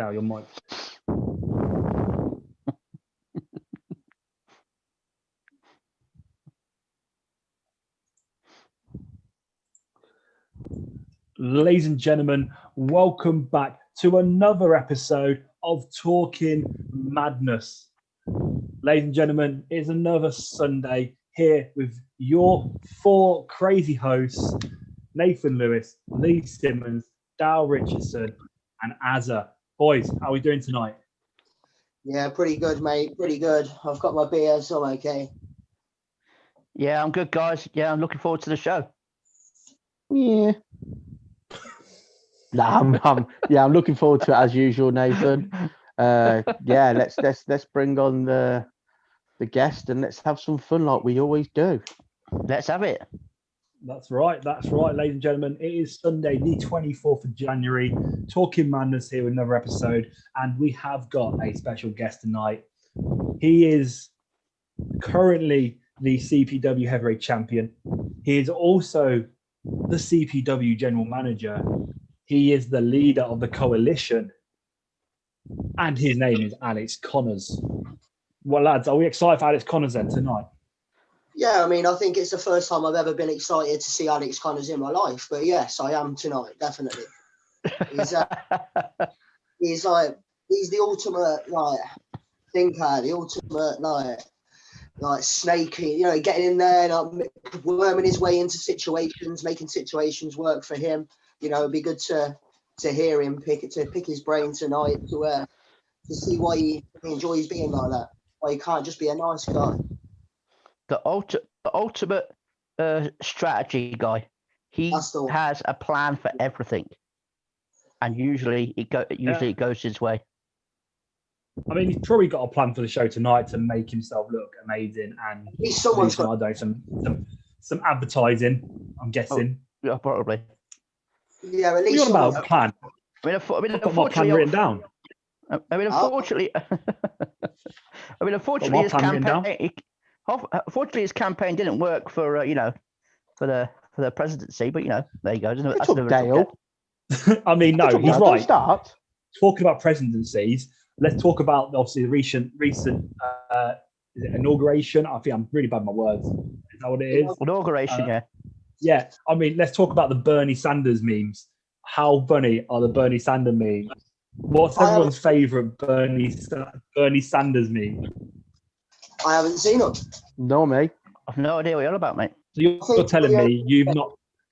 out your mic. Ladies and gentlemen, welcome back to another episode of Talking Madness. Ladies and gentlemen, it's another Sunday here with your four crazy hosts, Nathan Lewis, Lee Simmons, Dal Richardson, and Azza. Boys, how are we doing tonight? Yeah, pretty good, mate. Pretty good. I've got my beer, so I'm okay. Yeah, I'm good, guys. Yeah, I'm looking forward to the show. Yeah. I'm looking forward to it as usual, Nathan. Let's bring on the guest and let's have some fun like we always do. Let's have it. That's right, ladies and gentlemen. It is Sunday, the 24th of January. Talking Madness here with another episode, and we have got a special guest tonight. He is currently the CPW Heavyweight Champion. He is also the CPW General Manager. He is the leader of the coalition, and his name is Alex Connors. Well, lads, are we excited for Alex Connors then tonight? Yeah, I mean, I think it's the first time I've ever been excited to see Alex Connors in my life. But yes, I am tonight, definitely. He's the ultimate thinker, the ultimate snake, getting in there, worming his way into situations, making situations work for him. It'd be good to hear him pick his brain tonight to see why he enjoys being like that. Why he can't just be a nice guy. The ultimate strategy guy. He has a plan for everything, and usually it goes his way. I mean, he's probably got a plan for the show tonight to make himself look amazing, and some advertising. I'm guessing. Oh, yeah, probably. Yeah, at least. What about a plan? I've got my plan written down. Unfortunately, unfortunately, his campaign didn't work for the presidency. But there you go. That's Dale. I mean, no, he's right. Start. Talking about presidencies, let's talk about obviously the recent is it inauguration. I think I'm really bad with my words. Is that what it is? Inauguration, yeah. Yeah, I mean, let's talk about the Bernie Sanders memes. How funny are the Bernie Sanders memes? What's everyone's favourite Bernie Sanders meme? I haven't seen them. No, mate. I've no idea what you're on about, mate. So you're telling me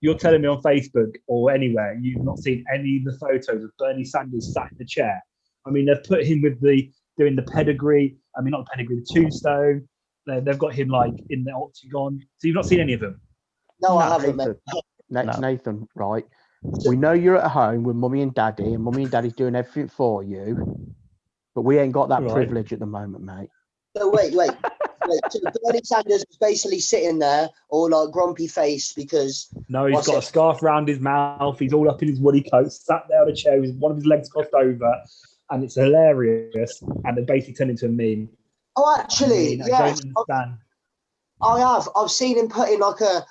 you're telling me on Facebook or anywhere you've not seen any of the photos of Bernie Sanders sat in the chair. I mean, they've put him with doing the pedigree. I mean, not the pedigree, the tombstone. They've got him in the octagon. So you've not seen any of them? No, I haven't, mate. Nathan, right? We know you're at home with mummy and daddy, and mummy and daddy's doing everything for you, but we ain't got that privilege at the moment, mate. So wait. So Bernie Sanders was basically sitting there, all grumpy faced because. No, he's got a scarf around his mouth. He's all up in his woolly coat, sat there on a chair with one of his legs crossed over, and it's hilarious. And it basically turned into a meme. Oh, actually, I don't understand. I have. I've seen him putting like a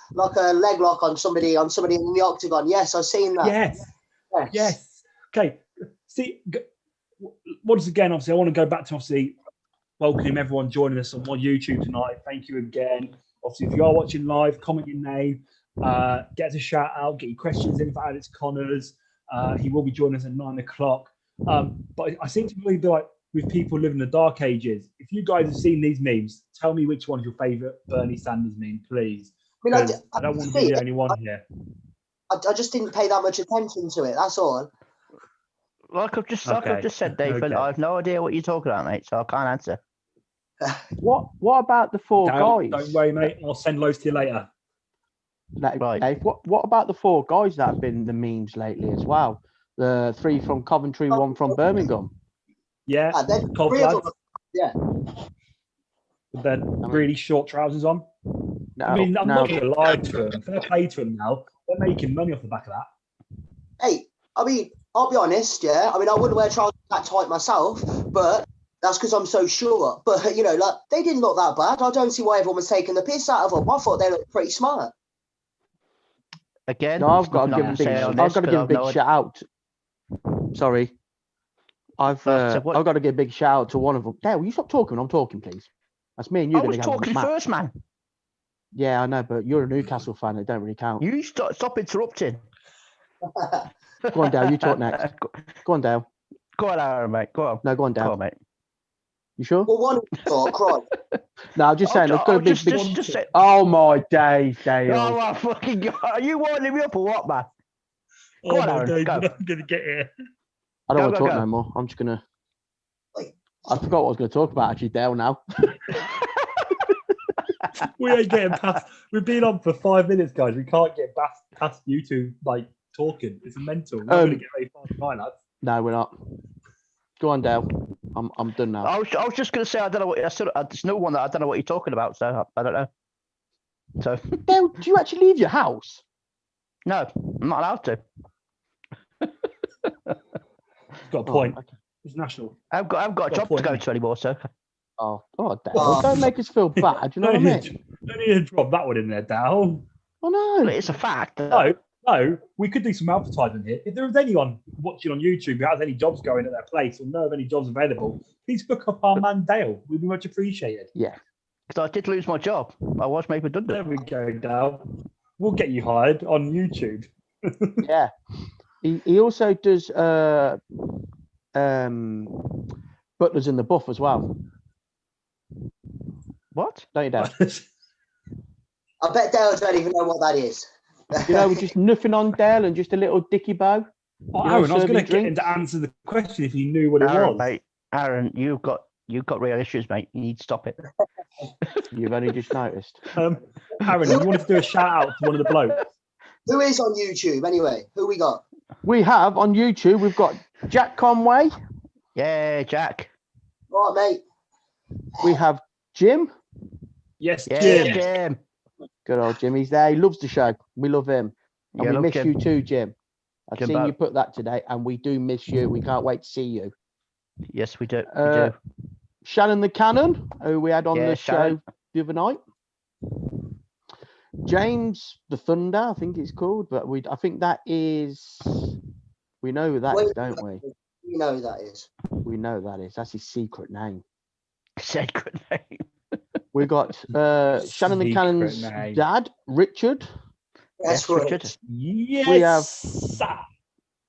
leg lock on somebody in the octagon. Yes, I've seen that. Yes. Okay. See, once again, obviously, I want to go back to welcoming everyone joining us on YouTube tonight. Thank you again. Obviously, if you are watching live, comment your name, get us a shout out, get your questions in for Alex Connors. He will be joining us at 9:00. But I seem to really be like with people living in the dark ages. If you guys have seen these memes, tell me which one's your favourite Bernie Sanders meme, please. I don't want to be the only one here. I just didn't pay that much attention to it. That's all. Like I've just said, Nathan, Okay. I have no idea what you're talking about, mate, so I can't answer. What about the four guys? Don't worry, mate. I'll send loads to you later. Right. Dave, what about the four guys that have been the memes lately as well? The 3 from Coventry, 1 from Birmingham. Yeah, Cov lads. Yeah. With their really short trousers on. No, I mean, I'm not going to lie to them. Fair play to them now. They're making money off the back of that. Hey, I mean, I'll be honest, yeah. I mean, I wouldn't wear trousers that tight myself, but that's because I'm so short. But, they didn't look that bad. I don't see why everyone was taking the piss out of them. I thought they looked pretty smart. Again, no, I've got to give a big shout out. Sorry. I've got to give a big shout out to one of them. Dale, will you stop talking when I'm talking, please? That's me and you. I was talking first, man. Yeah, I know, but you're a Newcastle fan. It don't really count. You stop interrupting. Go on, Dale. You talk next. Go on, Dale. Go on, Aaron, mate. Go on. No, go on, Dale. Go on, mate. You sure? Well, one talk, right? No, I'm just saying. I've got a big. Just say, oh my days, Dale. Oh my fucking God! Are you winding me up or what, man? Go on, Aaron. Go. I'm gonna get here. I don't want to talk no more. I'm just gonna. I forgot what I was going to talk about. Actually, Dale. Now. We ain't getting past. We've been on for 5 minutes, guys. We can't get past you two like talking. It's mental. We're not going to get very far behind, lads. No, we're not. Go on, Dale. I'm done now. I was just going to say I don't know what. There's no one that I don't know what you're talking about. So I don't know. So Dale, do you actually leave your house? No, I'm not allowed to. Got a point. Okay. It's national. I've got a job to go to anymore. So. Oh, Dale, don't make us feel bad. Do you know what I mean? Don't need to drop that one in there, Dale. Oh no, It's a fact. No, we could do some advertising here. If there is anyone watching on YouTube who has any jobs going at their place or know of any jobs available, please book up our man Dale. We'd be much appreciated. Yeah. Because I did lose my job. I was made redundant. There we go, Dale. We'll get you hired on YouTube. Yeah. He also does Butlers in the Buff as well. What? Don't you, Dale? I bet Dale don't even know what that is. You know, just nothing on Dale and just a little dicky bow. Oh, Aaron, I was going to get him to answer the question if he knew what it was. Mate, Aaron, you've got real issues, mate. You need to stop it. You've only just noticed. Aaron, you wanted to do a shout out to one of the blokes. Who is on YouTube anyway? Who we got? We have on YouTube, we've got Jack Conway. Yeah, Jack. Right, mate. We have Jim. Yes, Yeah, Jim. Jim. Good old Jim. He's there. He loves the show. We love him. And we miss you too, Jim. I've Jim seen Bo. you put that today, and we do miss you. We can't wait to see you. Yes, we do. We do. Shannon the Cannon, who we had on the Shannon. show the other night. James the Thunder, I think it's called, but I think that is. We know who that is, don't we? We know who that is. We know that is. That's his secret name. Secret name. We got Shannon the Cannon's dad, Richard. That's Yes, right. Richard. Yes.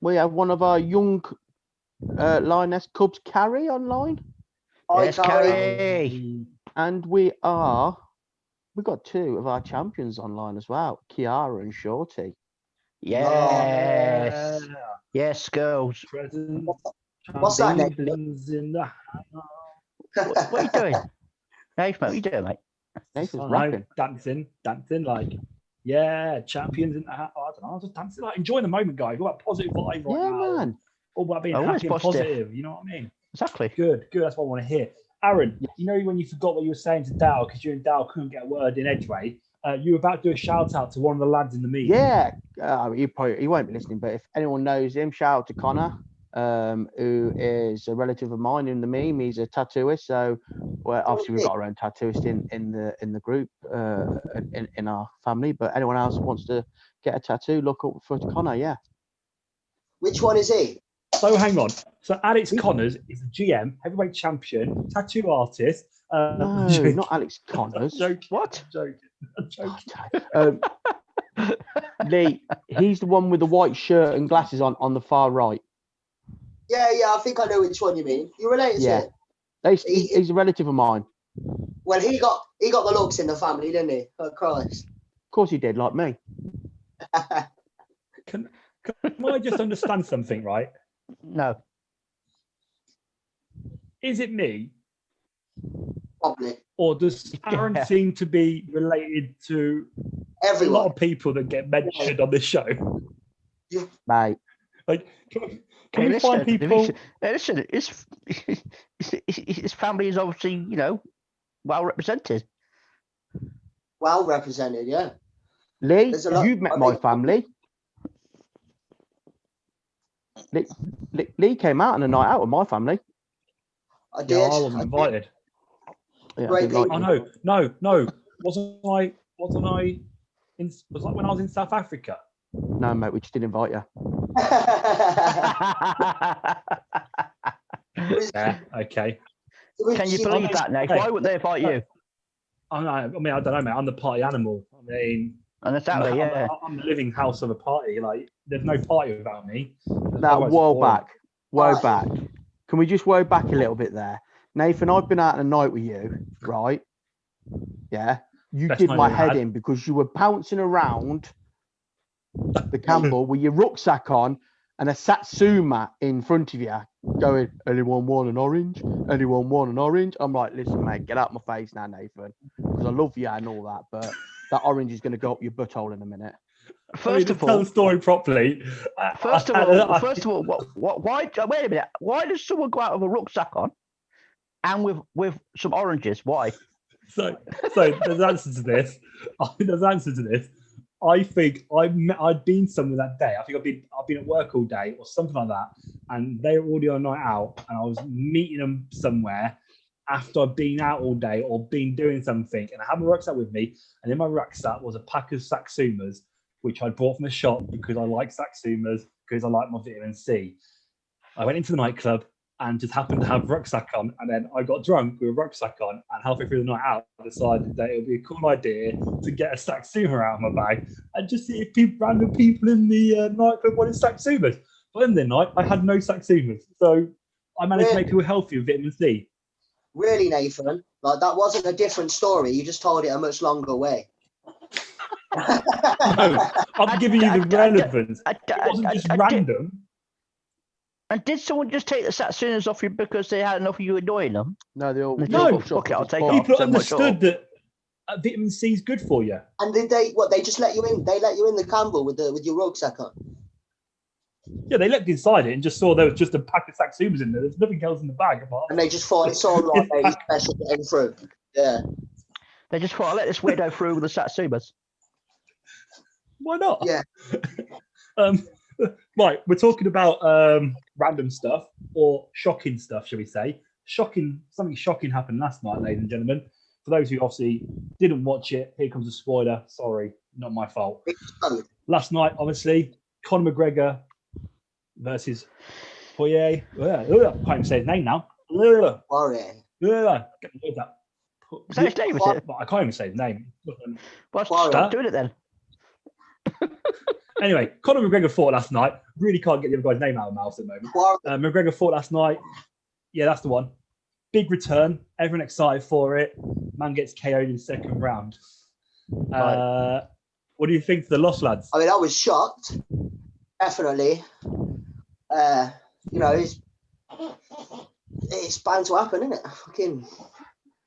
We have one of our young Lioness Cubs, Carrie, online. Yes, Carrie. And we've got two of our champions online as well, Kiara and Shorty. Yes. Yes, girls. What's that name? In the What are you doing? Hey, mate, what are you doing, mate? Nathan's rapping. dancing, like, yeah, champions in the hat. I don't know, just dancing, like, enjoying the moment, guys. All about positive vibes right Yeah, now. man. All about being Always happy and positive. positive. You know what I mean? Exactly. Good. That's what I want to hear. Aaron, you know when you forgot what you were saying to Dal because you and Dal couldn't get a word in edgeway, you were about to do a shout out to one of the lads in the meet. Yeah, he won't be listening, but if anyone knows him, shout out to Connor, who is a relative of mine in the meme. He's a tattooist, so obviously we've got our own tattooist in the group in our family. But anyone else wants to get a tattoo, look up for Connor. Yeah. Which one is he? So hang on. So Alex Connors is the GM, heavyweight champion, tattoo artist. No, not Alex Connors. What? I'm joking. Lee, he's the one with the white shirt and glasses on the far right. Yeah, I think I know which one you mean. You related to him? He's a relative of mine. Well, he got the looks in the family, didn't he? Oh Christ. Of course he did, like me. Can I just understand something, right? No. Is it me, Probably. or does Aaron seem to be related to a lot Everyone. of people that get mentioned on this show? Mate. Like, can we find people? Listen, his family is obviously, well represented. Well represented, yeah. Lee, There's a lot- you've met I my think- family. Lee came out on a night out with my family. I Yeah, did. I wasn't invited. Yeah, Great I didn't people. like Oh no. Wasn't I? Was like when I was in South Africa? you. No, mate, we just didn't invite you. Yeah, okay. Can you believe that, Nate? Why wouldn't they invite you? I mean, I don't know, mate. I'm the party animal. I mean, And exactly, yeah. I'm the living house of a party. Like, there's no party without me. Now, woe back. Can we just woe back a little bit there? Nathan, I've been out on a night with you, right? Yeah. You Best did night my I've head had. in because you were bouncing around the Campbell with your rucksack on and a Satsuma in front of you going, anyone want an orange? Anyone want an orange? I'm like, listen, mate, get out my face now, Nathan, because I love you and all that, but that orange is going to go up your butthole in a minute. First of all, tell the story properly. First of all, why? Wait a minute. Why does someone go out with a rucksack on, and with some oranges? Why? So there's answer to this. I think I'd been somewhere that day. I think I've been at work all day or something like that, and they were already on a night out, and I was meeting them somewhere after I'd been out all day or been doing something, and I had my rucksack with me, and in my rucksack was a pack of Satsumas, which I bought from the shop because I like Satsumas, because I like my vitamin C. I went into the nightclub and just happened to have rucksack on, and then I got drunk with a rucksack on, and halfway through the night out, I decided that it would be a cool idea to get a Satsuma out of my bag and just see if random people in the nightclub wanted Satsumas. But in the night, I had no Satsumas, so I managed to make people healthy with vitamin C. Really, Nathan? Like, that wasn't a different story. You just told it a much longer way. No, I'm giving you the relevance. It wasn't just random. And did someone just take the Satsumas off you because they had enough of you annoying them? No, they all. No, fuck it, I'll take it. People understood that vitamin C is good for you. And did they? What? They just let you in? They let you in the Campbell with your rucksack on? Yeah, they looked inside it and just saw there was just a pack of Satsumas in there. There's nothing else in the bag apart. And they just thought it's all right, mate, special getting through. Yeah. They just thought, I'll let this weirdo through with the Satsumas. Why not? Yeah. Right, we're talking about random stuff or shocking stuff, shall we say? Something shocking happened last night, ladies and gentlemen. For those who obviously didn't watch it, here comes a spoiler. Sorry, not my fault. Last night, obviously, Conor McGregor versus Poirier. I can't even say his name now. Poirier. Is that his name, is it? I can't even say his name. Well, stop doing it then. Anyway, Conor McGregor fought last night. Really can't get the other guy's name out of my mouth at the moment. McGregor fought last night. Yeah, that's the one. Big return. Everyone excited for it. Man gets KO'd in second round. What do you think of the loss, lads? I mean, I was shocked. Definitely. It's bound to happen, isn't it? Fucking.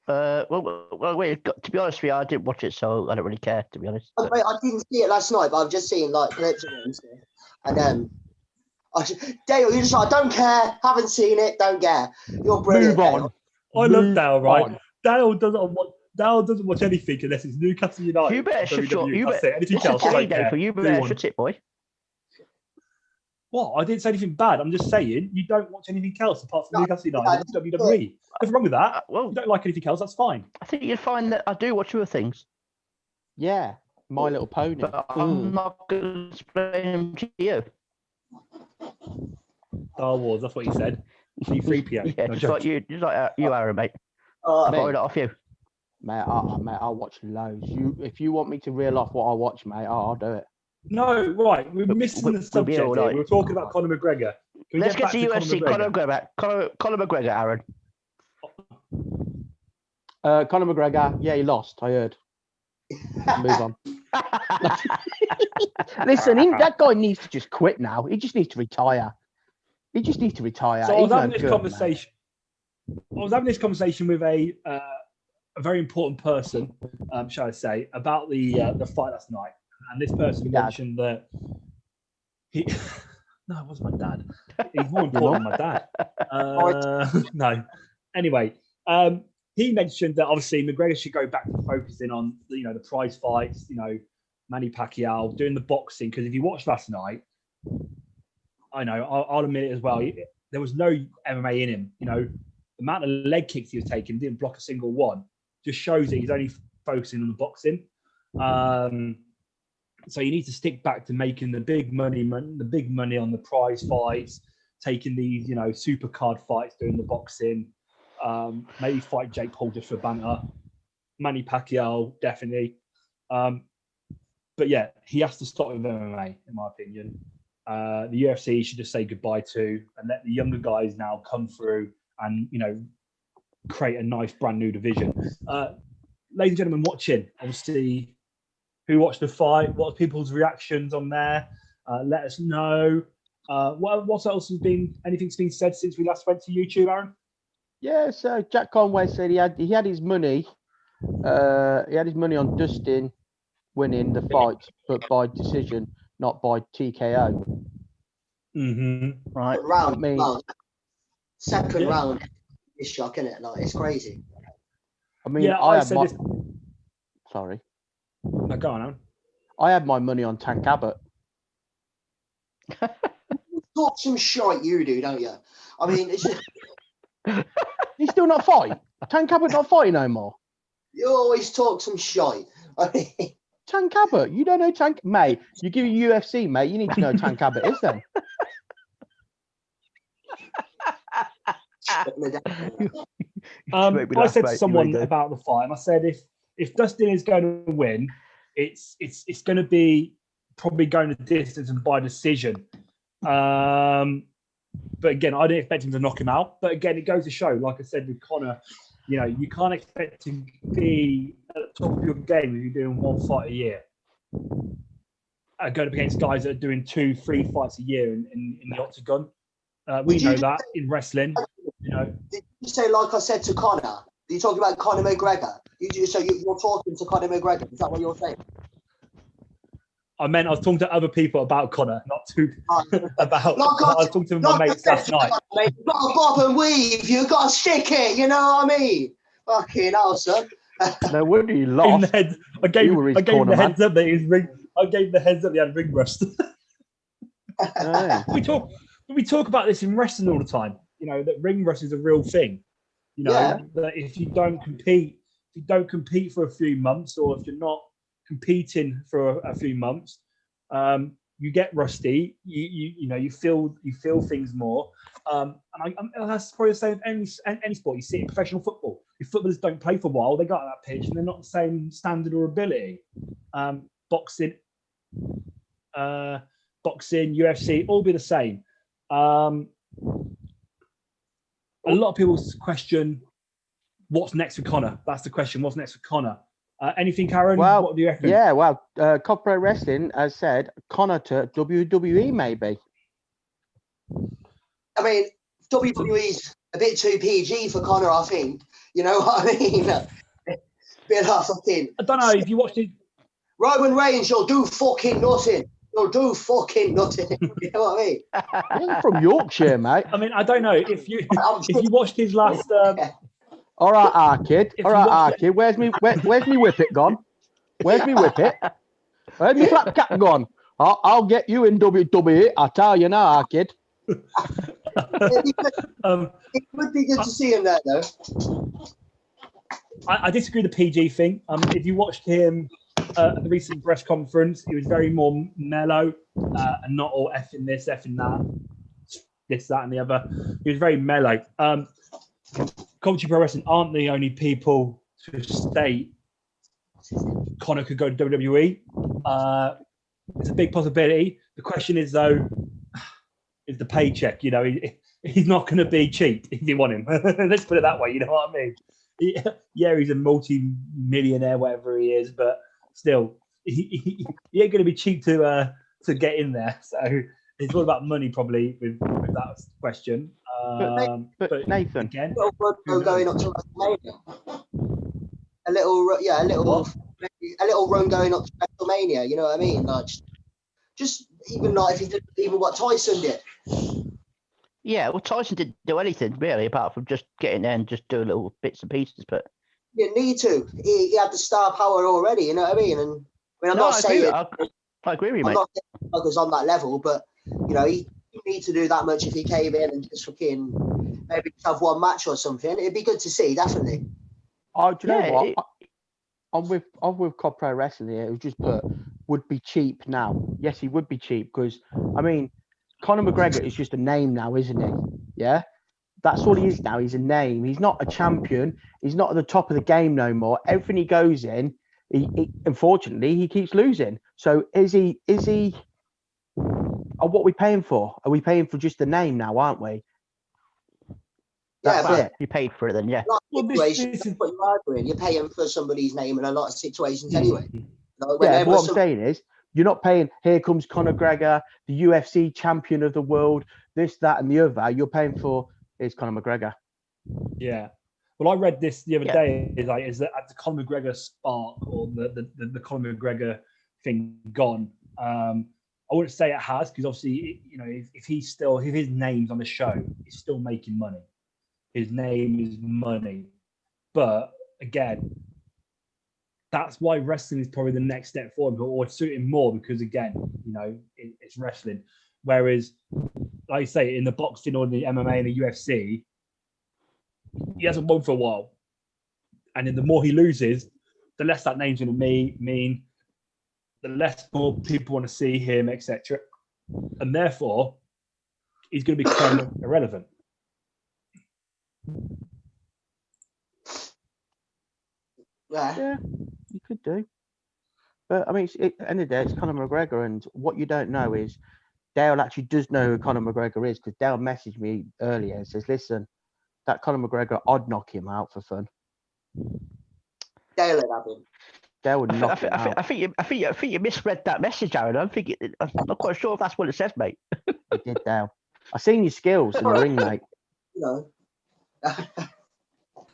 Wait. To be honest with you, I didn't watch it, so I don't really care. To be honest, I didn't see it last night, but I've just seen like clips of it and stuff. And Dale, you're just like, don't care, haven't seen it, don't care. You're brilliant. Move on. Dale. I love Dale, right? Dale doesn't watch anything unless it's Newcastle United. You better shut your. Anything else, I don't care. You better shut it, boy. What? I didn't say anything bad. I'm just saying you don't watch anything else apart from Newcastle United and WWE. Nothing wrong with that. Well, you don't like anything else, that's fine. I think you'd find that I do watch other things. Yeah, My Little Pony. But I'm not going to explain them to you. Star Wars, that's what you said. C-3PO. Yeah, no just joke. like you, Aaron, mate. I borrowed it off you. Mate, I'll watch loads. If you want me to reel off what I watch, mate, I'll do it. No, right. We're missing the subject here. We were talking about Conor McGregor. Let's get to UFC. Conor McGregor, Aaron. Conor McGregor, yeah, he lost. I heard. Move on. Listen, that guy needs to just quit now. He just needs to retire. He just needs to retire. So I was having this conversation. I was having this conversation with a very important person, shall I say, about the fight last night. And this person mentioned that he. No, it wasn't my dad. He's more important than my dad. No. Anyway, he mentioned that obviously McGregor should go back to focusing on the prize fights. Manny Pacquiao doing the boxing, because if you watched last night, I know I'll admit it as well. There was no MMA in him. The amount of leg kicks he was taking, didn't block a single one. Just shows that he's only focusing on the boxing. So you need to stick back to making the big money on the prize fights, taking these, super card fights, doing the boxing, maybe fight Jake Paul just for banter, Manny Pacquiao, definitely. But yeah, he has to stop with MMA, in my opinion. The UFC should just say goodbye to and let the younger guys now come through and, create a nice brand new division. Ladies and gentlemen watching, obviously, who watched the fight? What are people's reactions on there? Let us know. What else has been? Anything's been said since we last went to YouTube, Aaron? Yeah, so Jack Conway said he had his money. He had his money on Dustin winning the fight, but by decision, not by TKO. Mm-hmm. Right. Round, I mean, second round is shock, isn't it? Like, it's crazy. I mean, Yeah, I said this. Sorry. No, go on, Aaron. I had my money on Tank Abbott. Talk some shite, you do, don't you? I mean, it's just, He's still not fighting. Tank Abbott not fighting no more. you always talk some shite. I mean, Tank Abbott, you don't know Tank, mate. You give UFC, mate. You need to know who Tank Abbott is then. I said to someone about the fight, and I said if Dustin is going to win, it's going to be probably going the distance and by decision. But again, I didn't expect him to knock him out. But again, it goes to show, like I said with Conor, you can't expect to be at the top of your game if you're doing one fight a year. Going up against guys that are doing 2-3 fights a year in the octagon. We know that in wrestling. Did you say, like I said to Conor? You talking about Conor McGregor? So you're talking to Conor McGregor? Is that what you're saying? I was talking to other people about Conor, not to about. I was talking to my mates last night. You've got to bob and weave. You've got to stick it. You know what I mean? Fucking hell, son. No wonder you lost. I gave the heads up that his ring. I gave the heads up he had ring rust. We talk about this in wrestling all the time. That ring rust is a real thing. That if you don't compete for a few months, or if you're not competing for a few months, you get rusty. You feel things more. And that's probably the same with any sport. You see it in professional football. If footballers don't play for a while, they got on that pitch and they're not the same standard or ability. Boxing, UFC, all be the same. A lot of people question what's next for Conor. That's the question. What's next for Conor? Anything, Karen? Well, what do you reckon? Yeah, well, COD Pro Wrestling has said Conor to WWE maybe. I mean, WWE's a bit too PG for Conor, I think. You know what I mean? Bit of fucking. I don't know if you watched it. Roman Reigns, you'll do fucking nothing. You'll do fucking nothing. You know what I mean? He's from Yorkshire, mate. I mean, I don't know if you watched his last. All right, our kid. Where's me whippet gone? Where's me whippet? Where's me flat cap gone? I'll get you in WWE. I tell you now, our kid. It would be good to see him there, though. I disagree with the PG thing. If you watched him at the recent press conference, he was very more mellow and not all effing this, effing that, this, that, and the other. He was very mellow. Coventry Pro Wrestling aren't the only people to state Conor could go to WWE. It's a big possibility. The question is, though, is the paycheck. He's not going to be cheap if you want him. Let's put it that way. You know what I mean? He's a multi-millionaire, whatever he is, but still, he ain't going to be cheap to get in there. So it's all about money, probably, with that question. But Nathan, again, going up to WrestleMania. A little run going up to WrestleMania. You know what I mean? Like, just even like if he did even what Tyson did. Yeah, well, Tyson didn't do anything really apart from just getting there and just do little bits and pieces. But you didn't need to. He had the star power already. You know what I mean? And I mean, I agree with you, mate. I'm not saying others on that level, but he need to do that much if he came in and just fucking maybe have one match or something. It'd be good to see, definitely. Oh, do you know what? I'm with COD Pro Wrestling here. It was just put would be cheap now. Yes, he would be cheap because I mean, Conor McGregor is just a name now, isn't he? Yeah. That's all he is now. He's a name. He's not a champion. He's not at the top of the game no more. Everything he goes in, he unfortunately he keeps losing. So is he? What are we paying for? Are we paying for just the name now, aren't we? That's it. You paid for it then, yeah. Well, this is what you are doing. You're paying for somebody's name in a lot of situations anyway. Yeah, what I'm saying is, you're not paying, here comes Conor McGregor, the UFC champion of the world, this, that, and the other. You're paying for, here's Conor McGregor. Yeah. Well, I read this the other day. Is that at the Conor McGregor spark or the Conor McGregor thing gone? I wouldn't say it has, because obviously, if his name's on the show, he's still making money. His name is money. But again, that's why wrestling is probably the next step for him, or suit him more, because again, it's wrestling. Whereas, like you say, in the boxing or the MMA and the UFC, he hasn't won for a while. And then the more he loses, the less that name's going to mean, the less more people want to see him, etc. And therefore, he's going to become irrelevant. Yeah, you could do. But I mean, at the end of the day, it's Conor McGregor, and what you don't know is Dale actually does know who Conor McGregor is, because Dale messaged me earlier and says, "Listen, that Conor McGregor, I'd knock him out for fun." Dale would have him. Dale would knock him out. I think you misread that message, Aaron. I'm not quite sure if that's what it says, mate. I did, Dale. I seen your skills in the ring, mate. No.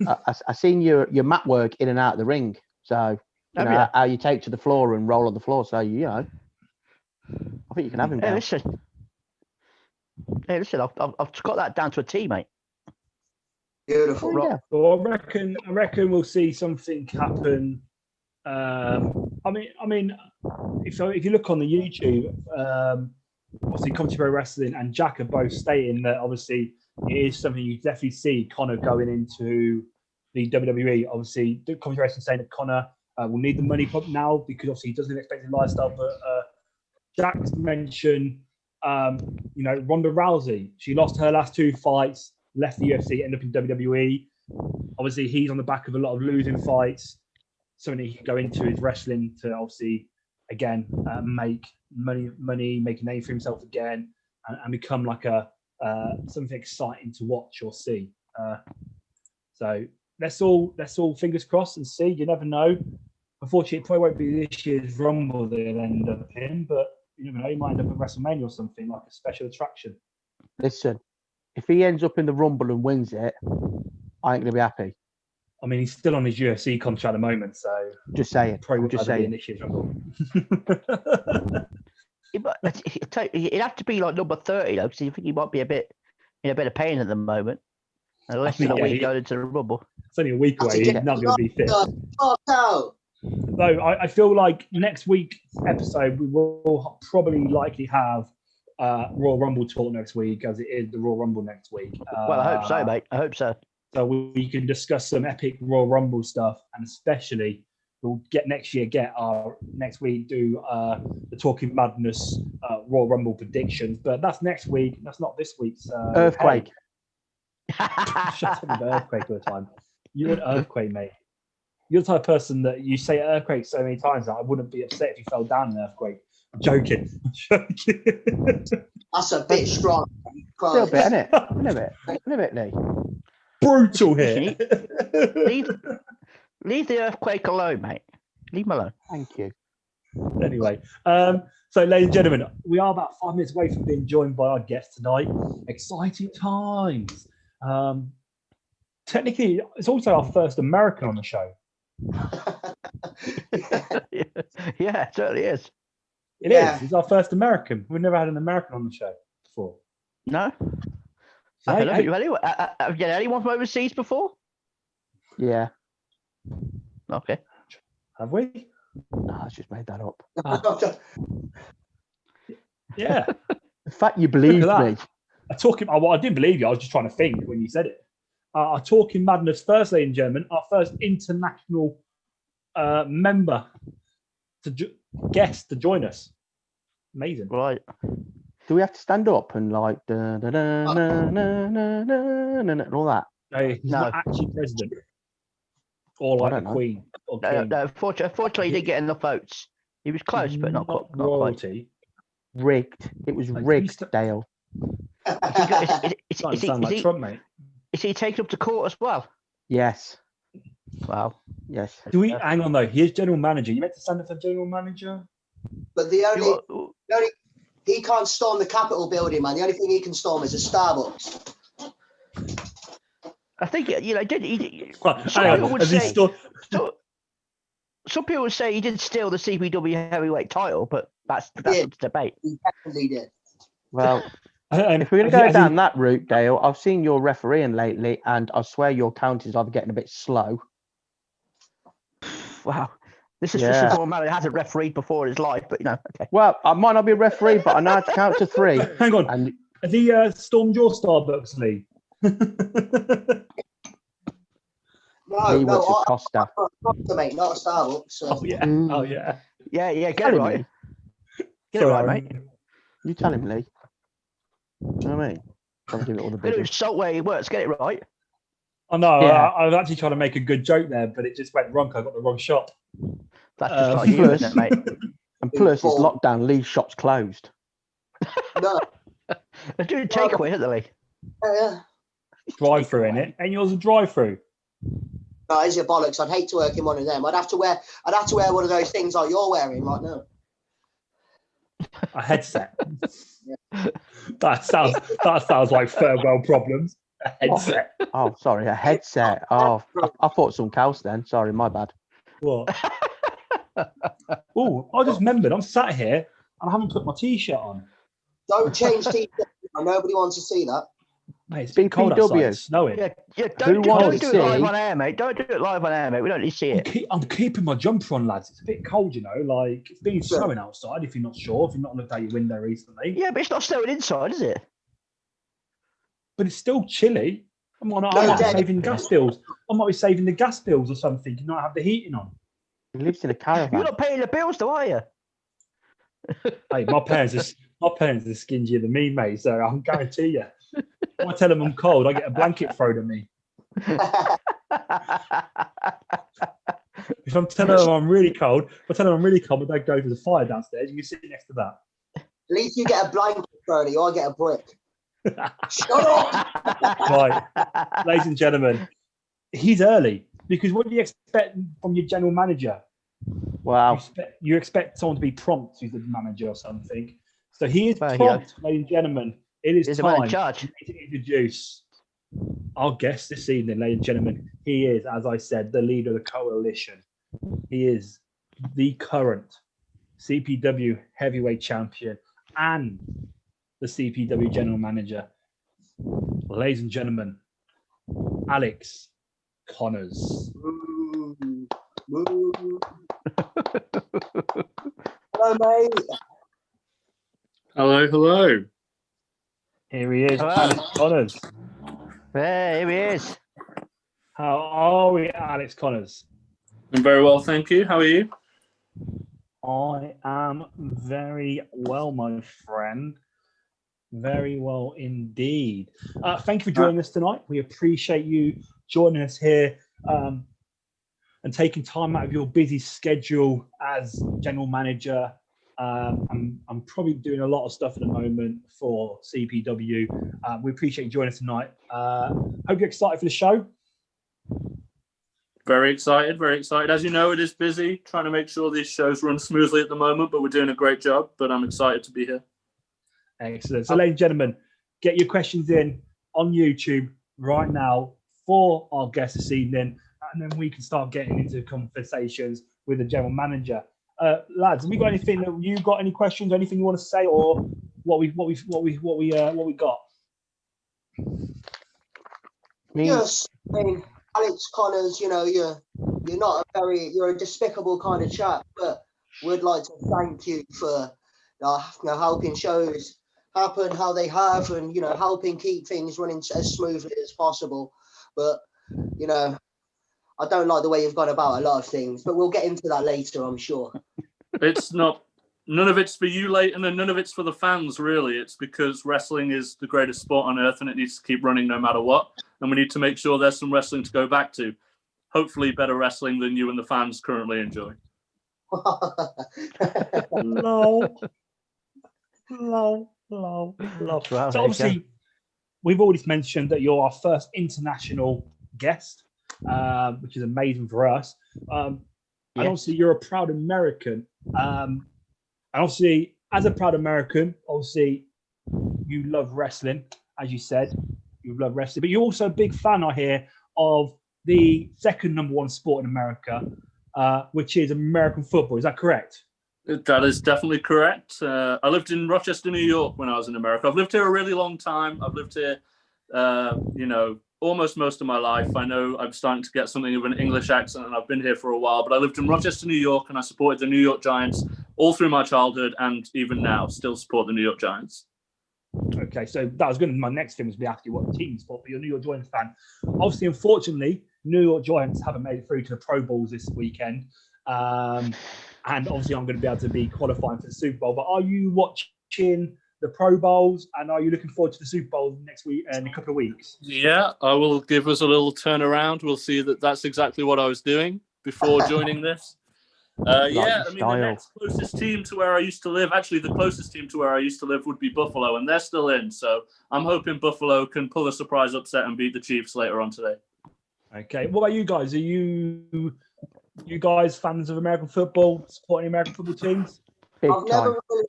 I seen your mat work in and out of the ring. So how you take to the floor and roll on the floor. So I think you can have him. Hey, listen. I've got that down to a T, mate. Beautiful. Yeah. Well, I reckon we'll see something happen. I mean, if you look on the YouTube, obviously Commentary Pro Wrestling and Jack are both stating that obviously it is something you definitely see Conor going into the WWE. Obviously, the Commentary Wrestling saying that Conor will need the money now because obviously he doesn't expect his lifestyle. But Jack's mentioned, Ronda Rousey. She lost her last 2 fights, left the UFC, ended up in WWE. Obviously, he's on the back of a lot of losing fights. Something he can go into his wrestling to obviously, again, make money, make a name for himself again, and become like something exciting to watch or see. So let's all fingers crossed and see. You never know. Unfortunately, it probably won't be this year's Rumble that he'll end up in, but you never know. He might end up at WrestleMania or something, like a special attraction. Listen, if he ends up in the Rumble and wins it, I ain't gonna be happy. I mean, he's still on his UFC contract at the moment, so just saying. Probably just saying. In this year's Rumble. It'd have to be like number 30 though, because you think he might be a bit in a bit of pain at the moment. Unless he's a week going into the Rumble. It's only a week away. He's not going to be fit. No, I feel like next week's episode we will probably likely have Royal Rumble talk next week, as it is the Royal Rumble next week. Well, I hope so, mate. I hope so. So we can discuss some epic Royal Rumble stuff, and especially we'll get next week do the Talking Madness Royal Rumble predictions. But that's next week. That's not this week's Earthquake. Shut up with Earthquake all the time. You're an Earthquake, mate. You're the type of person that you say Earthquake so many times that I wouldn't be upset if you fell down in an Earthquake. I'm joking. That's a bit strong. A little bit, isn't it? A little bit, Lee. Brutal here. Leave the Earthquake alone, mate. Leave him alone. Thank you. Anyway, so ladies and gentlemen, we are about 5 minutes away from being joined by our guest tonight. Exciting times. Technically, it's also our first American on the show. Yeah, it certainly is. It is. It's our first American. We've never had an American on the show before. No. So, have you had anyone from overseas before? Yeah. Okay. Have we? No, I just made that up. Yeah. The fact you believed me. I didn't believe you. I was just trying to think when you said it. Our Talking Madness first, ladies and gentlemen, our first international member guest to join us. Amazing. Right. Do we have to stand up and like da, da, da, na, na, na, na, na, and all that? No, he's not actually president. Or like the don't know. Queen. Or No, King. unfortunately, he didn't get enough votes. He was close, but not quite. royalty. Rigged. It was Like, rigged, Dale. Doesn't sound like Trump, mate. Is he taken up to court as well? Yes. Wow. Yes. Do we hang on though? He is general manager. You meant to stand up for general manager? But the only he can't storm the Capitol building, man. The only thing he can storm is a Starbucks. I think did. Well, Some hang people on, would has he say. still- Some people would say he did steal the CPW heavyweight title, but that's Yeah. up to debate. He definitely did. Well, and if we're going has to he- go has he- down that route, Dale, I've seen your refereeing lately, and I swear your count is either getting a bit slow. Wow. This is Yeah. just a man who hasn't refereed before in his life, but okay. Well, I might not be a referee, but I know how to count to 3. Hang on. And Has he stormed your Starbucks, Lee? No, he works no, at Costa. Costa, mate, not a Starbucks. So. Oh yeah. Mm. Oh yeah. Yeah, get it Telling right. me. Get it right, mate. You tell him, Lee. You know what I mean? Trying to give it all the Bit of big. insult where he works. Get it right. I know. Yeah. I was actually trying to make a good joke there, but it just went wrong. I got the wrong shot. That's just like you, plus- isn't it, mate? And plus, it's lockdown. Lee's shop's closed. No, They're doing takeaway, aren't they? yeah. Drive-through in it, and yours a drive-through. No, is your bollocks? I'd hate to work in one of them. I'd have to wear one of those things like you're wearing right now. A headset. that sounds like farewell problems. A headset. Oh, sorry, a headset. Oh, I thought something else then. Sorry, my bad. What? Oh, I just remembered. I'm sat here and I haven't put my t-shirt on. Don't change t-shirts. Nobody wants to see that. Mate, it's been cold BPW. outside. It's snowing. Yeah. Don't wants do to it live see- on air, mate. Don't do it live on air, mate. We don't need to see it. I'm keeping my jumper on, lads. It's a bit cold, you know. Like it's been snowing outside. If you're not sure, if you've not looked out your window recently, Yeah, but it's not snowing inside, is it? but it's still chilly. I might No, be Dad. saving gas bills. I might be saving the gas bills or something. You not have the heating on. He lives in a You're caravan. not paying the bills, though, are you? Hey, my parents are skinnier than me, mate. So I can guarantee you. If I tell them I'm cold, I get a blanket thrown at me. If I'm telling them I'm really cold, my dad goes to the fire downstairs. You can sit next to that. At least you get a blanket thrown at you. I get a brick. Shut up! Right, ladies and gentlemen, he's early because what do you expect from your general manager? Wow. You expect someone to be prompt who's the manager or something. So he is Well, prompt, ladies and gentlemen. It is He's the man time in charge. to introduce our guest this evening, ladies and gentlemen. He is, as I said, the leader of the coalition. He is the current CPW heavyweight champion and the CPW general manager. Ladies and gentlemen, Alex Connors. Ooh. Ooh. Hello, mate. Hello. Here he is, Hello. Alex Connors. There, here he is. How are we, Alex Connors? I'm very well, thank you. How are you? I am very well, my friend. Very well indeed. Thank you for joining us tonight. We appreciate you joining us here and taking time out of your busy schedule as general manager. I'm probably doing a lot of stuff at the moment for CPW. We appreciate you joining us tonight. Hope you're excited for the show. Very excited, very excited. As you know, it is busy trying to make sure these shows run smoothly at the moment, but we're doing a great job. But I'm excited to be here. Excellent. So, ladies and gentlemen, get your questions in on YouTube right now for our guest this evening, and then we can start getting into conversations with the general manager. Lads, have we got anything that you got? Any questions? Anything you want to say, or what we got? Yes, I mean, Alex Connors, you know, you're a despicable kind of chap, but we'd like to thank you for helping shows happen how they have, and helping keep things running as smoothly as possible. But I don't like the way you've gone about a lot of things, but we'll get into that later, I'm sure. It's not none of it's for you, Leighton, and none of it's for the fans, really. It's because wrestling is the greatest sport on earth and it needs to keep running no matter what. And we need to make sure there's some wrestling to go back to. Hopefully better wrestling than you and the fans currently enjoy. Lol. So obviously, we've already mentioned that you're our first international guest, which is amazing for us. And obviously, you're a proud American. And obviously, as a proud American, obviously, you love wrestling, as you said. You love wrestling, but you're also a big fan, I hear, of the second number one sport in America, which is American football. Is that correct? That is definitely correct. I lived in Rochester, New York when I was in America. I've lived here a really long time. I've lived here, almost most of my life. I know I'm starting to get something of an English accent and I've been here for a while, but I lived in Rochester, New York, and I supported the New York Giants all through my childhood and even now still support the New York Giants. Okay, so that was going to be my next thing was to be asking what team you support, but you're a New York Giants fan. Obviously, unfortunately, New York Giants haven't made it through to the Pro Bowls this weekend. And obviously, I'm going to be able to be qualifying for the Super Bowl. But are you watching the Pro Bowls and are you looking forward to the Super Bowl next week in a couple of weeks? Yeah, I will give us a little turnaround. We'll see that that's exactly what I was doing before joining this. The next closest team to where I used to live, actually the closest team to where I used to live would be Buffalo, and they're still in. So I'm hoping Buffalo can pull a surprise upset and beat the Chiefs later on today. Okay, what about you guys? Are you guys fans of American football, supporting American football teams? I've never really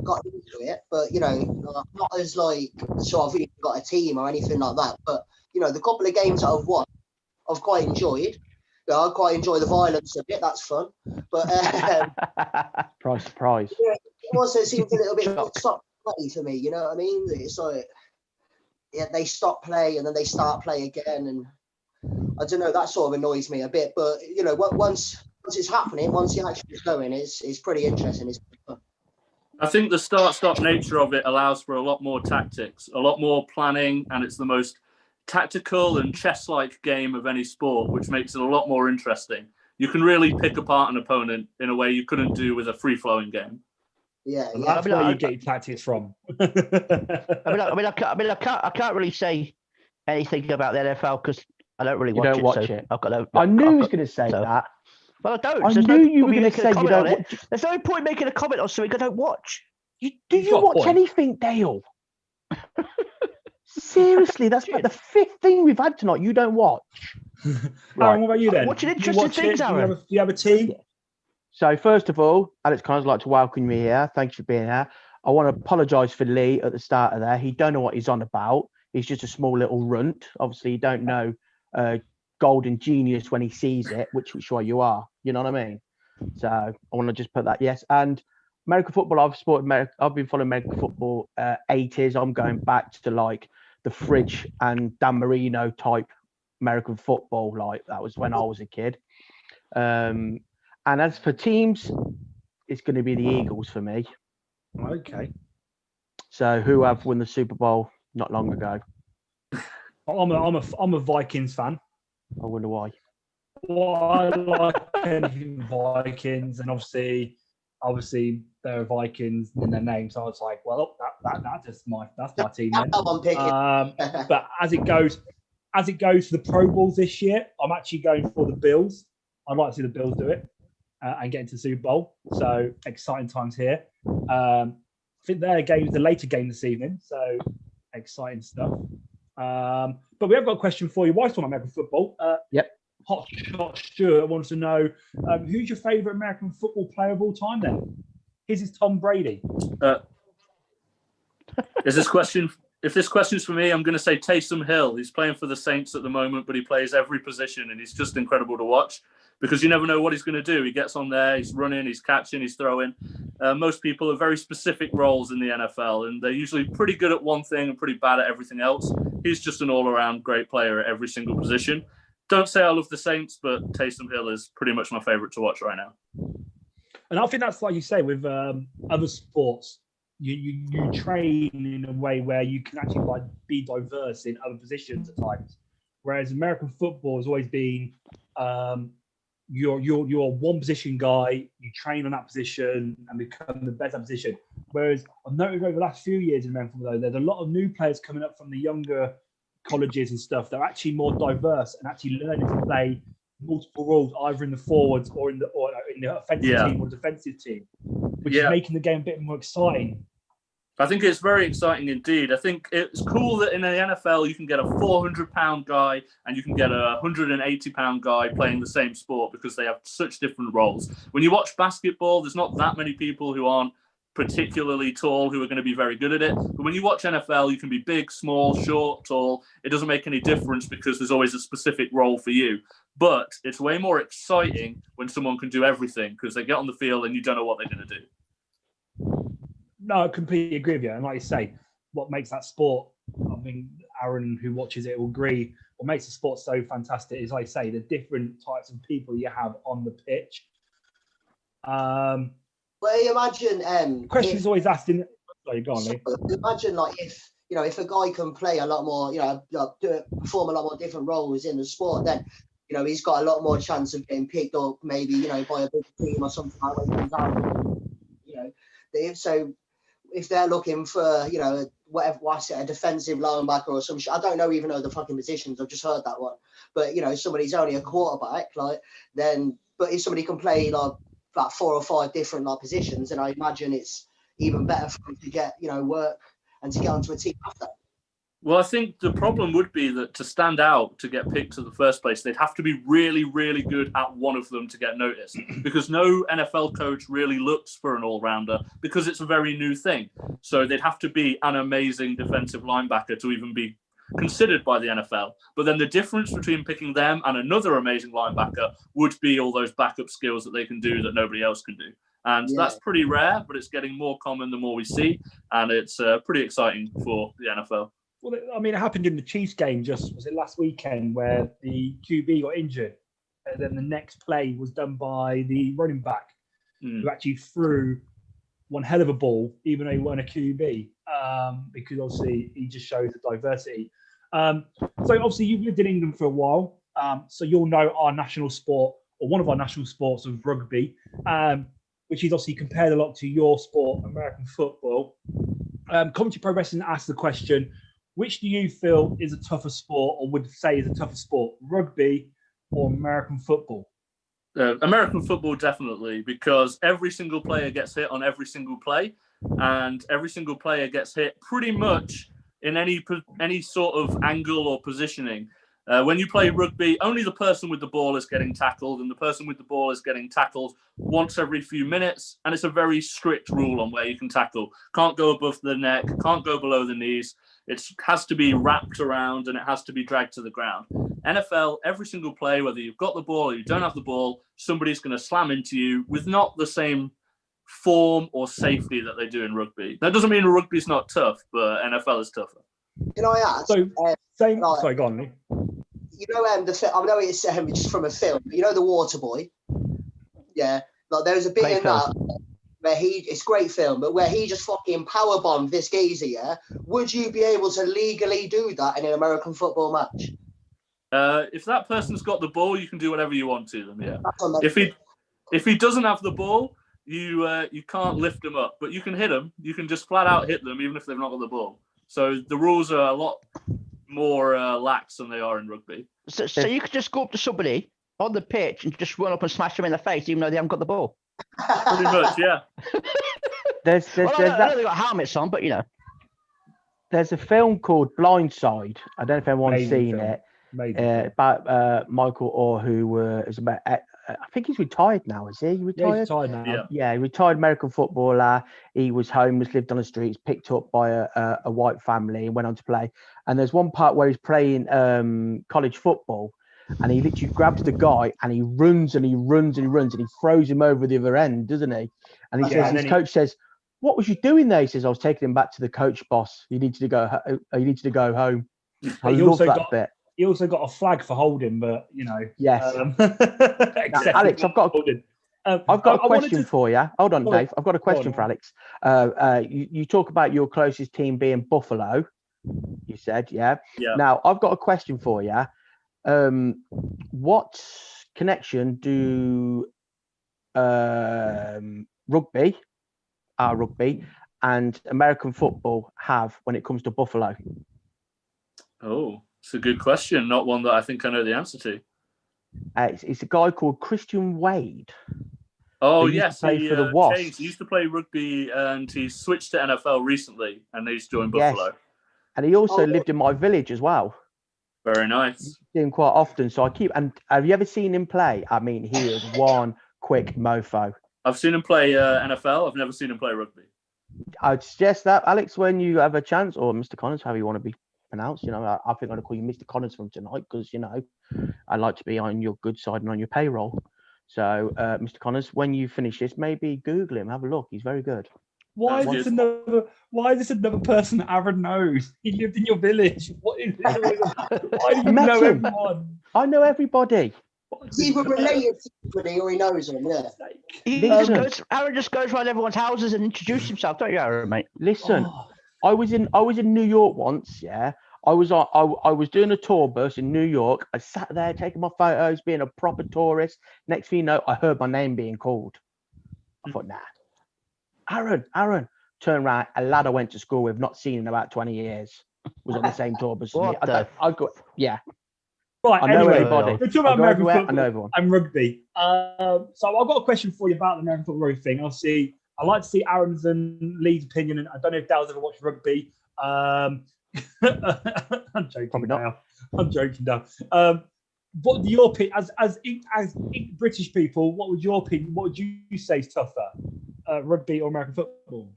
got into it, but not as so I've even got a team or anything like that. But the couple of games that I've won, I've quite enjoyed. I quite enjoy the violence a bit. That's fun. But surprise. It also seems a little bit stop play to me. You know what I mean? It's like they stop play and then they start play again, and I don't know. That sort of annoys me a bit. But once it's happening, once the action is going, it's pretty interesting. It's pretty fun. I think the start-stop nature of it allows for a lot more tactics, a lot more planning, and it's the most tactical and chess-like game of any sport, which makes it a lot more interesting. You can really pick apart an opponent in a way you couldn't do with a free-flowing game. Yeah. That's where you get your tactics from. I can't really say anything about the NFL because I don't really watch it. I knew he was going to say that. Well, I don't. I knew you were going to say you don't watch. There's no point making a comment on something I don't watch. Do you watch anything, Dale? Seriously, that's like the fifth thing we've had tonight. You don't watch. Aaron, what about you then? Watching interesting things, Aaron. Do you have a team? So first of all, Alex Connors, I'd like to welcome you here. Thanks for being here. I want to apologise for Lee at the start of there. He don't know what he's on about. He's just a small little runt. Obviously, you don't know golden genius when he sees it, which I'm sure you are. You know what I mean? So I want to just put that, yes. And American football, I've been following American football 80s. I'm going back to the Fridge and Dan Marino type American football. That was when I was a kid. And as for teams, it's going to be the Eagles for me. Okay. So who have won the Super Bowl not long ago? I'm a Vikings fan. I wonder why. Well, I like anything Vikings, and obviously they're Vikings in their name. So I was like, well, that's my team then. But as it goes to the Pro Bowls this year, I'm actually going for the Bills. I'd like to see the Bills do it and get into the Super Bowl. So exciting times here. I think their game is the later game this evening. So exciting stuff. But we have got a question for you. Why talking about American football? Yep. Hot Shot Stuart wants to know who's your favourite American football player of all time then? His is Tom Brady. If this question's for me, I'm going to say Taysom Hill. He's playing for the Saints at the moment, but he plays every position and he's just incredible to watch because you never know what he's going to do. He gets on there, he's running, he's catching, he's throwing. Most people have very specific roles in the NFL and they're usually pretty good at one thing and pretty bad at everything else. He's just an all-around great player at every single position. Don't say I love the Saints, but Taysom Hill is pretty much my favourite to watch right now. And I think that's like you say with other sports, you train in a way where you can actually be diverse in other positions at times. Whereas American football has always been you're a one position guy. You train on that position and become the best at that position. Whereas I've noticed over the last few years in American football, though, there's a lot of new players coming up from the younger colleges and stuff that are actually more diverse and actually learning to play multiple roles, either in the forwards or in the offensive team or defensive team, which is making the game a bit more exciting. I think it's very exciting indeed. I think it's cool that in the NFL you can get a 400-pound guy and you can get a 180-pound guy playing the same sport because they have such different roles. When you watch basketball, there's not that many people who aren't particularly tall who are going to be very good at it. But when you watch NFL, you can be big, small, short, tall. It doesn't make any difference because there's always a specific role for you. But it's way more exciting when someone can do everything because they get on the field and you don't know what they're going to do. No, I completely agree with you. And like you say, what makes that sport, I mean, Aaron, who watches it, will agree, what makes the sport so fantastic is, like I say, the different types of people you have on the pitch. Well, imagine... question's always asked in... Sorry, go on, Lee. Imagine, like, if a guy can play a lot more, perform a lot more different roles in the sport, then, he's got a lot more chance of getting picked up, maybe, by a big team or something like that when he comes out. So if they're looking for, a defensive linebacker or some shit, I don't even know the fucking positions. I've just heard that one. But, somebody's only a quarterback, but if somebody can play like 4 or 5 different positions, then I imagine it's even better for them to get, work and to get onto a team after. Well, I think the problem would be that to stand out, to get picked in the first place, they'd have to be really, really good at one of them to get noticed. Because no NFL coach really looks for an all-rounder because it's a very new thing. So they'd have to be an amazing defensive linebacker to even be considered by the NFL. But then the difference between picking them and another amazing linebacker would be all those backup skills that they can do that nobody else can do. And that's pretty rare, but it's getting more common the more we see. And it's pretty exciting for the NFL. Well, I mean, it happened in the Chiefs game was it last weekend where the QB got injured. And then the next play was done by the running back who actually threw one hell of a ball, even though he weren't a QB, because obviously he just shows the diversity. So obviously you've lived in England for a while, so you'll know our national sport, or one of our national sports of rugby, which is obviously compared a lot to your sport, American football. Commentary Pro Wrestling asked the question, which do you feel is a tougher sport, or would say is a tougher sport, rugby or American football? American football, definitely, because every single player gets hit on every single play, and every single player gets hit pretty much in any sort of angle or positioning. When you play rugby, only the person with the ball is getting tackled, and the person with the ball is getting tackled once every few minutes, and it's a very strict rule on where you can tackle. Can't go above the neck, can't go below the knees. It has to be wrapped around and it has to be dragged to the ground. NFL, every single play, whether you've got the ball or you don't have the ball, somebody's going to slam into you with not the same form or safety that they do in rugby. That doesn't mean rugby's not tough, but NFL is tougher. Can I ask? Sorry, go on, Lee. I know it's just from a film, but the Waterboy? Yeah. Like there was a bit in that where it's a great film, but where he just fucking powerbombed this geezer, yeah? Would you be able to legally do that in an American football match? If that person's got the ball, you can do whatever you want to them, yeah. If he doesn't have the ball, you can't lift him up, but you can hit him. You can just flat out hit them even if they've not got the ball. So the rules are a lot more lax than they are in rugby. So you could just go up to somebody on the pitch and just run up and smash them in the face even though they haven't got the ball? Pretty much, yeah. I know they've got helmets on, but There's a film called Blindside. I don't know if anyone's seen it. About Michael Orr, who is about... I think he's retired now, is he? Retired? Yeah, he's retired now. Yeah, retired American footballer. He was homeless, lived on the streets, picked up by a white family and went on to play. And there's one part where he's playing college football and he literally grabs the guy and he runs and he runs and he runs and he throws him over the other end, doesn't he? And he says, his coach says, "What was you doing there?" He says, "I was taking him back to the coach, boss. You needed to go home." I love that bit. He also got a flag for holding, but Yes. Now, Alex, I've got a question for you. Hold on, Dave. I've got a question for Alex. You talk about your closest team being Buffalo. You said, yeah. Now I've got a question for you. What connection do rugby, our rugby, and American football have when it comes to Buffalo? Oh, it's a good question. Not one that I think I know the answer to. It's a guy called Christian Wade. Oh, He used to play for the Wasps. changed. He used to play rugby and he switched to NFL recently and he's joined Yes. Buffalo. And he also lived in my village as well. Very nice. See him quite often. So and have you ever seen him play? I mean, he is one quick mofo. I've seen him play NFL. I've never seen him play rugby. I'd suggest that, Alex, when you have a chance, or Mr. Connors, however you want to be pronounced. You know, I think I'm going to call you Mr. Connors from tonight because, you know, I like to be on your good side and on your payroll. So, Mr. Connors, when you finish this, maybe Google him, have a look. He's very good. Why is this another person that Aaron knows? He lived in your village. Why do you know everyone? I know everybody. He's either related to somebody or he knows them, yeah. Aaron just goes around everyone's houses and introduces himself, don't you, Aaron, mate? Listen, I was in New York once, yeah. I was doing a tour bus in New York. I sat there taking my photos, being a proper tourist. Next thing you know, I heard my name being called. I thought, nah. Aaron, turn around. A lad I went to school with, not seen in about 20 years, was on the same tour bus. Yeah. Right, I know anyway, everybody. we're talking about American football I know everyone. and rugby. So I've got a question for you about the American football thing. I'd like to see Aaron's and Lee's opinion, and I don't know if Dale's ever watched rugby. I'm joking. Probably not. Now. I'm joking now. What your opinion as British people? What would your opinion? What would you say is tougher, rugby or American football?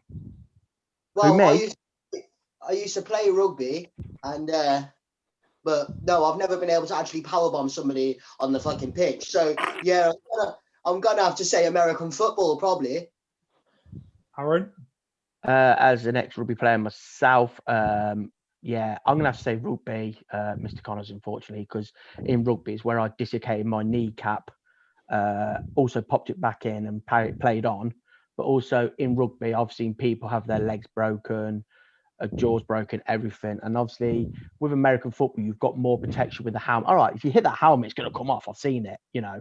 Well, I used to play rugby, and but no, I've never been able to actually powerbomb somebody on the fucking pitch. So yeah, I'm gonna have to say American football probably. Aaron, as an ex-rugby player myself, yeah, I'm gonna have to say rugby, Mr. Connors, unfortunately, because in rugby is where I dislocated my kneecap, also popped it back in and played on. But also in rugby, I've seen people have their legs broken, jaws broken, everything. And obviously with American football, you've got more protection with the helmet. All right, if you hit that helmet, it's gonna come off. I've seen it, you know.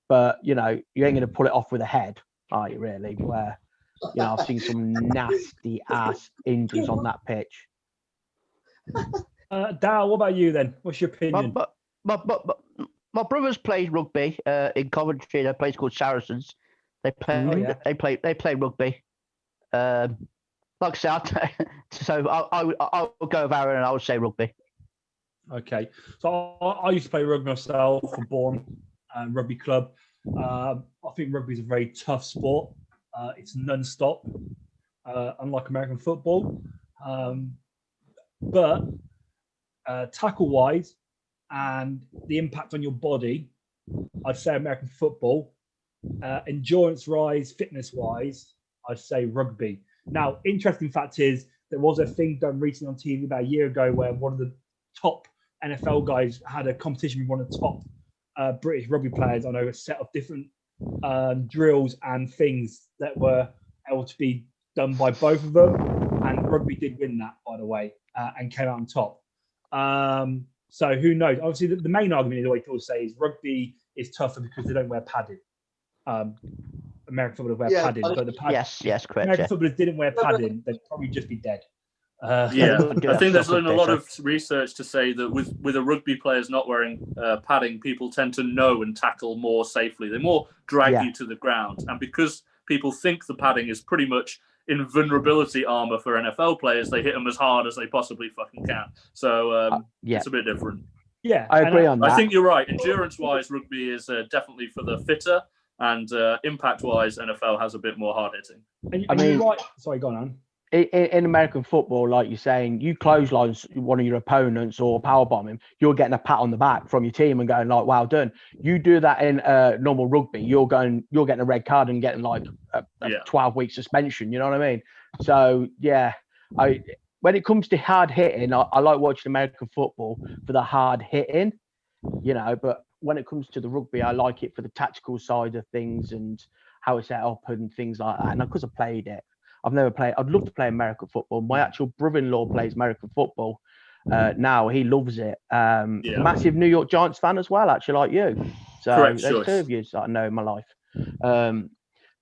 But you know, you ain't gonna pull it off with a head, are you really? Where, you know, I've seen some nasty ass injuries on that pitch. Dal, what about you then? What's your opinion? My brothers played rugby in Coventry in a place called Saracens. They play rugby. Like I said, so I would go with Aaron and I would say rugby. Okay, so I used to play rugby myself for Bourne Rugby Club. I think rugby is a very tough sport. It's non-stop, unlike American football. But tackle-wise and the impact on your body, I'd say American football. Endurance-wise, fitness-wise, I'd say rugby. Now, interesting fact is there was a thing done recently on TV about a year ago where one of the top NFL guys had a competition with one of the top British rugby players on a set of different drills and things that were able to be done by both of them. And rugby did win that, by the way, and came out on top. So who knows? Obviously, the main argument, the way people say, is rugby is tougher because they don't wear padding. American footballers wear padding, but the padding, yes, correct. American footballers didn't wear padding, they'd probably just be dead. Yeah, I think there's been a lot of research to say that with a rugby players not wearing padding, people tend to know and tackle more safely. They more drag you to the ground, and because people think the padding is pretty much invulnerability armor for NFL players, they hit them as hard as they possibly fucking can. So it's a bit different. Yeah, I agree on that. I think you're right. Endurance-wise, rugby is definitely for the fitter, and impact-wise, NFL has a bit more hard hitting. I mean, right. Sorry, go on. In American football, like you're saying, you clothesline one of your opponents or powerbomb him, you're getting a pat on the back from your team and going like, "Well done." You do that in normal rugby, you're getting a red card and getting like a 12-week suspension. You know what I mean? So yeah, when it comes to hard hitting, I like watching American football for the hard hitting, you know. But when it comes to the rugby, I like it for the tactical side of things and how it's set up and things like that. And because I played it. I've never played. I'd love to play American football. My actual brother-in-law plays American football now. He loves it. Massive New York Giants fan as well, actually, like you. So Correct there's choice. 2 of you that I know in my life.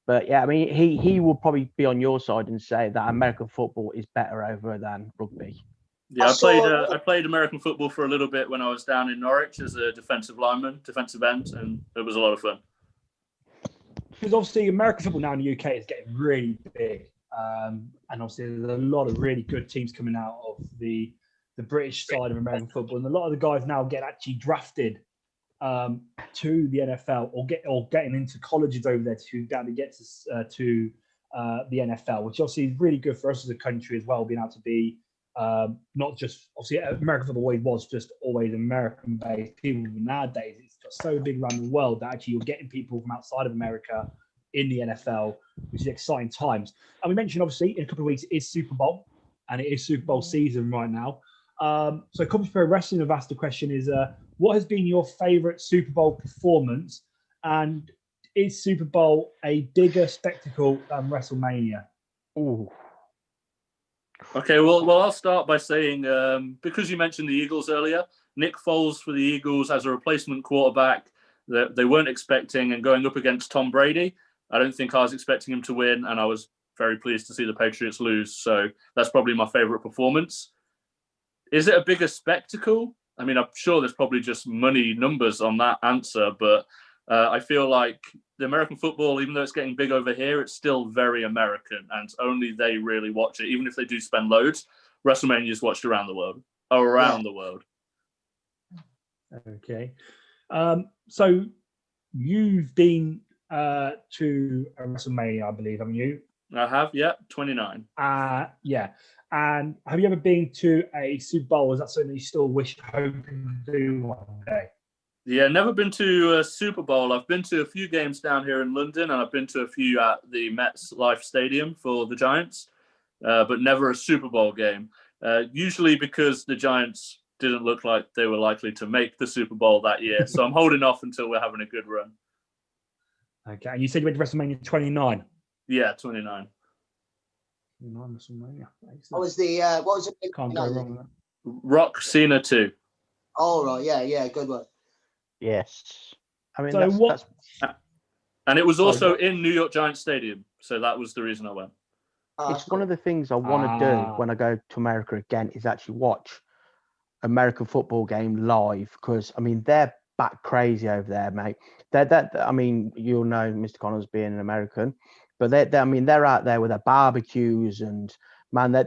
But yeah, I mean, he will probably be on your side and say that American football is better over than rugby. Yeah, I I played American football for a little bit when I was down in Norwich as a defensive lineman, defensive end, and it was a lot of fun. Because obviously American football now in the UK is getting really big, and obviously there's a lot of really good teams coming out of the British side of American football, and a lot of the guys now get actually drafted to the NFL or getting into colleges over there to get to the NFL, which obviously is really good for us as a country as well, being able to be not just obviously American football was just always American based. People nowadays it's just so big around the world that actually you're getting people from outside of America in the NFL, which is exciting times. And we mentioned obviously in a couple of weeks it is Super Bowl, and it is Super Bowl season right now. So Compass Pro Wrestling have asked the question is, what has been your favorite Super Bowl performance, and is Super Bowl a bigger spectacle than WrestleMania? Ooh. Okay, well, I'll start by saying because you mentioned the Eagles earlier, Nick Foles for the Eagles as a replacement quarterback that they weren't expecting, and going up against Tom Brady, I don't think I was expecting him to win, and I was very pleased to see the Patriots lose. So that's probably my favorite performance. Is it a bigger spectacle? I mean, I'm sure there's probably just money numbers on that answer, but I feel like the American football, even though it's getting big over here, it's still very American, and only they really watch it. Even if they do spend loads, WrestleMania is watched around the world. The world. Okay. So you've been to a WrestleMania, I believe, haven't you? I have, yeah, 29. Yeah. And have you ever been to a Super Bowl? Is that something you still hoping to do one day? Yeah, never been to a Super Bowl. I've been to a few games down here in London, and I've been to a few at the MetLife Stadium for the Giants, but never a Super Bowl game. Usually because the Giants didn't look like they were likely to make the Super Bowl that year. So I'm holding off until we're having a good run. Okay. And you said you went to WrestleMania 29? Yeah, 29. WrestleMania. What was the Can't go wrong with that. Rock Cena 2. Oh right, yeah, good one. Yes. I mean, So that's And it was also in New York Giants Stadium. So that was the reason I went. it's one of the things I want to do when I go to America again is actually watch American football game live, because I mean they're back crazy over there, mate. I mean, you'll know Mr. Connors being an American, but they're out there with their barbecues, and man, they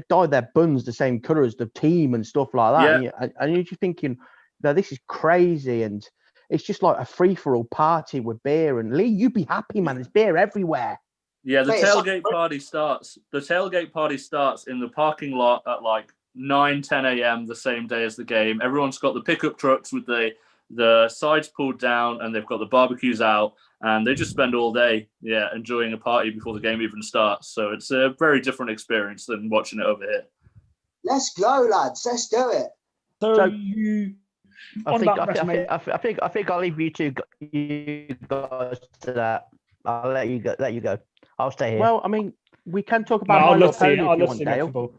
dye their buns the same colour as the team and stuff like that. Yeah. And you're just thinking, no, this is crazy, and it's just like a free-for-all party with beer. And Lee, you'd be happy, man. There's beer everywhere. Yeah, the tailgate party starts. The tailgate party starts in the parking lot at like 9-10 a.m. the same day as the game. Everyone's got the pickup trucks with the sides pulled down, and they've got the barbecues out, and they just spend all day, enjoying a party before the game even starts. So it's a very different experience than watching it over here. Let's go, lads. Let's do it. So you. I think I'll leave you guys to that. I'll let you go. I'll stay here. Well, I mean, we can talk about My Little Pony if you want, Dale.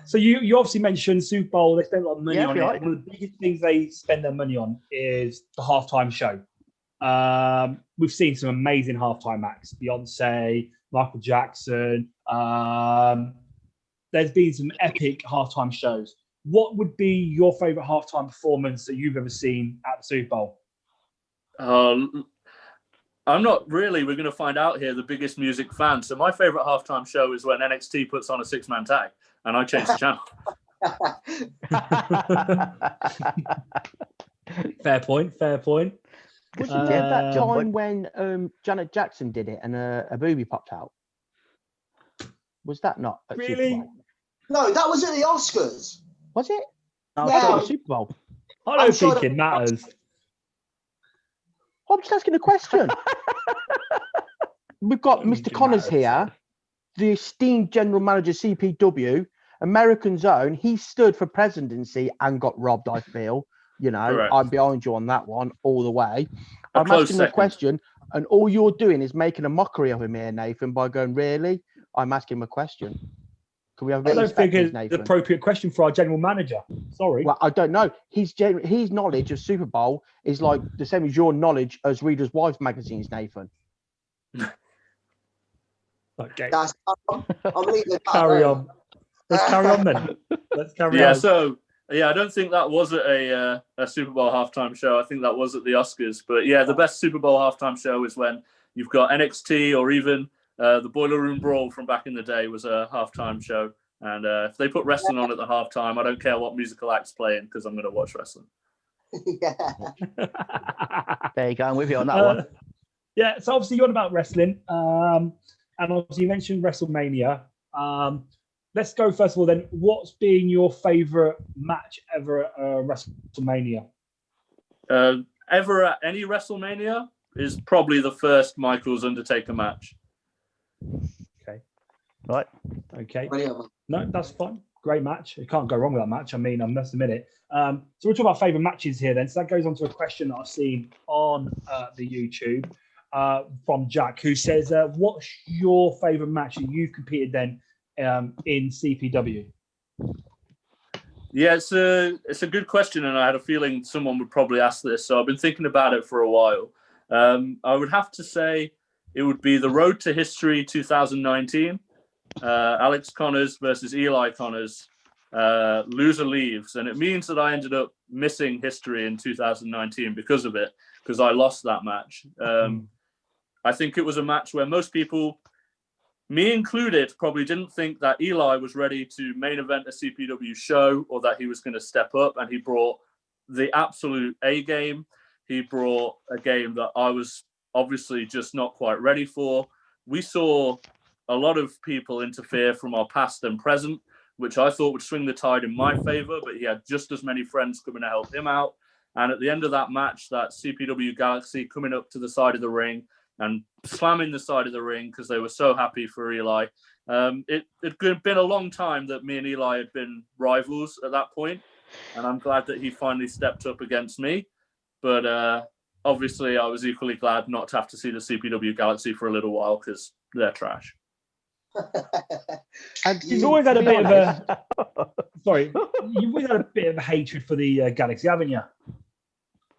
So you obviously mentioned Super Bowl. They spend a lot of money on it. Right. One of the biggest things they spend their money on is the halftime show. We've seen some amazing halftime acts: Beyonce, Michael Jackson. There's been some epic halftime shows. What would be your favorite halftime performance that you've ever seen at the Super Bowl? I'm not really, we're going to find out here, the biggest music fan. So my favorite halftime show is when NXT puts on a 6-man tag, and I change the channel. Fair point. Was it that time when Janet Jackson did it and a booby popped out? Was that not at Really? Super Bowl? No, that was at the Oscars. Was it? No, Yeah. I thought it was Super Bowl. I don't think it matters. I'm just asking a question. We've got Mr. Connors here, the esteemed general manager CPW, American Zone. He stood for presidency and got robbed, I feel. You know, Correct. I'm behind you on that one all the way. A I'm close asking second. a question, and all you're doing is making a mockery of him here, Nathan, by going, really? I'm asking him a question. Can we have a I bit of don't respect, think please, it's the Nathan? appropriate question for our general manager. Sorry. Well, I don't know. His knowledge of Super Bowl is like the same as your knowledge as Reader's Wife magazines, Nathan. Okay. I'm leaving that Carry alone. on. Let's carry on then. Let's carry Yeah, on. so I don't think that was at a Super Bowl halftime show. I think that was at the Oscars. But yeah, the best Super Bowl halftime show is when you've got NXT or even the Boiler Room Brawl from back in the day was a halftime show. And if they put wrestling on at the halftime, I don't care what musical act's playing because I'm going to watch wrestling. Yeah. There you go. I'm with you on that one. Yeah, so obviously you're on about wrestling. And obviously you mentioned WrestleMania. Let's go first of all then. What's been your favourite match ever at WrestleMania? Ever at any WrestleMania is probably the first Michaels Undertaker match. Right. Okay. Brilliant. No, that's fine. Great match. You can't go wrong with that match. I mean, I must admit it. So we're talking about favourite matches here then. So that goes on to a question that I've seen on the YouTube from Jack, who says, what's your favourite match that you've competed then in CPW? Yeah, it's a good question, and I had a feeling someone would probably ask this, so I've been thinking about it for a while. I would have to say it would be the Road to History 2019, Alex Connors versus Eli Connors. Loser leaves, and it means that I ended up missing history in 2019 because of it, because I lost that match. I think it was a match where most people, me included, probably didn't think that Eli was ready to main event a CPW show or that he was going to step up, and he brought the absolute A game. He brought a game that I was obviously just not quite ready for. We saw a lot of people interfere from our past and present, which I thought would swing the tide in my favor, but he had just as many friends coming to help him out. And at the end of that match, that CPW Galaxy coming up to the side of the ring and slamming the side of the ring because they were so happy for Eli. It had been a long time that me and Eli had been rivals at that point, and I'm glad that he finally stepped up against me. But obviously, I was equally glad not to have to see the CPW Galaxy for a little while because they're trash. And You've always had a bit of a sorry. You've always had a bit of a hatred for the Galaxy, haven't you?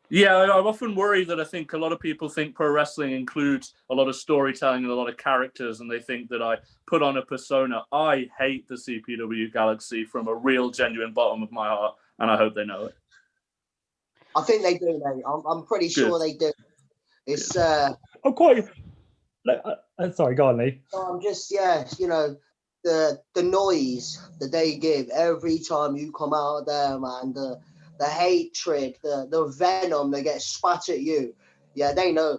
Yeah, I often worry that I think a lot of people think pro wrestling includes a lot of storytelling and a lot of characters, and they think that I put on a persona. I hate the CPW Galaxy from a real, genuine bottom of my heart, and I hope they know it. I think they do, mate. I'm pretty sure they do. It's I'm quite. Sorry, go on, Lee. I'm just the noise that they give every time you come out there, man. The hatred, the venom that gets spat at you. Yeah, they know,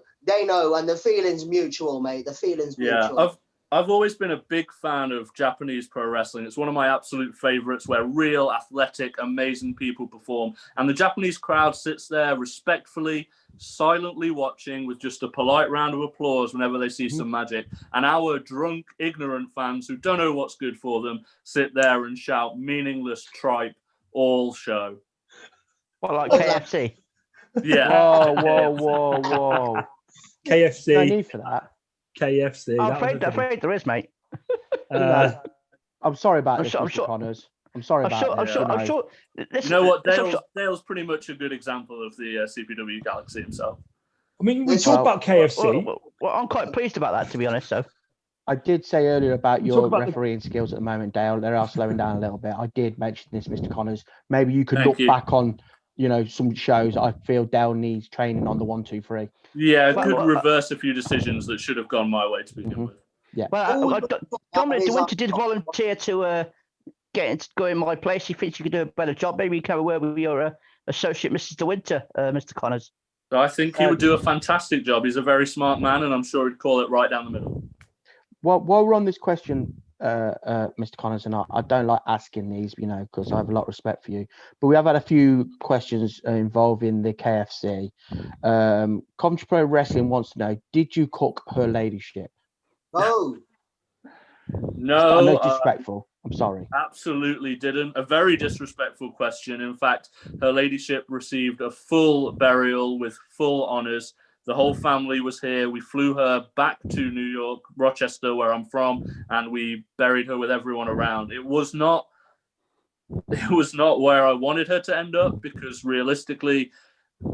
and the feeling's mutual, mate. The feeling's mutual. Yeah, I've always been a big fan of Japanese pro wrestling. It's one of my absolute favorites, where real athletic, amazing people perform. And the Japanese crowd sits there respectfully, silently watching with just a polite round of applause whenever they see some magic. And our drunk, ignorant fans who don't know what's good for them sit there and shout meaningless tripe all show. What, like KFC? Yeah. Whoa. KFC. No need for that. KFC. I'm afraid there is, mate. I'm sorry about I'm this, sure- I'm Mr. sure- Connors. I'm sorry about this. I'm sure. You know what? Dale's pretty much a good example of the CPW Galaxy himself. I mean, we talk about KFC. Well, I'm quite pleased about that, to be honest. So I did say earlier about You your talk about refereeing skills at the moment, Dale. They are slowing down a little bit. I did mention this, Mr. Connors. Maybe you could Thank look you. back on, some shows. I feel Dale needs training on the 1, 2, 3. Yeah, Well, could reverse a few decisions that should have gone my way to begin with. well, Dominic De Winter did volunteer to go in my place. He thinks you could do a better job. Maybe you can have a word with your associate, Mrs. De Winter, Mr. Connors. So I think he would do a fantastic job. He's a very smart man, and I'm sure he'd call it right down the middle. Well, while we're on this question, Mr. Connors, and I don't like asking these, because I have a lot of respect for you. But we have had a few questions involving the KFC. Coventry Pro Wrestling wants to know: did you cook her ladyship? Oh, I No, know disrespectful. I'm sorry. absolutely didn't. A very disrespectful question. In fact, her ladyship received a full burial with full honours. The whole family was here. We flew her back to New York, Rochester, where I'm from, and we buried her with everyone around. It was not where I wanted her to end up, because realistically,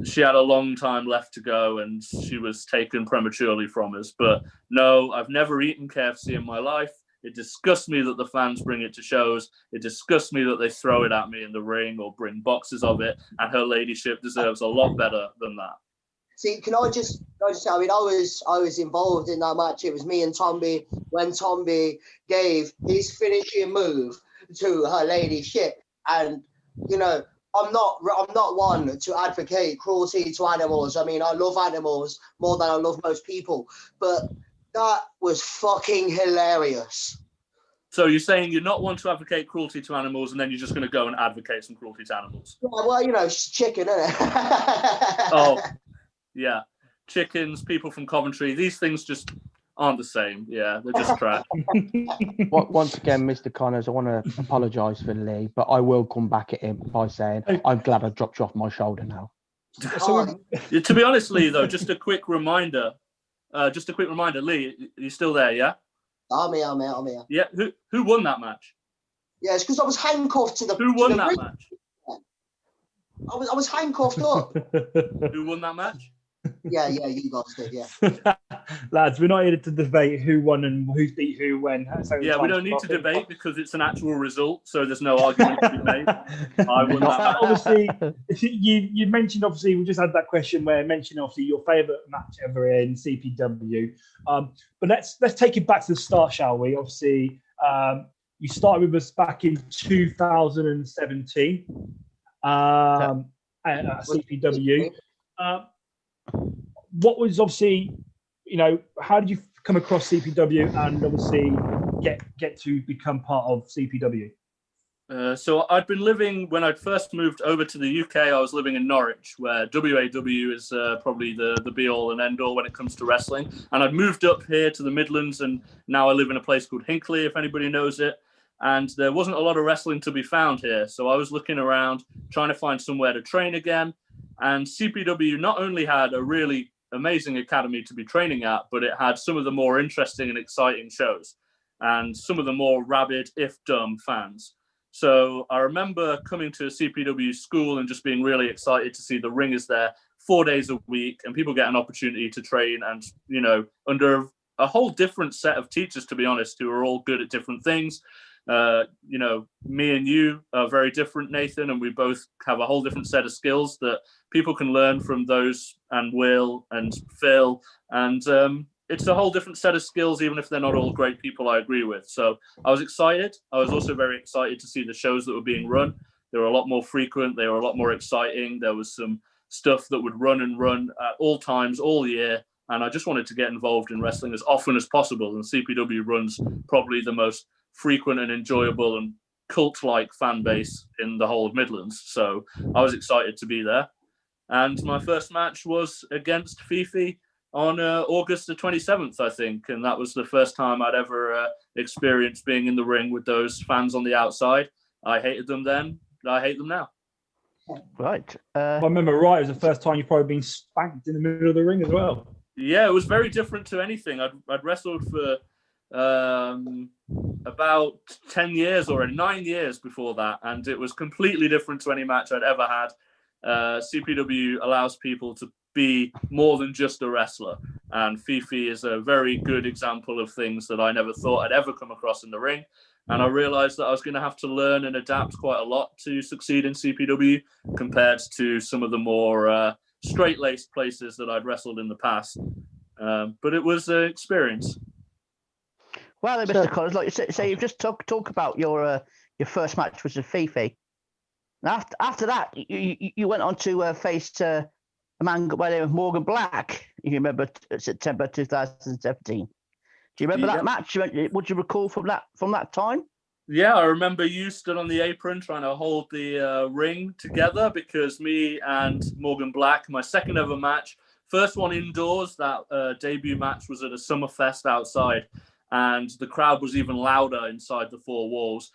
she had a long time left to go and she was taken prematurely from us. But no, I've never eaten KFC in my life. It disgusts me that the fans bring it to shows. It disgusts me that they throw it at me in the ring or bring boxes of it. And her ladyship deserves a lot better than that. See, can I just say, I mean, I was involved in that match. It was me and Tomby when Tomby gave his finishing move to her ladyship. And, you know, I'm not one to advocate cruelty to animals. I mean, I love animals more than I love most people. But that was fucking hilarious. So you're saying you're not one to advocate cruelty to animals, and then you're just going to go and advocate some cruelty to animals? Yeah, well, you know, it's chicken, isn't it? Oh, yeah. Chickens, people from Coventry, these things just aren't the same. Yeah, they're just trash. Once again, Mr. Connors, I want to apologise for Lee, but I will come back at him by saying I'm glad I dropped you off my shoulder now. So To be honest, Lee, though, just a quick reminder, Lee, you still there, yeah? I'm here. Yeah, who won that match? Yeah, it's because I was handcuffed to the. Who won to the that ring. match? I was handcuffed up. Who won that match? Yeah, you guys did, yeah. Lads, we're not here to debate who won and who beat who when. Yeah, we don't need to debate because it's an actual result, so there's no argument to be made. I won that match. Obviously, you mentioned, obviously, we just had that question where mentioned, obviously, your favourite match ever in CPW. But let's take it back to the start, shall we? Obviously, you started with us back in 2017 at CPW. What was obviously, you know, how did you come across CPW and obviously get to become part of CPW? So I'd been living, when I'd first moved over to the UK, I was living in Norwich, where WAW is probably the be-all and end-all when it comes to wrestling. And I'd moved up here to the Midlands, and now I live in a place called Hinckley, if anybody knows it. And there wasn't a lot of wrestling to be found here. So I was looking around, trying to find somewhere to train again. And CPW not only had a really amazing academy to be training at, but it had some of the more interesting and exciting shows and some of the more rabid, if dumb, fans. So I remember coming to a CPW school and just being really excited to see the ringers there 4 days a week, and people get an opportunity to train and, you know, under a whole different set of teachers, to be honest, who are all good at different things. You know, me and you are very different, Nathan, and we both have a whole different set of skills that people can learn from those, and Will and Phil. And it's a whole different set of skills, even if they're not all great people I agree with. So I was excited. I was also very excited to see the shows that were being run. They were a lot more frequent. They were a lot more exciting. There was some stuff that would run at all times, all year. And I just wanted to get involved in wrestling as often as possible. And CPW runs probably the most frequent and enjoyable and cult-like fan base in the whole of Midlands. So I was excited to be there. And my first match was against Fifi on August the 27th, I think. And that was the first time I'd ever experienced being in the ring with those fans on the outside. I hated them then. I hate them now. Right. If I remember right, it was the first time you've probably been spanked in the middle of the ring as well. Yeah, it was very different to anything. I'd wrestled for about 10 years already, 9 years before that, and it was completely different to any match I'd ever had. CPW allows people to be more than just a wrestler, and Fifi is a very good example of things that I never thought I'd ever come across in the ring. And I realized that I was going to have to learn and adapt quite a lot to succeed in CPW compared to some of the more straight-laced places that I'd wrestled in the past. But it was an experience. Well, then, Mr. Collins, like you say, you've just talk about your first match was with Fifi. After that, you went on to face a man by the name of Morgan Black. You remember September 2017. Do you remember that match? Would you recall from that time? Yeah, I remember you stood on the apron trying to hold the ring together, because me and Morgan Black, my second ever match, first one indoors, that debut match was at a Summerfest outside. and the crowd was even louder inside the four walls.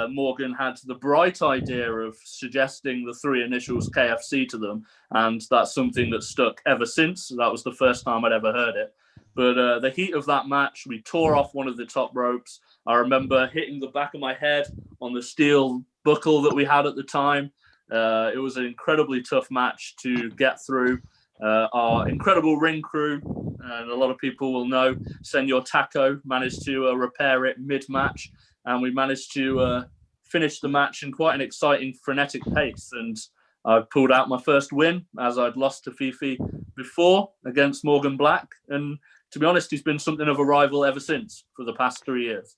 Morgan had the bright idea of suggesting the three initials KFC to them, and that's something that stuck ever since. That was the first time I'd ever heard it. But the heat of that match, we tore off one of the top ropes. I remember hitting the back of my head on the steel buckle that we had at the time. It was an incredibly tough match to get through. Our incredible ring crew, and a lot of people will know, Senor Taco, managed to repair it mid-match, and we managed to finish the match in quite an exciting, frenetic pace. And I pulled out my first win, as I'd lost to Fifi before against Morgan Black. And to be honest, he's been something of a rival ever since for the past 3 years.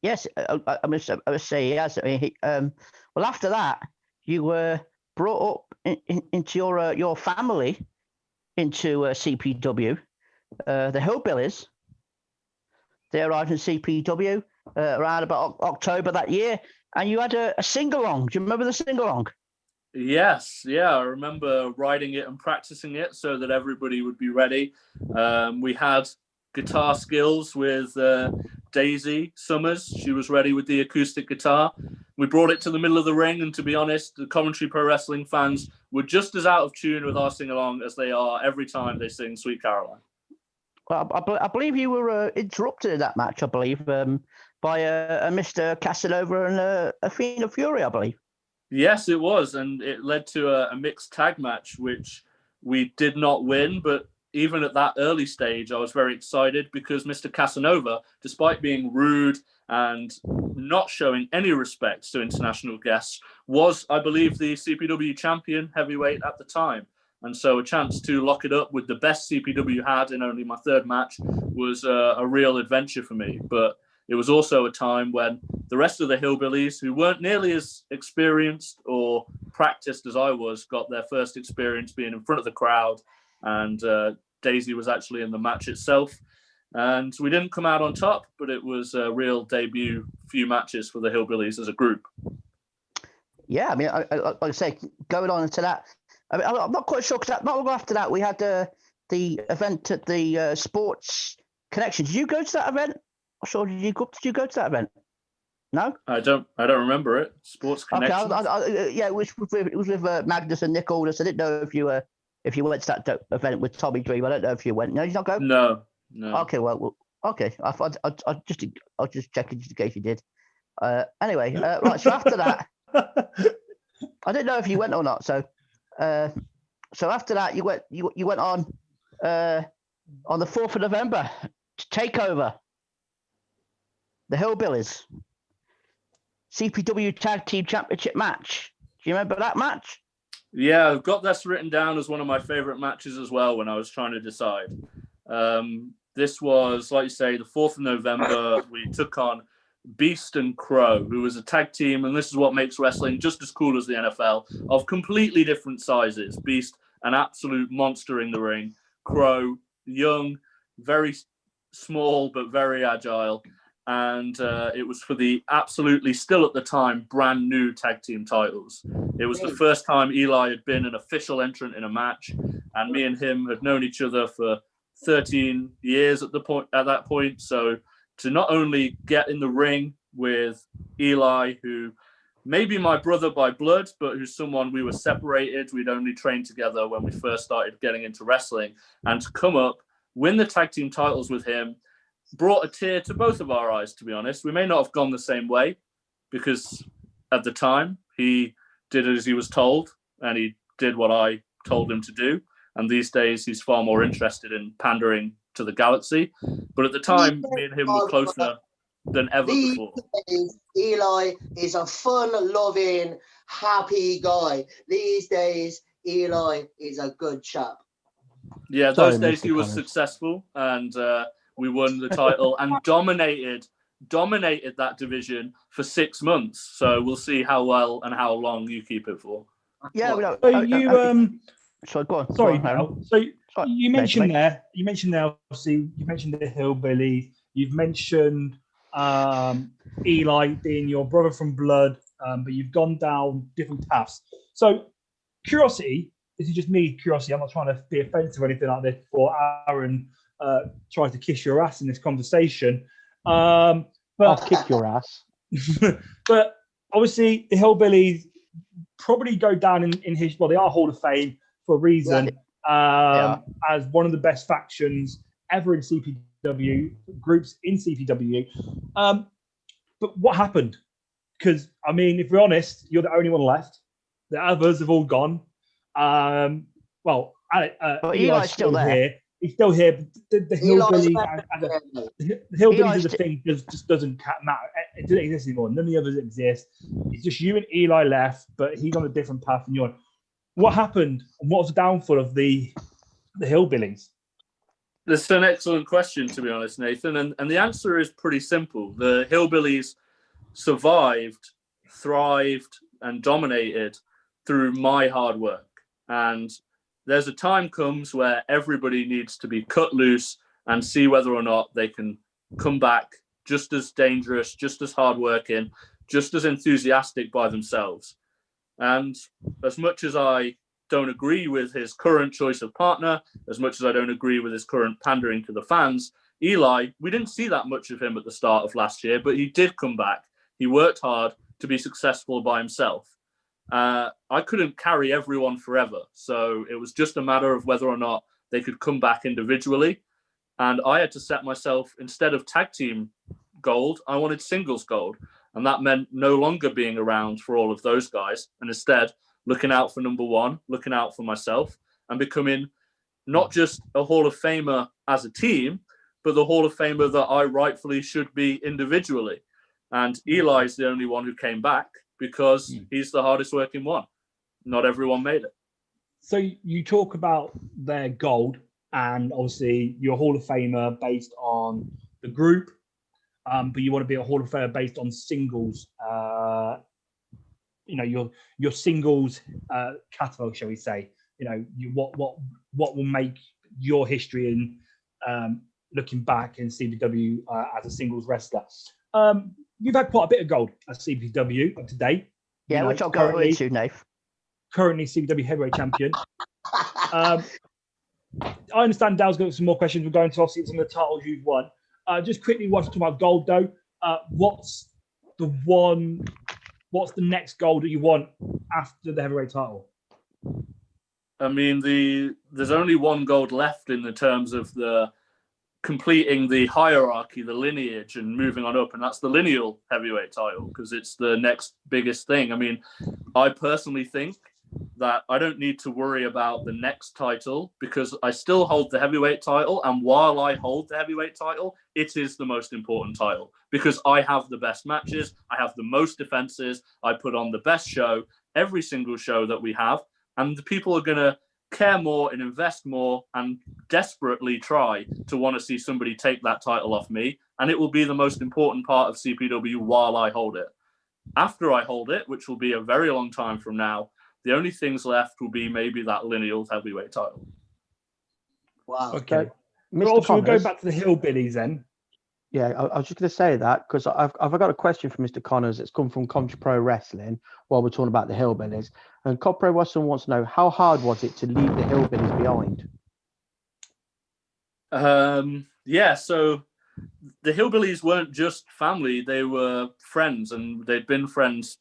Yes, I must say he has. I mean, well, after that, you were brought up into your family into CPW. The Hillbillies, they arrived in CPW around about October that year, and you had a sing-along. Do you remember the sing-along? Yes, yeah, I remember writing it and practicing it so that everybody would be ready. We had guitar skills with Daisy Summers. She was ready with the acoustic guitar. We brought it to the middle of the ring, and to be honest, the Coventry Pro Wrestling fans were just as out of tune with our sing-along as they are every time they sing Sweet Caroline. Well, I believe you were interrupted in that match, I believe, by a Mr. Casanova and Athena Fury, I believe. Yes, it was, and it led to a mixed tag match, which we did not win, but even at that early stage, I was very excited because Mr. Casanova, despite being rude and not showing any respect to international guests, was, I believe, the CPW champion heavyweight at the time. And so a chance to lock it up with the best CPW had in only my third match was a real adventure for me. But it was also a time when the rest of the Hillbillies, who weren't nearly as experienced or practiced as I was, got their first experience being in front of the crowd. And Daisy was actually in the match itself. And we didn't come out on top, but it was a real debut few matches for the Hillbillies as a group. Yeah, I mean, like I say, going on into that, I mean, I'm not quite sure, because not long after that, we had the event at the Sports Connection. Did you go to that event? Or did you go to that event? No, I don't remember it. Sports Connection. Okay, yeah, it was with Magnus and Nick Aldis. I didn't know if you went to that event with Tommy Dream. I don't know if you went. No, you not go. No. Okay, well, okay. I'll just check in case you did. Anyway, right. So after that, I didn't know if you went or not. So after that, you went on the 4th of November to take over the Hillbillies CPW Tag Team Championship match. Do you remember that match? Yeah, I've got this written down as one of my favorite matches as well when I was trying to decide. This was, like you say, the 4th of November. We took on Beast and Crow, who was a tag team, and this is what makes wrestling just as cool as the NFL, of completely different sizes. Beast, an absolute monster in the ring. Crow, young, very small, but very agile. And it was for the absolutely, still at the time, brand new tag team titles. It was the first time Eli had been an official entrant in a match, and me and him had known each other for 13 years at that point. So to not only get in the ring with Eli, who may be my brother by blood, but who's someone we were separated. We'd only trained together when we first started getting into wrestling, and to come up, win the tag team titles with him, brought a tear to both of our eyes, to be honest. We may not have gone the same way, because at the time he did as he was told, and he did what I told him to do. And these days he's far more interested in pandering to the galaxy. But at the time, me and him were closer than ever before. Eli is a fun-loving, happy guy. These days, Eli is a good chap. Yeah, those days he was successful, and we won the title and dominated that division for 6 months. So we'll see how well and how long you keep it for. Yeah, so you So go on. Sorry, go on, Mel. So you mentioned there. Obviously, you mentioned the Hillbillies. You've mentioned Eli being your brother from blood, but you've gone down different paths. So, curiosity. This is just me. Curiosity. I'm not trying to be offensive or anything like this. Before Aaron tries to kiss your ass in this conversation, I'll But kick your ass. but obviously the Hillbillies probably go down in history. Well, they are Hall of Fame for a reason. As one of the best factions ever in CPW, groups in CPW. But what happened? Because, I mean, if we're honest, you're the only one left. The others have all gone. Well, Eli's still there. here. He's still here. But the Hillbillies, the Hillbillies as a thing just doesn't matter. It doesn't exist anymore. None of the others exist. It's just you and Eli left, but he's on a different path and you're on. What happened? And what was the downfall of the Hillbillies? That's an excellent question, to be honest, Nathan. And the answer is pretty simple. The Hillbillies survived, thrived, and dominated through my hard work. And there's a time comes where everybody needs to be cut loose and see whether or not they can come back just as dangerous, just as hardworking, just as enthusiastic by themselves. And as much as I don't agree with his current choice of partner, as much as I don't agree with his current pandering to the fans, Eli, we didn't see that much of him at the start of last year, but he did come back. He worked hard to be successful by himself. I couldn't carry everyone forever, so it was just a matter of whether or not they could come back individually. And I had to set myself, instead of tag team gold, I wanted singles gold. And that meant no longer being around for all of those guys, and instead looking out for number one, looking out for myself, and becoming not just a Hall of Famer as a team, but the Hall of Famer that I rightfully should be individually. And Eli's the only one who came back because he's the hardest working one. Not everyone made it. So you talk about their gold, and obviously you're a Hall of Famer based on the group, but you want to be a Hall of Famer based on singles. Your singles catalog, shall we say? What will make your history in looking back in CPW as a singles wrestler. You've had quite a bit of gold at CPW today. Yeah, which I'll go into, Nate. Currently CPW heavyweight champion. I understand Dal's got some more questions. We're going to obviously some of the titles you've won. Just quickly, whilst talking about gold though, what's the next gold that you want after the heavyweight title? I mean, there's only one gold left in the terms of the completing the hierarchy, the lineage, and moving on up, and that's the lineal heavyweight title, because it's the next biggest thing. I mean, I personally think that I don't need to worry about the next title because I still hold the heavyweight title, and while I hold the heavyweight title, it is the most important title because I have the best matches, I have the most defenses, I put on the best show, every single show that we have, and the people are going to care more and invest more and desperately try to want to see somebody take that title off me, and it will be the most important part of CPW while I hold it. After I hold it, which will be a very long time from now, the only things left will be maybe that lineal heavyweight title. Wow. Okay. Mr. We'll go back to the Hillbillies then. Yeah, I was just going to say that because I've got a question from Mr. Connors that's come from Contra Pro Wrestling while we're talking about the Hillbillies. And Contra Pro Wrestling wants to know, how hard was it to leave the Hillbillies behind? Yeah, so the Hillbillies weren't just family, they were friends, and they'd been friends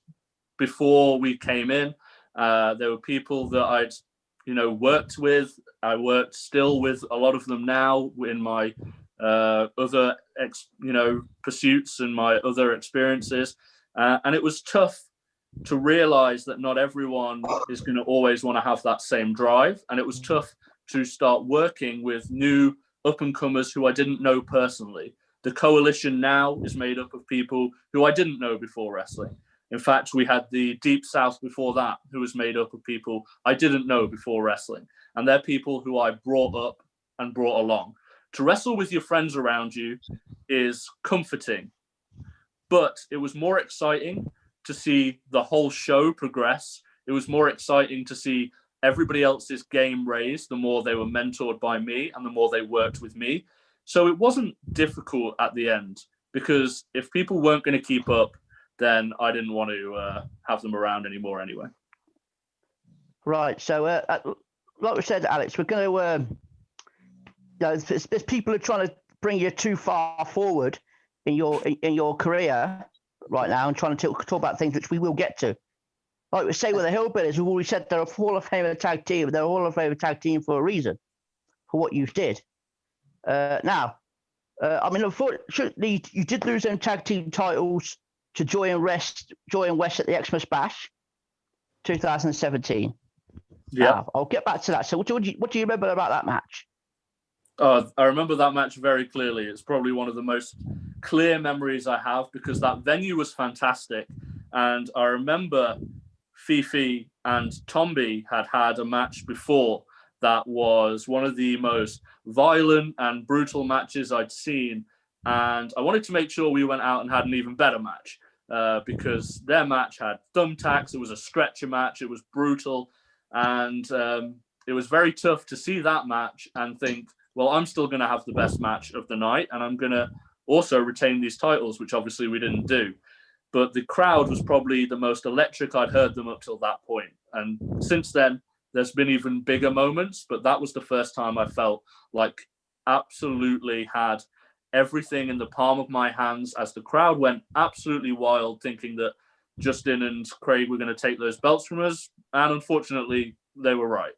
before we came in. There were people that I'd, worked with. I worked still with a lot of them now in my other pursuits and my other experiences, and it was tough to realize that not everyone is going to always want to have that same drive, and it was tough to start working with new up-and-comers who I didn't know personally. The coalition now is made up of people who I didn't know before wrestling. In fact, we had the Deep South before that, who was made up of people I didn't know before wrestling, and they're people who I brought up and brought along. To wrestle with your friends around you is comforting, but it was more exciting to see the whole show progress. It was more exciting to see everybody else's game raised the more they were mentored by me and the more they worked with me. So it wasn't difficult at the end, because if people weren't going to keep up, then I didn't want to have them around anymore anyway. Right. So, like we said, Alex, we're going to... there's people who are trying to bring you too far forward in your career right now and trying to talk about things which we will get to. Like we say with the Hillbillies, we've always said they're a Hall of Fame tag team. They're a Hall of Fame tag team for a reason, for what you did. Now, I mean, unfortunately, you did lose them tag team titles to Joy and West at the Xmas Bash, 2017. Yeah, now, I'll get back to that. So, what do you remember about that match? I remember that match very clearly. It's probably one of the most clear memories I have because that venue was fantastic, and I remember Fifi and Tombi had a match before that was one of the most violent and brutal matches I'd seen. And I wanted to make sure we went out and had an even better match because their match had thumbtacks. It was a stretcher match. It was brutal. And it was very tough to see that match and think, well, I'm still going to have the best match of the night. And I'm going to also retain these titles, which obviously we didn't do. But the crowd was probably the most electric I'd heard them up till that point. And since then, there's been even bigger moments, but that was the first time I felt like absolutely had everything in the palm of my hands as the crowd went absolutely wild, thinking that Justin and Craig were going to take those belts from us. And unfortunately, they were right.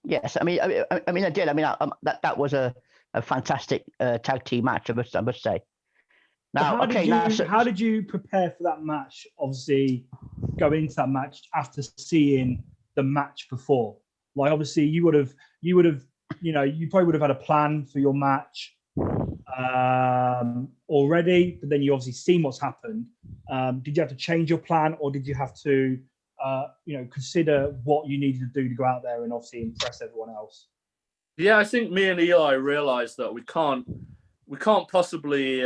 Yes, I mean, I did. I mean, that was a fantastic tag team match, I must say. Now, how did you prepare for that match? Obviously, going into that match after seeing the match before, like obviously you probably would have had a plan for your match already, but then you obviously seen what's happened. Did you have to change your plan, or did you have to consider what you needed to do to go out there and obviously impress everyone else? Yeah, I think me and Eli realized that we can't possibly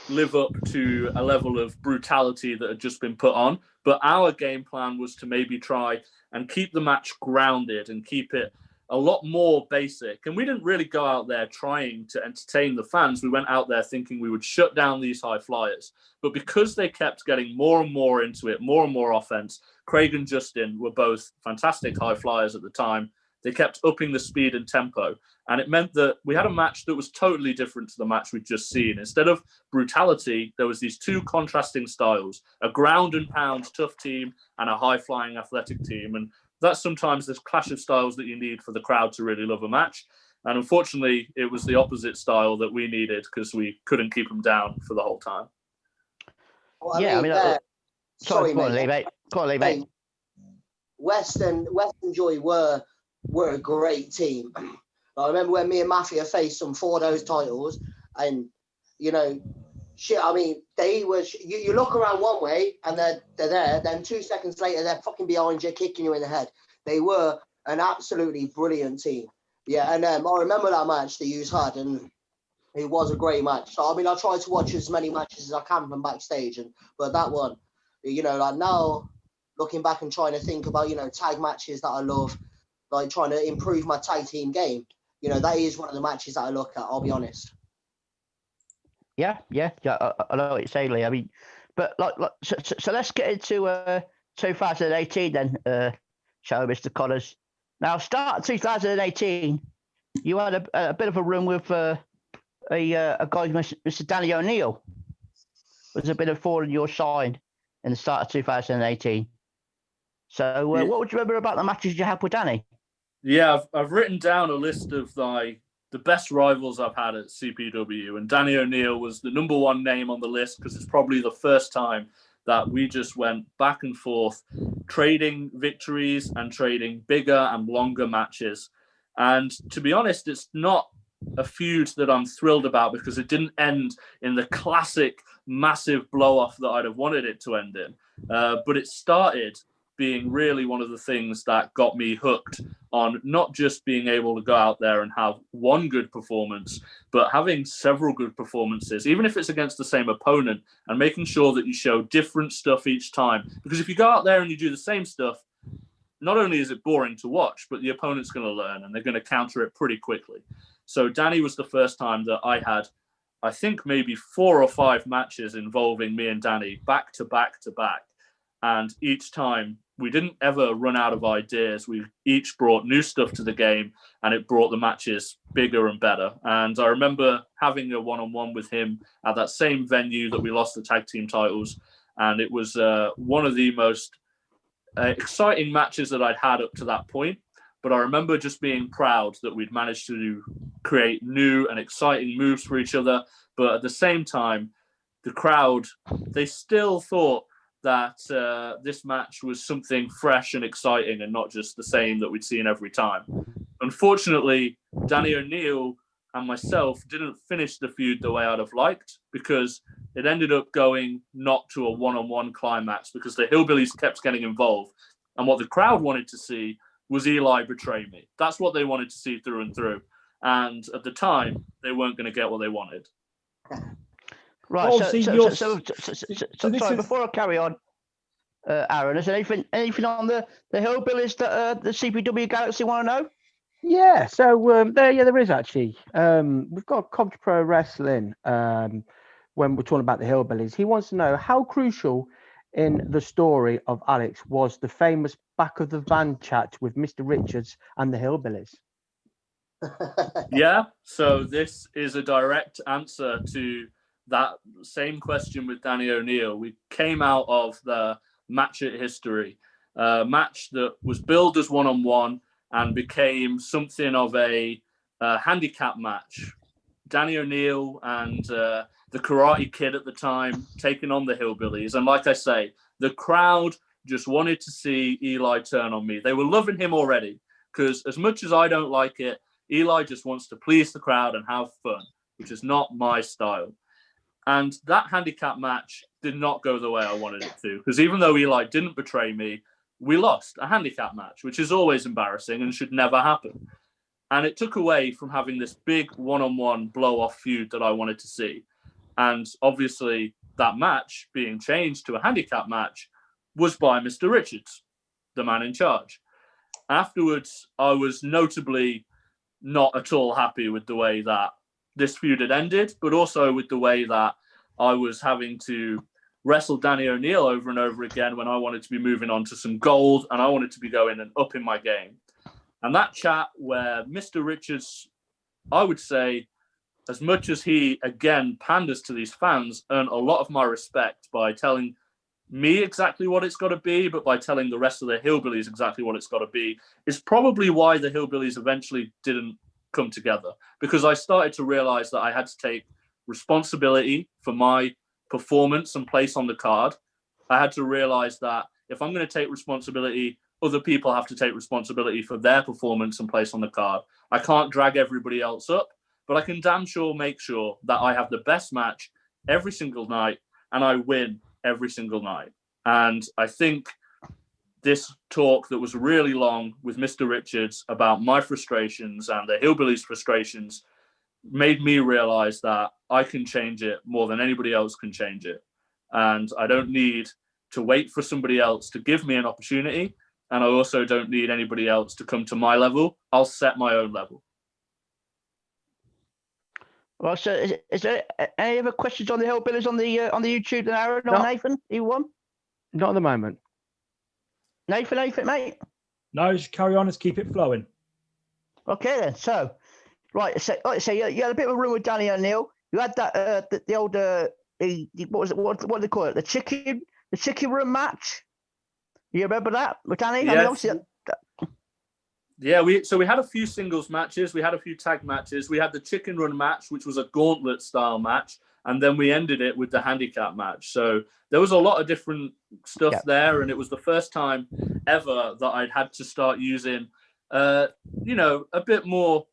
live up to a level of brutality that had just been put on. But our game plan was to maybe try and keep the match grounded and keep it a lot more basic. And we didn't really go out there trying to entertain the fans. We went out there thinking we would shut down these high flyers. But because they kept getting more and more into it, more and more offense, Craig and Justin were both fantastic high flyers at the time. They kept upping the speed and tempo. And it meant that we had a match that was totally different to the match we'd just seen. Instead of brutality, there was these two contrasting styles, a ground and pound tough team and a high flying athletic team. And that's sometimes this clash of styles that you need for the crowd to really love a match. And unfortunately, it was the opposite style that we needed because we couldn't keep them down for the whole time. Well, sorry, mate. Go on, mate. West and Joy were a great team. I remember when me and Mafia faced them for those titles, and they were. You look around one way and they're there. Then 2 seconds later, they're fucking behind you, kicking you in the head. They were an absolutely brilliant team. Yeah, and I remember that match that you had, and it was a great match. So I try to watch as many matches as I can from backstage, but that one, like now, looking back and trying to think about tag matches that I love, like trying to improve my tag team game. That is one of the matches that I look at, I'll be honest. Yeah, I know what you're saying, Lee. I mean, but so let's get into 2018 then, shall we, Mr. Connors? Now, start 2018, you had a bit of a run with a guy, Mr. Danny O'Neill. Was a bit of fall in your side in the start of 2018. So, what would you remember about the matches you had with Danny? Yeah, I've written down a list of the best rivals I've had at CPW, and Danny O'Neill was the number one name on the list because it's probably the first time that we just went back and forth, trading victories and trading bigger and longer matches. And to be honest, it's not a feud that I'm thrilled about because it didn't end in the classic massive blow-off that I'd have wanted it to end in. But it started being really one of the things that got me hooked on not just being able to go out there and have one good performance, but having several good performances, even if it's against the same opponent, and making sure that you show different stuff each time. Because if you go out there and you do the same stuff, not only is it boring to watch, but the opponent's going to learn and they're going to counter it pretty quickly. So Danny was the first time that I had, I think maybe 4 or 5 matches involving me and Danny back to back to back. And each time we didn't ever run out of ideas. We each brought new stuff to the game, and it brought the matches bigger and better. And I remember having a one-on-one with him at that same venue that we lost the tag team titles. And it was one of the most exciting matches that I'd had up to that point. But I remember just being proud that we'd managed to create new and exciting moves for each other. But at the same time, the crowd, they still thought that this match was something fresh and exciting and not just the same that we'd seen every time. Unfortunately, Danny O'Neill and myself didn't finish the feud the way I'd have liked, because it ended up going not to a one-on-one climax because the Hillbillies kept getting involved. And what the crowd wanted to see was Eli betray me. That's what they wanted to see through and through. And at the time, they weren't going to get what they wanted. Right. Oh, So, see, so, you're- so, this sorry, is- before I carry on, Aaron, is there anything on the Hillbillies that the CPW Galaxy want to know? Yeah, so there is actually. We've got Coventry Pro Wrestling. When we're talking about the Hillbillies, he wants to know how crucial in the story of Alex was the famous back of the van chat with Mr. Richards and the Hillbillies. Yeah, so this is a direct answer to that same question with Danny O'Neill. We came out of the Match It history, match that was billed as one-on-one and became something of a handicap match. Danny O'Neill and the Karate Kid at the time taking on the Hillbillies. And like I say, the crowd just wanted to see Eli turn on me. They were loving him already, because as much as I don't like it, Eli just wants to please the crowd and have fun, which is not my style. And that handicap match did not go the way I wanted it to, because even though Eli didn't betray me, we lost a handicap match, which is always embarrassing and should never happen. And it took away from having this big one-on-one blow-off feud that I wanted to see. And obviously that match being changed to a handicap match was by Mr. Richards, the man in charge. Afterwards, I was notably not at all happy with the way that this feud had ended, but also with the way that I was having to wrestle Danny O'Neill over and over again when I wanted to be moving on to some gold and I wanted to be going and upping my game. And that chat where Mr. Richards, I would say, as much as he, again, panders to these fans, earned a lot of my respect by telling me exactly what it's got to be, but by telling the rest of the Hillbillies exactly what it's got to be, is probably why the Hillbillies eventually didn't come together. Because I started to realize that I had to take responsibility for my performance and place on the card. I had to realize that if I'm going to take responsibility, other people have to take responsibility for their performance and place on the card. I can't drag everybody else up, but I can damn sure make sure that I have the best match every single night and I win every single night. And I think this talk that was really long with Mr. Richards about my frustrations and the Hillbillies' frustrations made me realize that I can change it more than anybody else can change it. And I don't need to wait for somebody else to give me an opportunity. And I also don't need anybody else to come to my level. I'll set my own level. Well, so is there any other questions on the Hillbillies on the YouTube, Aaron or No. Nathan? You won? Not at the moment. Nathan, anything, mate? No, just carry on. Let's keep it flowing. Okay then. So, right. So, like I say, you had a bit of a room with Danny O'Neill. You had that the old what was it? What do they call it? The chicken room match. You remember that with Danny? Yes. I mean, obviously, Yeah, we had a few singles matches, we had a few tag matches, we had the chicken run match, which was a gauntlet style match, and then we ended it with the handicap match. So there was a lot of different stuff there, and it was the first time ever that I'd had to start using, a bit more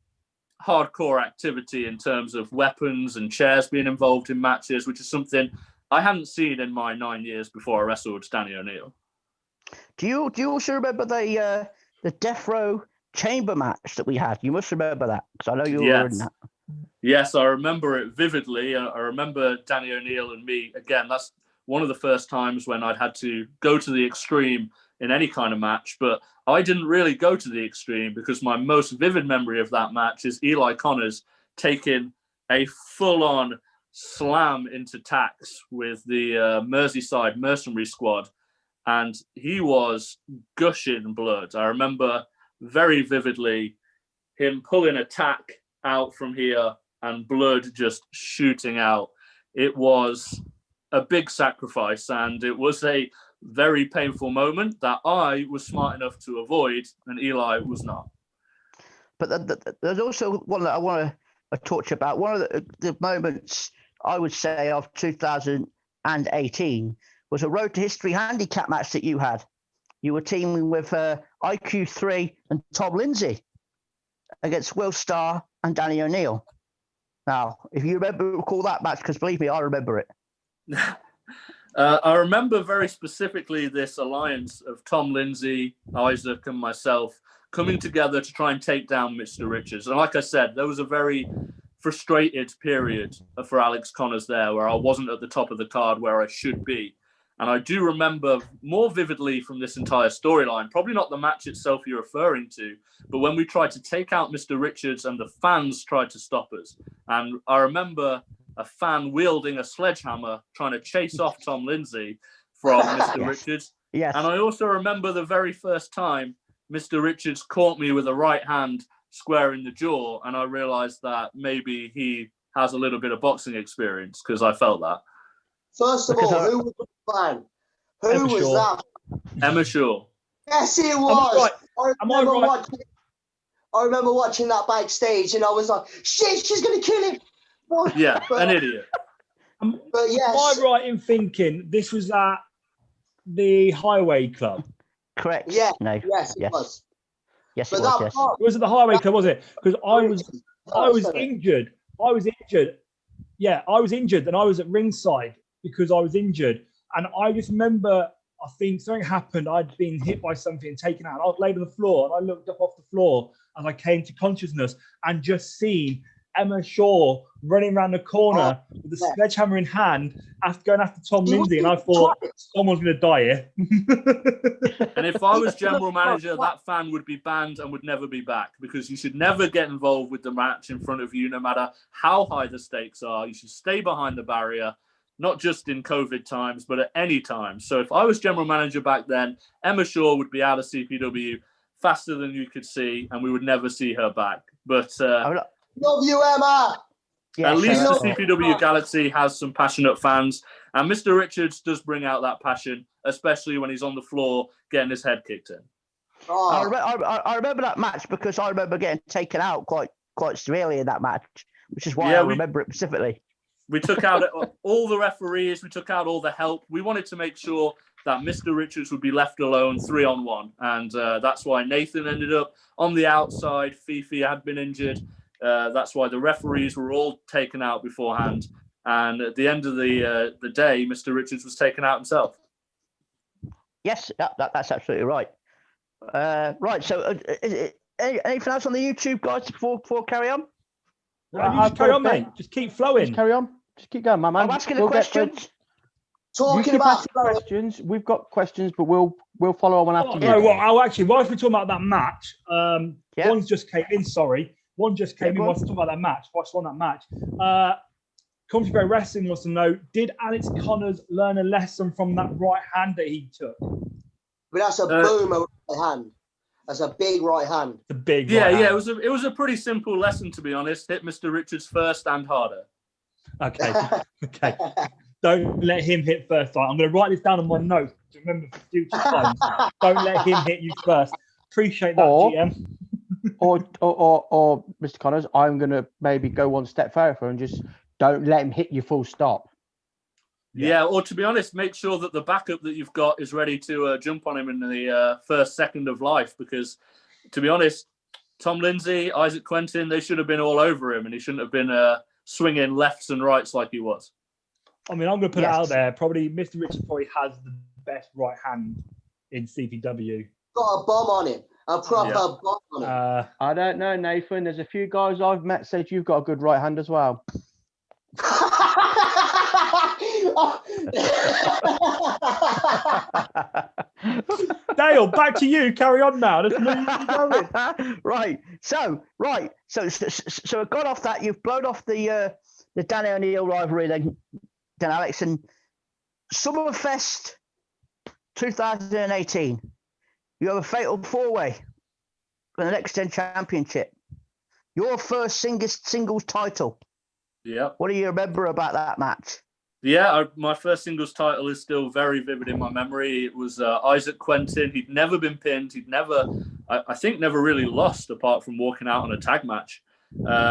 hardcore activity in terms of weapons and chairs being involved in matches, which is something I hadn't seen in my 9 years before I wrestled Danny O'Neill. do you also remember the Death Row chamber match that we had? You must remember that because I know you were in that. Yes, I remember it vividly. I remember Danny O'Neill and me. Again, that's one of the first times when I'd had to go to the extreme in any kind of match. But I didn't really go to the extreme because my most vivid memory of that match is Eli Connors taking a full-on slam into Tax with the Merseyside Mercenary Squad. and he was gushing blood. I remember very vividly him pulling a tack out from here and blood just shooting out. It was a big sacrifice, and it was a very painful moment that I was smart enough to avoid, and Eli was not. But there's also one that I want to talk to you about. One of the moments I would say of 2018 was a Road to History handicap match that you had. You were teaming with IQ3 and Tom Lindsay against Will Starr and Danny O'Neill. Now, if you recall that match, because believe me, I remember it. I remember very specifically this alliance of Tom Lindsay, Isaac, and myself coming together to try and take down Mr. Richards. And like I said, there was a very frustrated period for Alex Connors there where I wasn't at the top of the card where I should be. And I do remember more vividly from this entire storyline, probably not the match itself you're referring to, but when we tried to take out Mr. Richards and the fans tried to stop us. And I remember a fan wielding a sledgehammer trying to chase off Tom Lindsay from Mr. Yes. Richards. Yes. And I also remember the very first time Mr. Richards caught me with a right hand square in the jaw, and I realized that maybe he has a little bit of boxing experience because I felt that. First of all, who was the fan? Who Emma was Shaw. that? Emma Shaw. Yes, it was. Am I right? I remember watching that backstage, and I was like, "Shit, she's gonna kill him." Yeah, but, an idiot. but yes, Am I right in thinking this was at the Highway Club? Correct. Yeah. No. yes, it was. Yes, But it was. that Yes. part, It was at the Highway Club, was it? Because I was sorry. injured. I was injured. Yeah, I was injured, and I was at ringside because I was injured. And I just remember, I think something happened. I'd been hit by something and taken out. I was laid on the floor, and I looked up off the floor as I came to consciousness and just seen Emma Shaw running around the corner with the sledgehammer in hand, after going after Tom Lindsay. And I thought, someone's going to die here. And if I was general manager, that fan would be banned and would never be back, because you should never get involved with the match in front of you, no matter how high the stakes are. You should stay behind the barrier, not just in COVID times, but at any time. So if I was general manager back then, Emma Shaw would be out of CPW faster than you could see, and we would never see her back. But Love you, Emma. at least the so- CPW Galaxy has some passionate fans, and Mr. Richards does bring out that passion, especially when he's on the floor getting his head kicked in. Oh, I remember that match because I remember getting taken out quite severely in that match, which is why Yeah, I we- remember it specifically. We took out all the referees. We took out all the help. We wanted to make sure that Mr. Richards would be left alone 3-on-1. And that's why Nathan ended up on the outside. Fifi had been injured. That's why the referees were all taken out beforehand. And at the end of the day, Mr. Richards was taken out himself. Yes, that's absolutely right. Right, so anything else on the YouTube, guys, before carry on? You just carry on, mate. Just keep flowing. Just carry on. Just keep going, my man. I'm asking the We'll get through- questions. You talking keep about asking questions. We've got questions, but we'll follow on after you. No, well, I'll actually, whilst we're talking about that match, Yeah. one just came in, sorry. One just came Yeah, in go on. whilst we're talking about that match, whilst we're on that match. Country Bear Wrestling wants to know, did Alex Connors learn a lesson from that right hand that he took? But that's a boomer right hand. That's a big right hand. The big Yeah, right yeah. hand. It was a pretty simple lesson, to be honest. Hit Mr. Richards first and harder. Okay, okay. Don't let him hit first. I'm going to write this down on my notes to remember for future times. Don't let him hit you first. Appreciate that, Or- GM. Or Mr. Connors, I'm gonna maybe go one step further and just don't let him hit you full stop. Yeah, or to be honest, make sure that the backup that you've got is ready to jump on him in the first second of life. Because, to be honest, Tom Lindsay, Isaac Quentin, they should have been all over him, and he shouldn't have been swinging lefts and rights like he was. I mean, I'm going to put it Yes. out there. Probably Mr. Richards probably has the best right hand in CPW. Got a bomb on him. A proper Yeah. bomb on him. I don't know, Nathan. There's a few guys I've met said you've got a good right hand as well. Dale, back to you. Carry on now. Let's move going. Right. So I got off that. You've blown off the Danny O'Neill rivalry, then Alex, and Summerfest 2018, you have a fatal four-way for the Next Gen Championship. Your first singles title. Yeah. What do you remember about that match? Yeah, my first singles title is still very vivid in my memory. It was Isaac Quentin. He'd never been pinned. He'd never, I think, never really lost apart from walking out on a tag match.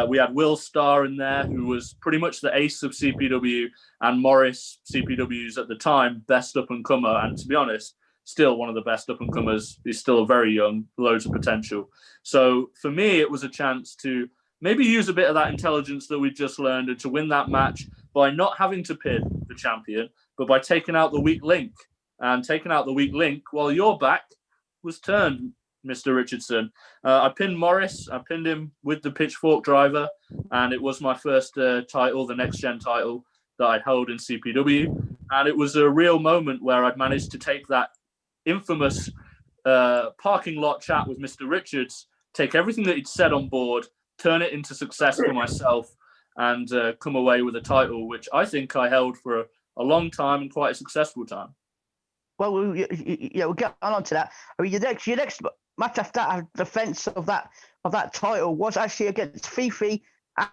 We had Will Starr in there, who was pretty much the ace of CPW, and Morris, CPW's at the time best up-and-comer, and to be honest, still one of the best up-and-comers. He's still very young, loads of potential. So for me, it was a chance to maybe use a bit of that intelligence that we just learned and to win that match by not having to pin the champion, but by taking out the weak link. And taking out the weak link while your back was turned, Mr. Richardson. I pinned Morris. I pinned him with the pitchfork driver, and it was my first title, the Next Gen title that I'd held in CPW. And it was a real moment where I'd managed to take that infamous parking lot chat with Mr. Richards, take everything that he'd said on board, turn it into success for myself, and come away with a title, which I think I held for a long time and quite a successful time. Well, we'll get on to that. I mean, your next match after that, defense of that title was actually against Fifi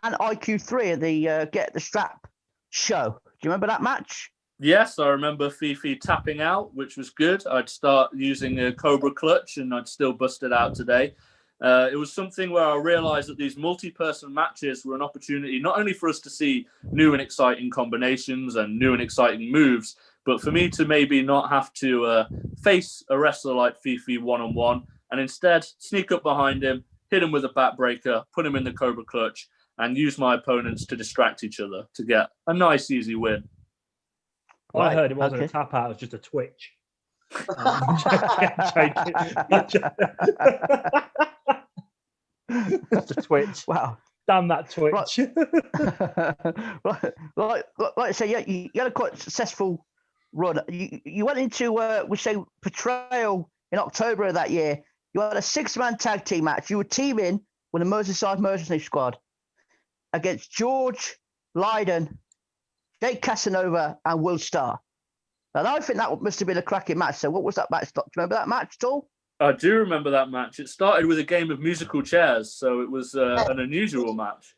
and IQ3 at the Get the Strap show. Do you remember that match? Yes, I remember Fifi tapping out, which was good. I'd start using a Cobra Clutch, and I'd still bust it out today. It was something where I realized that these multi-person matches were an opportunity not only for us to see new and exciting combinations and new and exciting moves, but for me to maybe not have to face a wrestler like Fifi one-on-one, and instead sneak up behind him, hit him with a backbreaker, put him in the Cobra Clutch, and use my opponents to distract each other to get a nice, easy win. I heard it wasn't a tap out, it was just a twitch. Just a twitch. Wow. Damn that twitch. Like I say, yeah, you had a quite successful run. You went into, we say, Portrayal in October of that year. You had a 6-man tag team match. You were teaming with the Merseyside Mercenary Squad against George Lydon, Jake Casanova, and Will Starr. And I think that must have been a cracking match. So what was that match? Do you remember that match at all? I do remember that match. It started with a game of musical chairs, so it was an unusual match.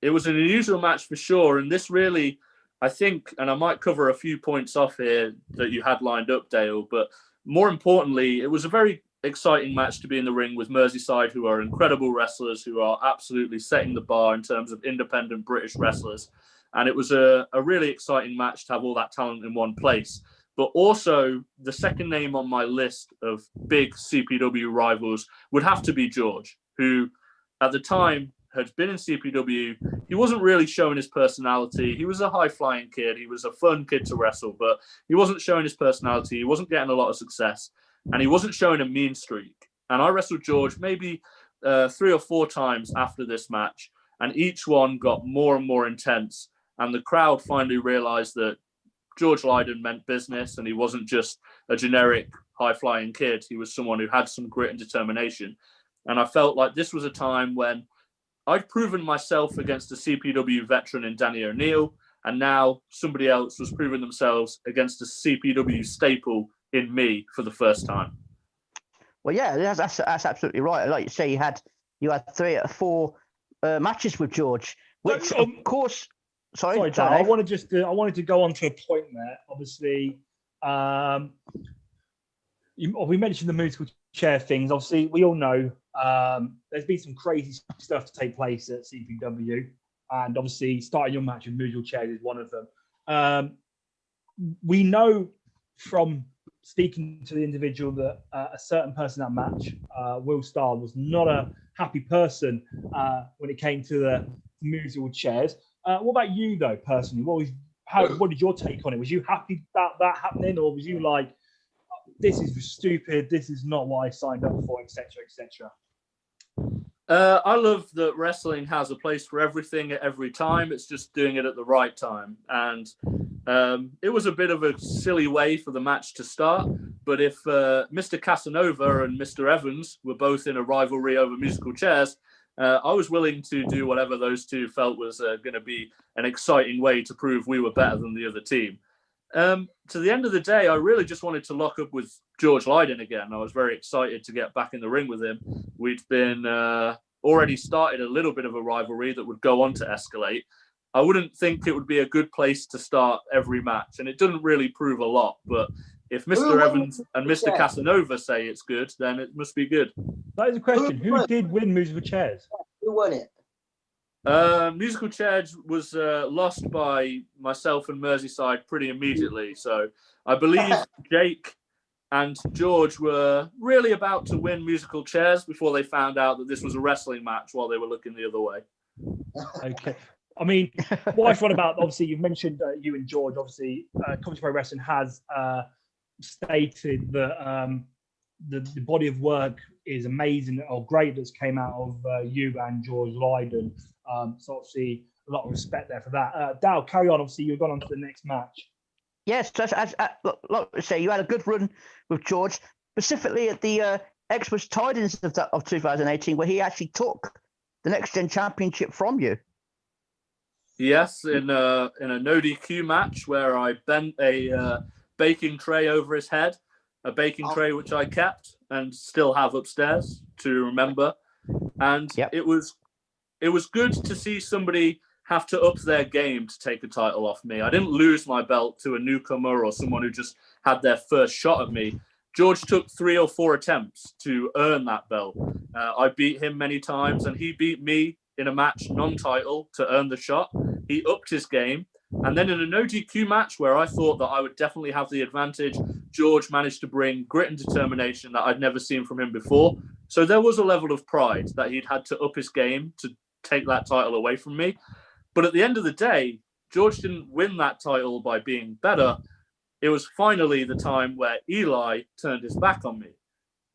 It was an unusual match for sure, and this really, I think, and I might cover a few points off here that you had lined up, Dale, but more importantly, it was a very exciting match to be in the ring with Merseyside, who are incredible wrestlers, who are absolutely setting the bar in terms of independent British wrestlers. And it was a really exciting match to have all that talent in one place. But also, the second name on my list of big CPW rivals would have to be George, who at the time had been in CPW. He wasn't really showing his personality. He was a high-flying kid. He was a fun kid to wrestle, but he wasn't showing his personality. He wasn't getting a lot of success, and he wasn't showing a mean streak. And I wrestled George maybe 3 or 4 times after this match, and each one got more and more intense. And the crowd finally realized that George Lydon meant business, and he wasn't just a generic high-flying kid. He was someone who had some grit and determination. And I felt like this was a time when I'd proven myself against a CPW veteran in Danny O'Neill, and now somebody else was proving themselves against a CPW staple in me for the first time. Well, yeah, that's absolutely right. Like you say, you had 3 or 4 matches with George, which of course. Sorry, Dan, I wanted to go on to a point there. Obviously, we mentioned the musical chair things. Obviously, we all know there's been some crazy stuff to take place at CPW, and obviously, starting your match with musical chairs is one of them. We know from speaking to the individual that a certain person in that match, Will Starr, was not a happy person when it came to the musical chairs. What about you, though, personally? What did your take on it? Was you happy about that happening, or was you like, this is stupid, this is not what I signed up for, etc., etc.? I love that wrestling has a place for everything at every time. It's just doing it at the right time. And it was a bit of a silly way for the match to start. But if Mr. Casanova and Mr. Evans were both in a rivalry over musical chairs, I was willing to do whatever those two felt was going to be an exciting way to prove we were better than the other team. To the end of the day, I really just wanted to lock up with George Lydon again. I was very excited to get back in the ring with him. We'd been already started a little bit of a rivalry that would go on to escalate. I wouldn't think it would be a good place to start every match, and it doesn't really prove a lot. But if Mr. Evans and Mr. Casanova say it's good, then it must be good. That is a question. Who did win musical chairs? Who won it? Musical chairs was lost by myself and Merseyside pretty immediately. So I believe Jake and George were really about to win musical chairs before they found out that this was a wrestling match while they were looking the other way. Okay. I mean, what I thought about, obviously, you mentioned you and George, obviously, Commentary Pro Wrestling has stated that the body of work is amazing or great that's came out of you and George Lydon. So obviously, a lot of respect there for that. Dal, carry on. Obviously, you've gone on to the next match. Yes, like I say, you had a good run with George, specifically at the Express Tidings of 2018, where he actually took the Next Gen Championship from you. Yes, in a no DQ match where I bent a baking tray over his head, a baking tray which I kept and still have upstairs to remember. And it was good to see somebody have to up their game to take a title off me. I didn't lose my belt to a newcomer or someone who just had their first shot at me. George took 3 or 4 attempts to earn that belt. I beat him many times, and he beat me in a match non-title to earn the shot. He upped his game. And then in a no DQ match where I thought that I would definitely have the advantage, George managed to bring grit and determination that I'd never seen from him before. So there was a level of pride that he'd had to up his game to take that title away from me. But at the end of the day, George didn't win that title by being better. It was finally the time where Eli turned his back on me.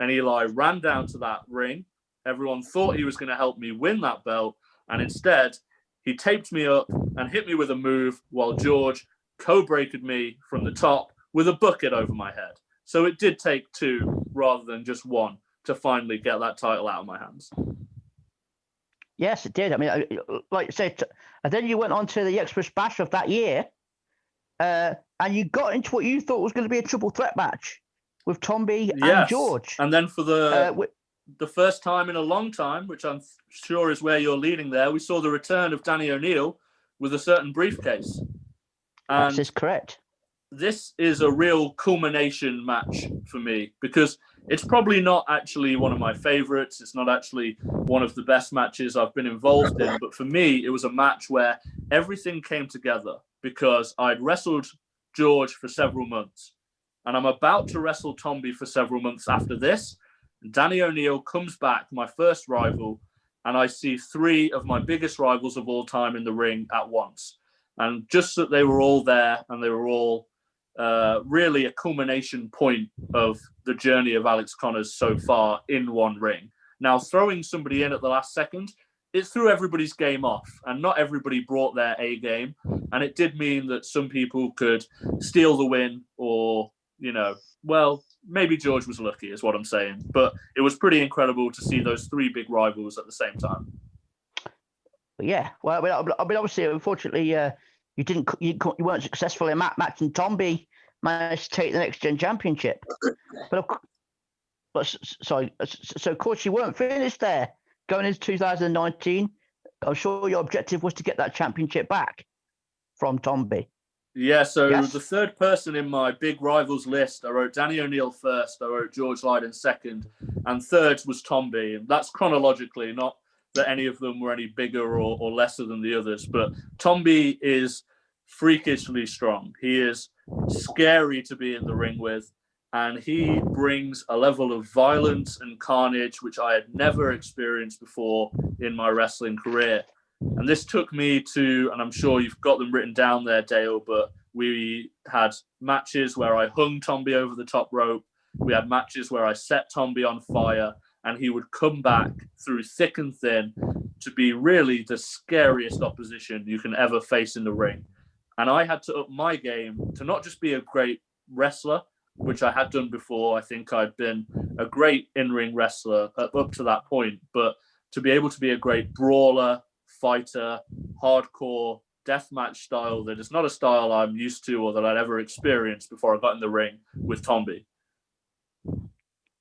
And Eli ran down to that ring. Everyone thought he was going to help me win that belt. And instead, he taped me up and hit me with a move while George co-breakered me from the top with a bucket over my head. So it did take 2 rather than just 1 to finally get that title out of my hands. Yes, it did. I mean, like you said, and then you went on to the Express Bash of that year, and you got into what you thought was going to be a triple threat match with Tomby and George. And then for the first time in a long time, which I'm sure is where you're leading there, we saw the return of Danny O'Neill with a certain briefcase. And that is correct. This is a real culmination match for me because it's probably not actually one of my favorites. It's not actually one of the best matches I've been involved in. But for me, it was a match where everything came together because I'd wrestled George for several months. And I'm about to wrestle Tomby for several months after this. Danny O'Neill comes back, my first rival, and I see 3 of my biggest rivals of all time in the ring at once. And just that they were all there and they were all really a culmination point of the journey of Alex Connors so far in one ring. Now, throwing somebody in at the last second, it threw everybody's game off, and not everybody brought their A game. And it did mean that some people could steal the win or, maybe George was lucky is what I'm saying. But it was pretty incredible to see those 3 big rivals at the same time. Yeah, well, I mean, obviously, unfortunately, you weren't successful in match, and Tomby managed to take the Next Gen Championship. So of course you weren't finished there. Going into 2019, I'm sure your objective was to get that championship back from Tomby. Yeah, so the third person in my big rivals list, I wrote Danny O'Neill first, I wrote George Lydon second, and third was Tomby. And that's chronologically, not that any of them were any bigger or lesser than the others. But Tomby is freakishly strong. He is scary to be in the ring with, and he brings a level of violence and carnage which I had never experienced before in my wrestling career. And this took me to, and I'm sure you've got them written down there, Dale, but we had matches where I hung Tomby over the top rope. We had matches where I set Tomby on fire, and he would come back through thick and thin to be really the scariest opposition you can ever face in the ring. And I had to up my game to not just be a great wrestler, which I had done before. I think I'd been a great in-ring wrestler up to that point, but to be able to be a great brawler, fighter, hardcore deathmatch style that is not a style I'm used to or that I'd ever experienced before I got in the ring with Tombi.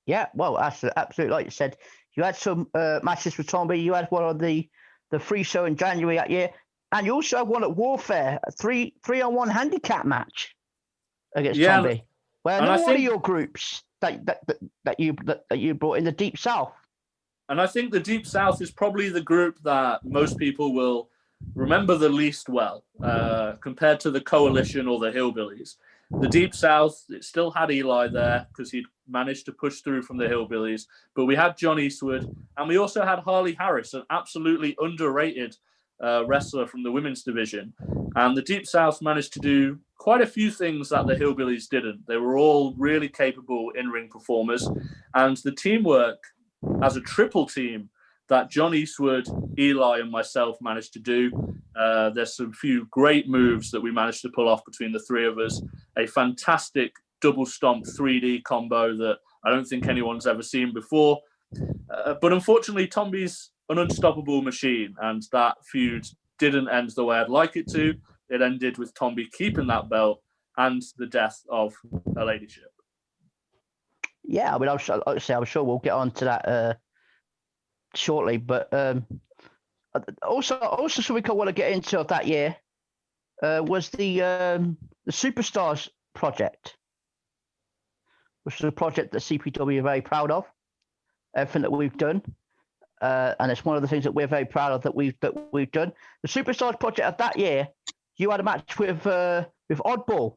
Yeah, well, absolutely. Like you said, you had some matches with Tombi. You had one on the free show in January that year, and you also had one at Warfare, a 3-on-1 handicap match against Tombi. Where no one of your groups that you brought in the Deep South. And I think the Deep South is probably the group that most people will remember the least well compared to the Coalition or the Hillbillies. The Deep South, it still had Eli there because he'd managed to push through from the Hillbillies. But we had John Eastwood, and we also had Harley Harris, an absolutely underrated wrestler from the women's division. And the Deep South managed to do quite a few things that the Hillbillies didn't. They were all really capable in-ring performers. And the teamwork as a triple team that John Eastwood, Eli, and myself managed to do. There's some few great moves that we managed to pull off between the three of us. A fantastic double stomp 3D combo that I don't think anyone's ever seen before. But unfortunately, Tombi's an unstoppable machine, and that feud didn't end the way I'd like it to. It ended with Tombi keeping that belt and the death of her ladyship. Yeah, I mean, I'm sure we'll get on to that shortly, but also something I want to get into of that year was the Superstars project, which is a project that CPW are very proud of. Everything that we've done, and it's one of the things that we're very proud of that we've done. The Superstars project of that year, you had a match with Oddball.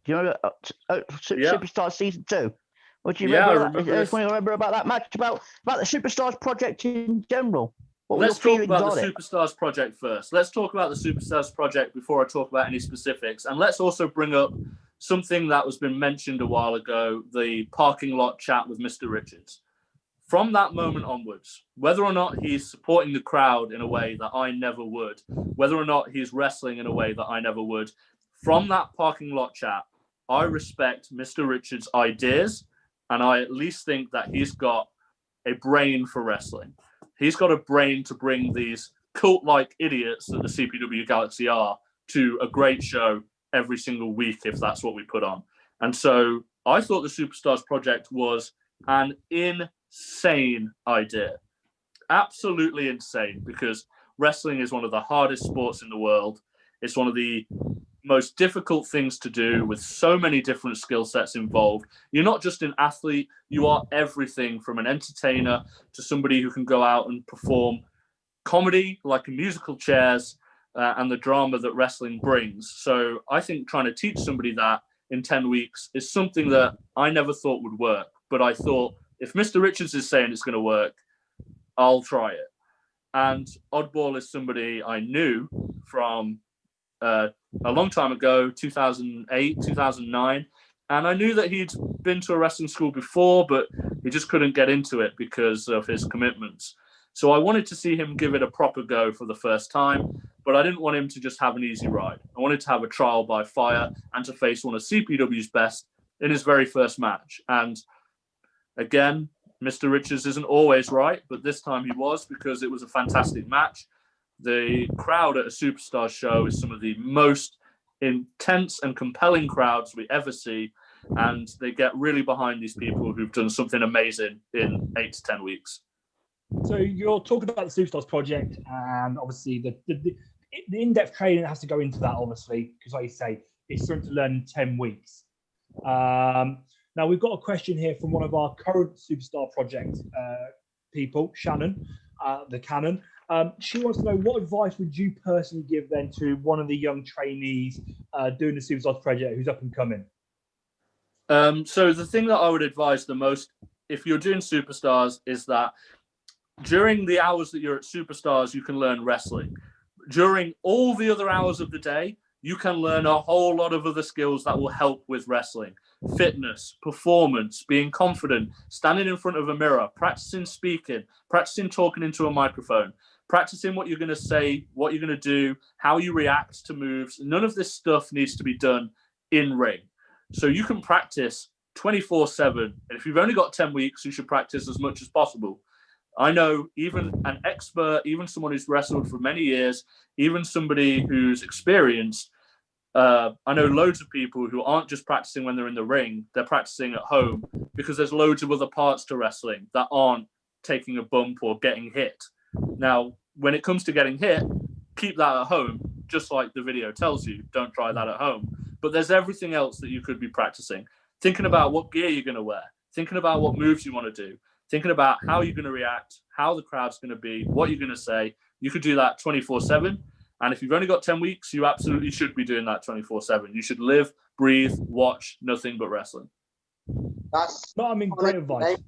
Do you remember Superstars season 2? What do you remember about that match, about the Superstars project in general? Let's talk about the Superstars project first. Let's talk about the Superstars project before I talk about any specifics. And let's also bring up something that was been mentioned a while ago, the parking lot chat with Mr. Richards. From that moment onwards, whether or not he's supporting the crowd in a way that I never would, whether or not he's wrestling in a way that I never would, from that parking lot chat, I respect Mr. Richards' ideas, and I at least think that he's got a brain for wrestling. He's got a brain to bring these cult-like idiots that the CPW Galaxy are to a great show every single week, if that's what we put on. And so I thought the Superstars project was an insane idea. Absolutely insane, because wrestling is one of the hardest sports in the world. It's one of the most difficult things to do with so many different skill sets involved. You're not just an athlete, you are everything from an entertainer to somebody who can go out and perform comedy like a musical chairs and the drama that wrestling brings. So I think trying to teach somebody that in 10 weeks is something that I never thought would work. But I thought, if Mr. Richards is saying it's going to work, I'll try it. And Oddball is somebody I knew from a long time ago, 2008, 2009. And I knew that he'd been to a wrestling school before, but he just couldn't get into it because of his commitments. So I wanted to see him give it a proper go for the first time, but I didn't want him to just have an easy ride. I wanted to have a trial by fire and to face one of CPW's best in his very first match. And again, Mr. Richards isn't always right, but this time he was, because it was a fantastic match. The crowd at a Superstar show is some of the most intense and compelling crowds we ever see, and they get really behind these people who've done something amazing in 8 to 10 weeks. So you're talking about the Superstars project, and obviously the in-depth training has to go into that, obviously, because like you say, it's something to learn in 10 weeks. Now, we've got a question here from one of our current Superstar project people, Shannon, the Cannon. She wants to know, what advice would you personally give then to one of the young trainees doing the Superstars project who's up and coming? So the thing that I would advise the most, if you're doing Superstars, is that during the hours that you're at Superstars, you can learn wrestling. During all the other hours of the day, you can learn a whole lot of other skills that will help with wrestling. Fitness, performance, being confident, standing in front of a mirror, practicing speaking, practicing talking into a microphone, practicing what you're going to say, what you're going to do, how you react to moves. None of this stuff needs to be done in ring. So you can practice 24/7. And if you've only got 10 weeks, you should practice as much as possible. I know even an expert, even someone who's wrestled for many years, even somebody who's experienced. I know loads of people who aren't just practicing when they're in the ring, they're practicing at home because there's loads of other parts to wrestling that aren't taking a bump or getting hit. Now, when it comes to getting hit, keep that at home, just like the video tells you. Don't try that at home. But there's everything else that you could be practicing. Thinking about what gear you're going to wear, thinking about what moves you want to do, thinking about how you're going to react, how the crowd's going to be, what you're going to say. You could do that 24/7. And if you've only got 10 weeks, you absolutely should be doing that 24/7. You should live, breathe, watch nothing but wrestling. That's No, I mean, great advice.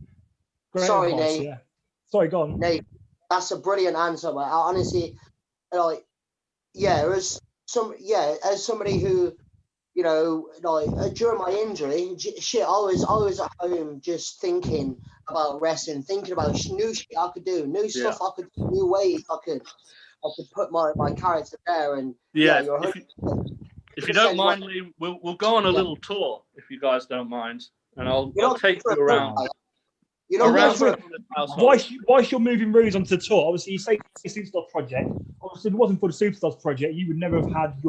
Great Sorry, advice, Nate. yeah. Sorry, go on. Nate, that's a brilliant answer. But I honestly, like, as somebody who, during my injury, I was at home just thinking about wrestling, thinking about new shit I could do, new stuff I could do, new ways I could put my character there. And if you don't mind, Lee, we'll go on a little tour if you guys don't mind, and I'll take you around. Whilst you're moving Rudes onto the tour, obviously you say the Superstars project. Obviously, if it wasn't for the Superstars project, you would never have had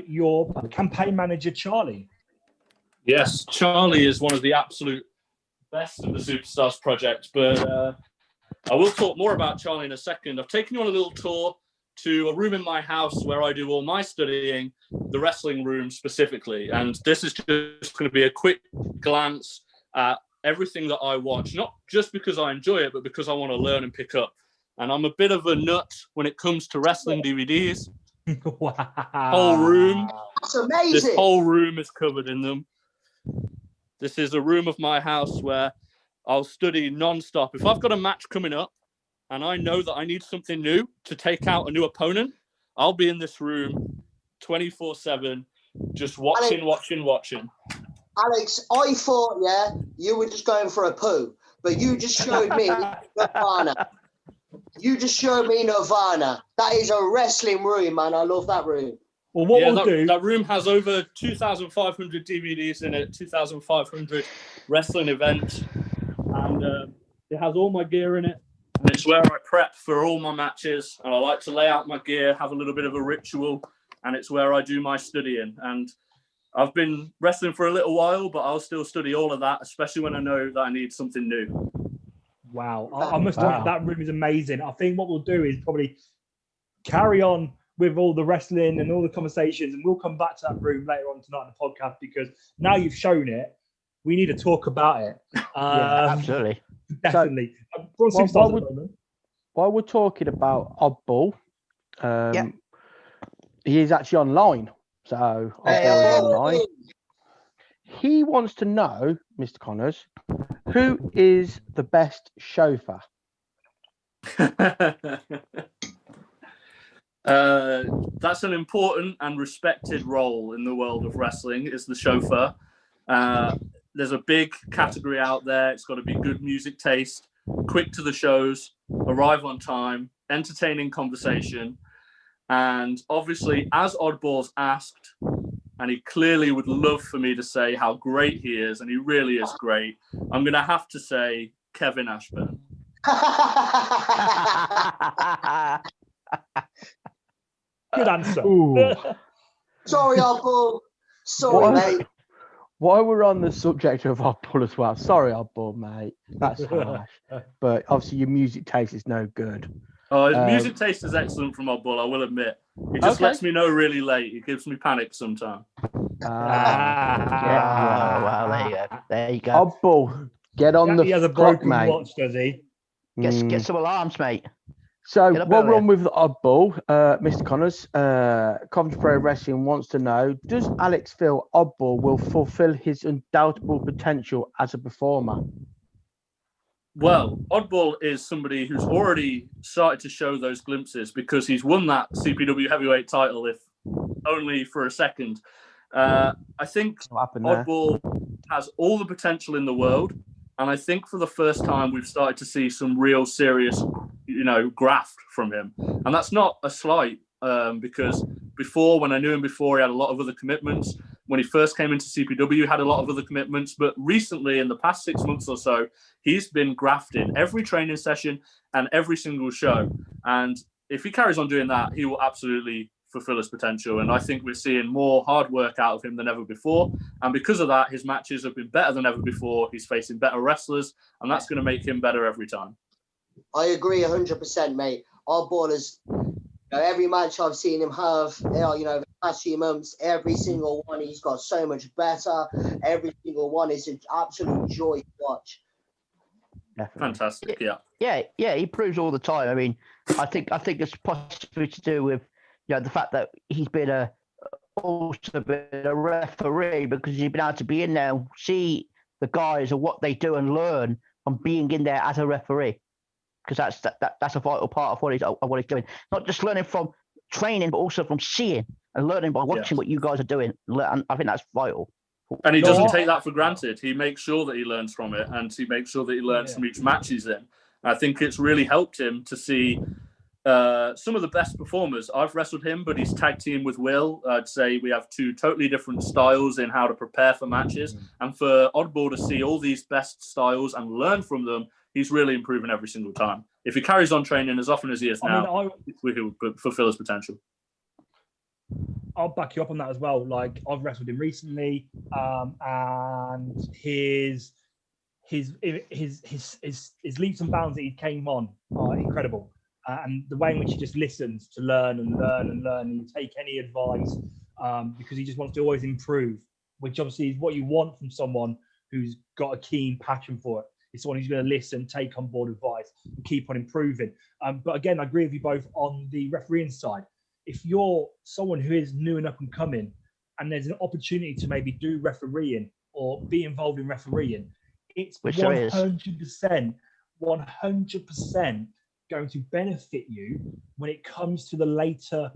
your campaign manager, Charlie. Yes, Charlie is one of the absolute best of the Superstars project, but I will talk more about Charlie in a second. I've taken you on a little tour to a room in my house where I do all my studying, the wrestling room specifically. And this is just going to be a quick glance at everything that I watch, not just because I enjoy it, but because I want to learn and pick up. And I'm a bit of a nut when it comes to wrestling DVDs. Wow. Whole room. That's amazing. This whole room is covered in them. This is a room of my house where I'll study non-stop. If I've got a match coming up and I know that I need something new to take out a new opponent, I'll be in this room 24/7, just watching. Alex, I thought, you were just going for a poo, but you just showed me Nirvana. You just showed me Nirvana. That is a wrestling room, man. I love that room. Well, we'll do. That room has over 2,500 DVDs in it, 2,500 wrestling events, and it has all my gear in it. And it's where I prep for all my matches, and I like to lay out my gear, have a little bit of a ritual, and it's where I do my studying. And I've been wrestling for a little while, but I'll still study all of that, especially when I know that I need something new. Wow. I must admit, that room is amazing. I think what we'll do is probably carry on with all the wrestling and all the conversations, and we'll come back to that room later on tonight in the podcast, because now you've shown it, we need to talk about it. Absolutely. Definitely. While we're talking about Oddball, he is actually online. So Oddball is online. He wants to know, Mr. Connors, who is the best chauffeur? That's an important and respected role in the world of wrestling, is the chauffeur. There's a big category out there. It's got to be good music taste, quick to the shows, arrive on time, entertaining conversation. And obviously, as Oddball's asked, and he clearly would love for me to say how great he is, and he really is great, I'm going to have to say Kevin Ashburn. Good answer. Sorry, Oddball. Sorry, mate. While we're on the subject of Oddball as well, sorry, Oddball, mate. That's harsh. But obviously, your music taste is no good. Oh, his music taste is excellent from Oddball, I will admit. He just lets me know really late. He gives me panic sometimes. Well, there you go. Oddball, get on the He has a clock, broken mate. watch, does he? Get some alarms, mate. So Get up while we're earlier. on with the Oddball, Mr. Connors, Coventry Pro Wrestling wants to know, does Alex feel Oddball will fulfill his undoubtable potential as a performer? Well, Oddball is somebody who's already started to show those glimpses, because he's won that CPW heavyweight title, if only for a second. I think What happened there? Oddball has all the potential in the world, and I think for the first time we've started to see some real serious, graft from him. And that's not a slight, because before, when I knew him before, he had a lot of other commitments. When he first came into CPW, he had a lot of other commitments, but recently, in the past 6 months or so, he's been grafting every training session and every single show. And if he carries on doing that, he will absolutely fulfill his potential. And I think we're seeing more hard work out of him than ever before. And because of that, his matches have been better than ever before. He's facing better wrestlers, and that's going to make him better every time. I agree 100%, mate. Our ballers, every match I've seen him have, over the past few months, every single one, he's got so much better. Every single one is an absolute joy to watch. Definitely. Fantastic, yeah. Yeah, he proves all the time. I mean, I think it's possibly to do with the fact that he's been also been a referee, because he's been able to be in there and see the guys and what they do and learn from being in there as a referee. Because that's a vital part of what he's doing. Not just learning from training, but also from seeing and learning by watching what you guys are doing. And I think that's vital. And he doesn't take that for granted. He makes sure that he learns from it, and he makes sure that he learns from each match he's in. I think it's really helped him to see some of the best performers. I've wrestled him, but he's tag team with Will. I'd say we have two totally different styles in how to prepare for matches. And for Oddball to see all these best styles and learn from them, he's really improving every single time. If he carries on training as often as he is now, he'll fulfill his potential. I'll back you up on that as well. Like, I've wrestled him recently, and his leaps and bounds that he came on are incredible. And the way in which he just listens to learn and take any advice, because he just wants to always improve, which obviously is what you want from someone who's got a keen passion for it. It's someone who's going to listen, take on board advice, and keep on improving. But again, I agree with you both on the refereeing side. If you're someone who is new and up and coming, and there's an opportunity to maybe do refereeing or be involved in refereeing, it's 100% going to benefit you when it comes to the later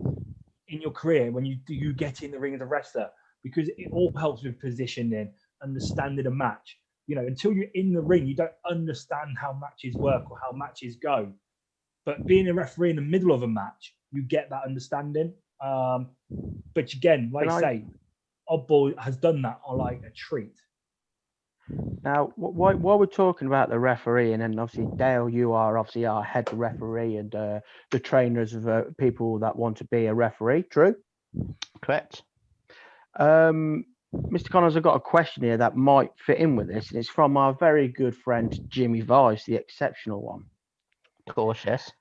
in your career, when you get in the ring as a wrestler, because it all helps with positioning, understanding a match. Until you're in the ring, you don't understand how matches work or how matches go. But being a referee in the middle of a match, you get that understanding. But again, like I say, Oddball has done that on like a treat. Now, while we're talking about the referee, and then obviously Dale, you are obviously our head referee and the trainers of people that want to be a referee. True? Correct. Mr. Connors, I've got a question here that might fit in with this, and it's from our very good friend Jimmy Vice, the exceptional one. Of course, yes.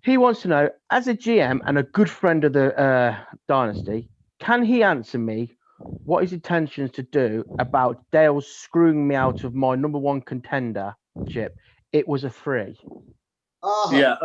He wants to know, as a GM and a good friend of the dynasty, can he answer me what his intentions to do about Dale screwing me out of my number one contendership? It was a free. Yeah.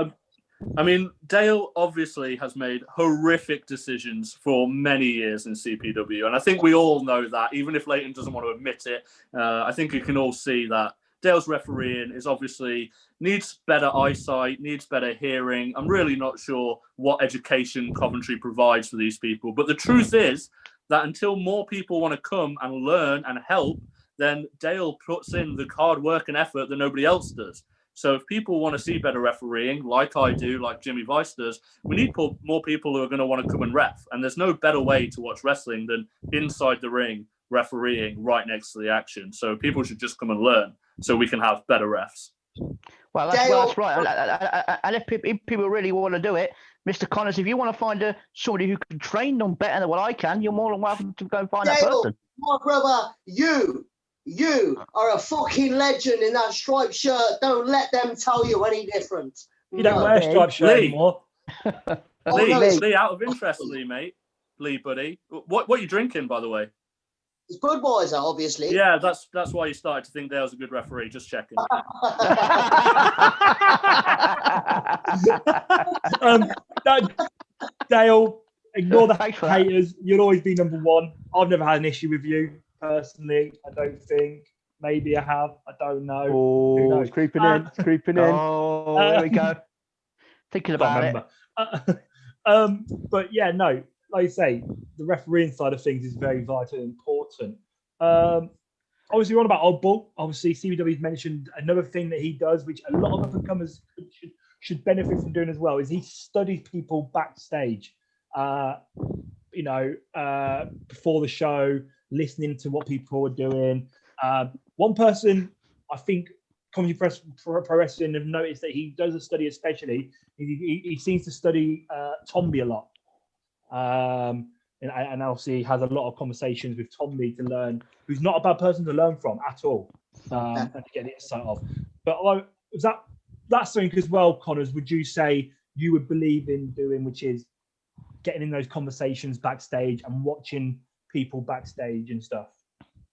I mean, Dale obviously has made horrific decisions for many years in CPW. And I think we all know that, even if Leighton doesn't want to admit it. I think we can all see that Dale's refereeing is obviously needs better eyesight, needs better hearing. I'm really not sure what education Coventry provides for these people. But the truth is that until more people want to come and learn and help, then Dale puts in the hard work and effort that nobody else does. So if people want to see better refereeing, like I do, like Jimmy Vice does, we need more people who are going to want to come and ref. And there's no better way to watch wrestling than inside the ring, refereeing right next to the action. So people should just come and learn so we can have better refs. Well, that's right. And if people really want to do it, Mr. Connors, if you want to find somebody who can train them better than what I can, you're more than welcome to go and find that person. My brother, you are a fucking legend in that striped shirt. Don't let them tell you any different. You don't wear a striped shirt anymore. Lee, out of interest, Lee, buddy. What are you drinking, by the way? It's Budweiser, obviously. Yeah, that's why you started to think Dale's a good referee. Just checking. Dale, ignore the haters. You'll always be number one. I've never had an issue with you personally. I don't think. Maybe I have. I don't know. Oh, it's creeping in. It's creeping in. Oh, there we go. Thinking about it. But yeah, no. Like you say, the refereeing side of things is very vital and important. Obviously, we're on about Oddball. Obviously, CPW's mentioned another thing that he does, which a lot of up-and-comers should benefit from doing as well, is he studies people backstage, before the show, listening to what people are doing. One person, I think, Comedy Pro Wrestling have noticed that he does a study, especially he seems to study Tomby a lot, and obviously has a lot of conversations with Tomby to learn. Who's not a bad person to learn from at all, and to get insight of. But that's something as well, Connors. Would you say you would believe in doing, which is getting in those conversations backstage and watching people backstage and stuff?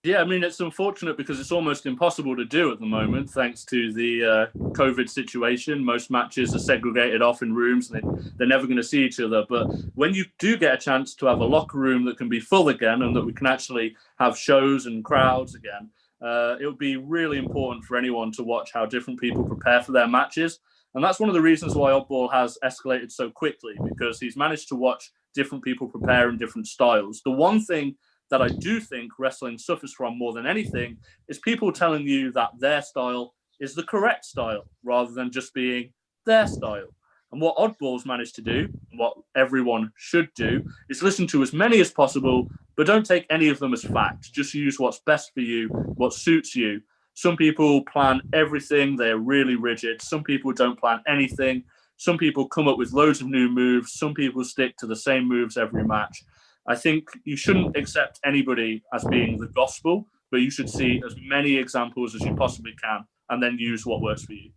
Yeah, I mean, it's unfortunate because it's almost impossible to do at the moment, thanks to the COVID situation. Most matches are segregated off in rooms, and they're never going to see each other. But when you do get a chance to have a locker room that can be full again and that we can actually have shows and crowds again, it would be really important for anyone to watch how different people prepare for their matches. And that's one of the reasons why Oddball has escalated so quickly, because he's managed to watch different people prepare in different styles. The one thing that I do think wrestling suffers from more than anything is people telling you that their style is the correct style rather than just being their style. And what Oddball's managed to do, what everyone should do, is listen to as many as possible, but don't take any of them as fact. Just use what's best for you, what suits you. Some people plan everything. They're really rigid. Some people don't plan anything. Some people come up with loads of new moves. Some people stick to the same moves every match. I think you shouldn't accept anybody as being the gospel, but you should see as many examples as you possibly can and then use what works for you.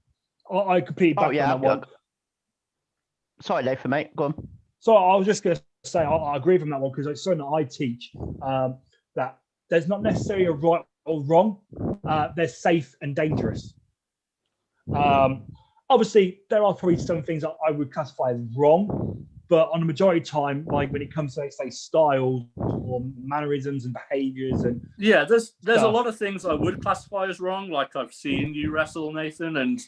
I completely back on that one. Sorry, Nathan, mate. Go on. So I was just going to say, I agree with that one, because it's something that I teach, that there's not necessarily a right or wrong. They're safe and dangerous. Obviously, there are probably some things that I would classify as wrong, but on the majority of time, like when it comes to, say, styles or mannerisms and behaviors, and there's a lot of things I would classify as wrong, like I've seen you wrestle, Nathan, and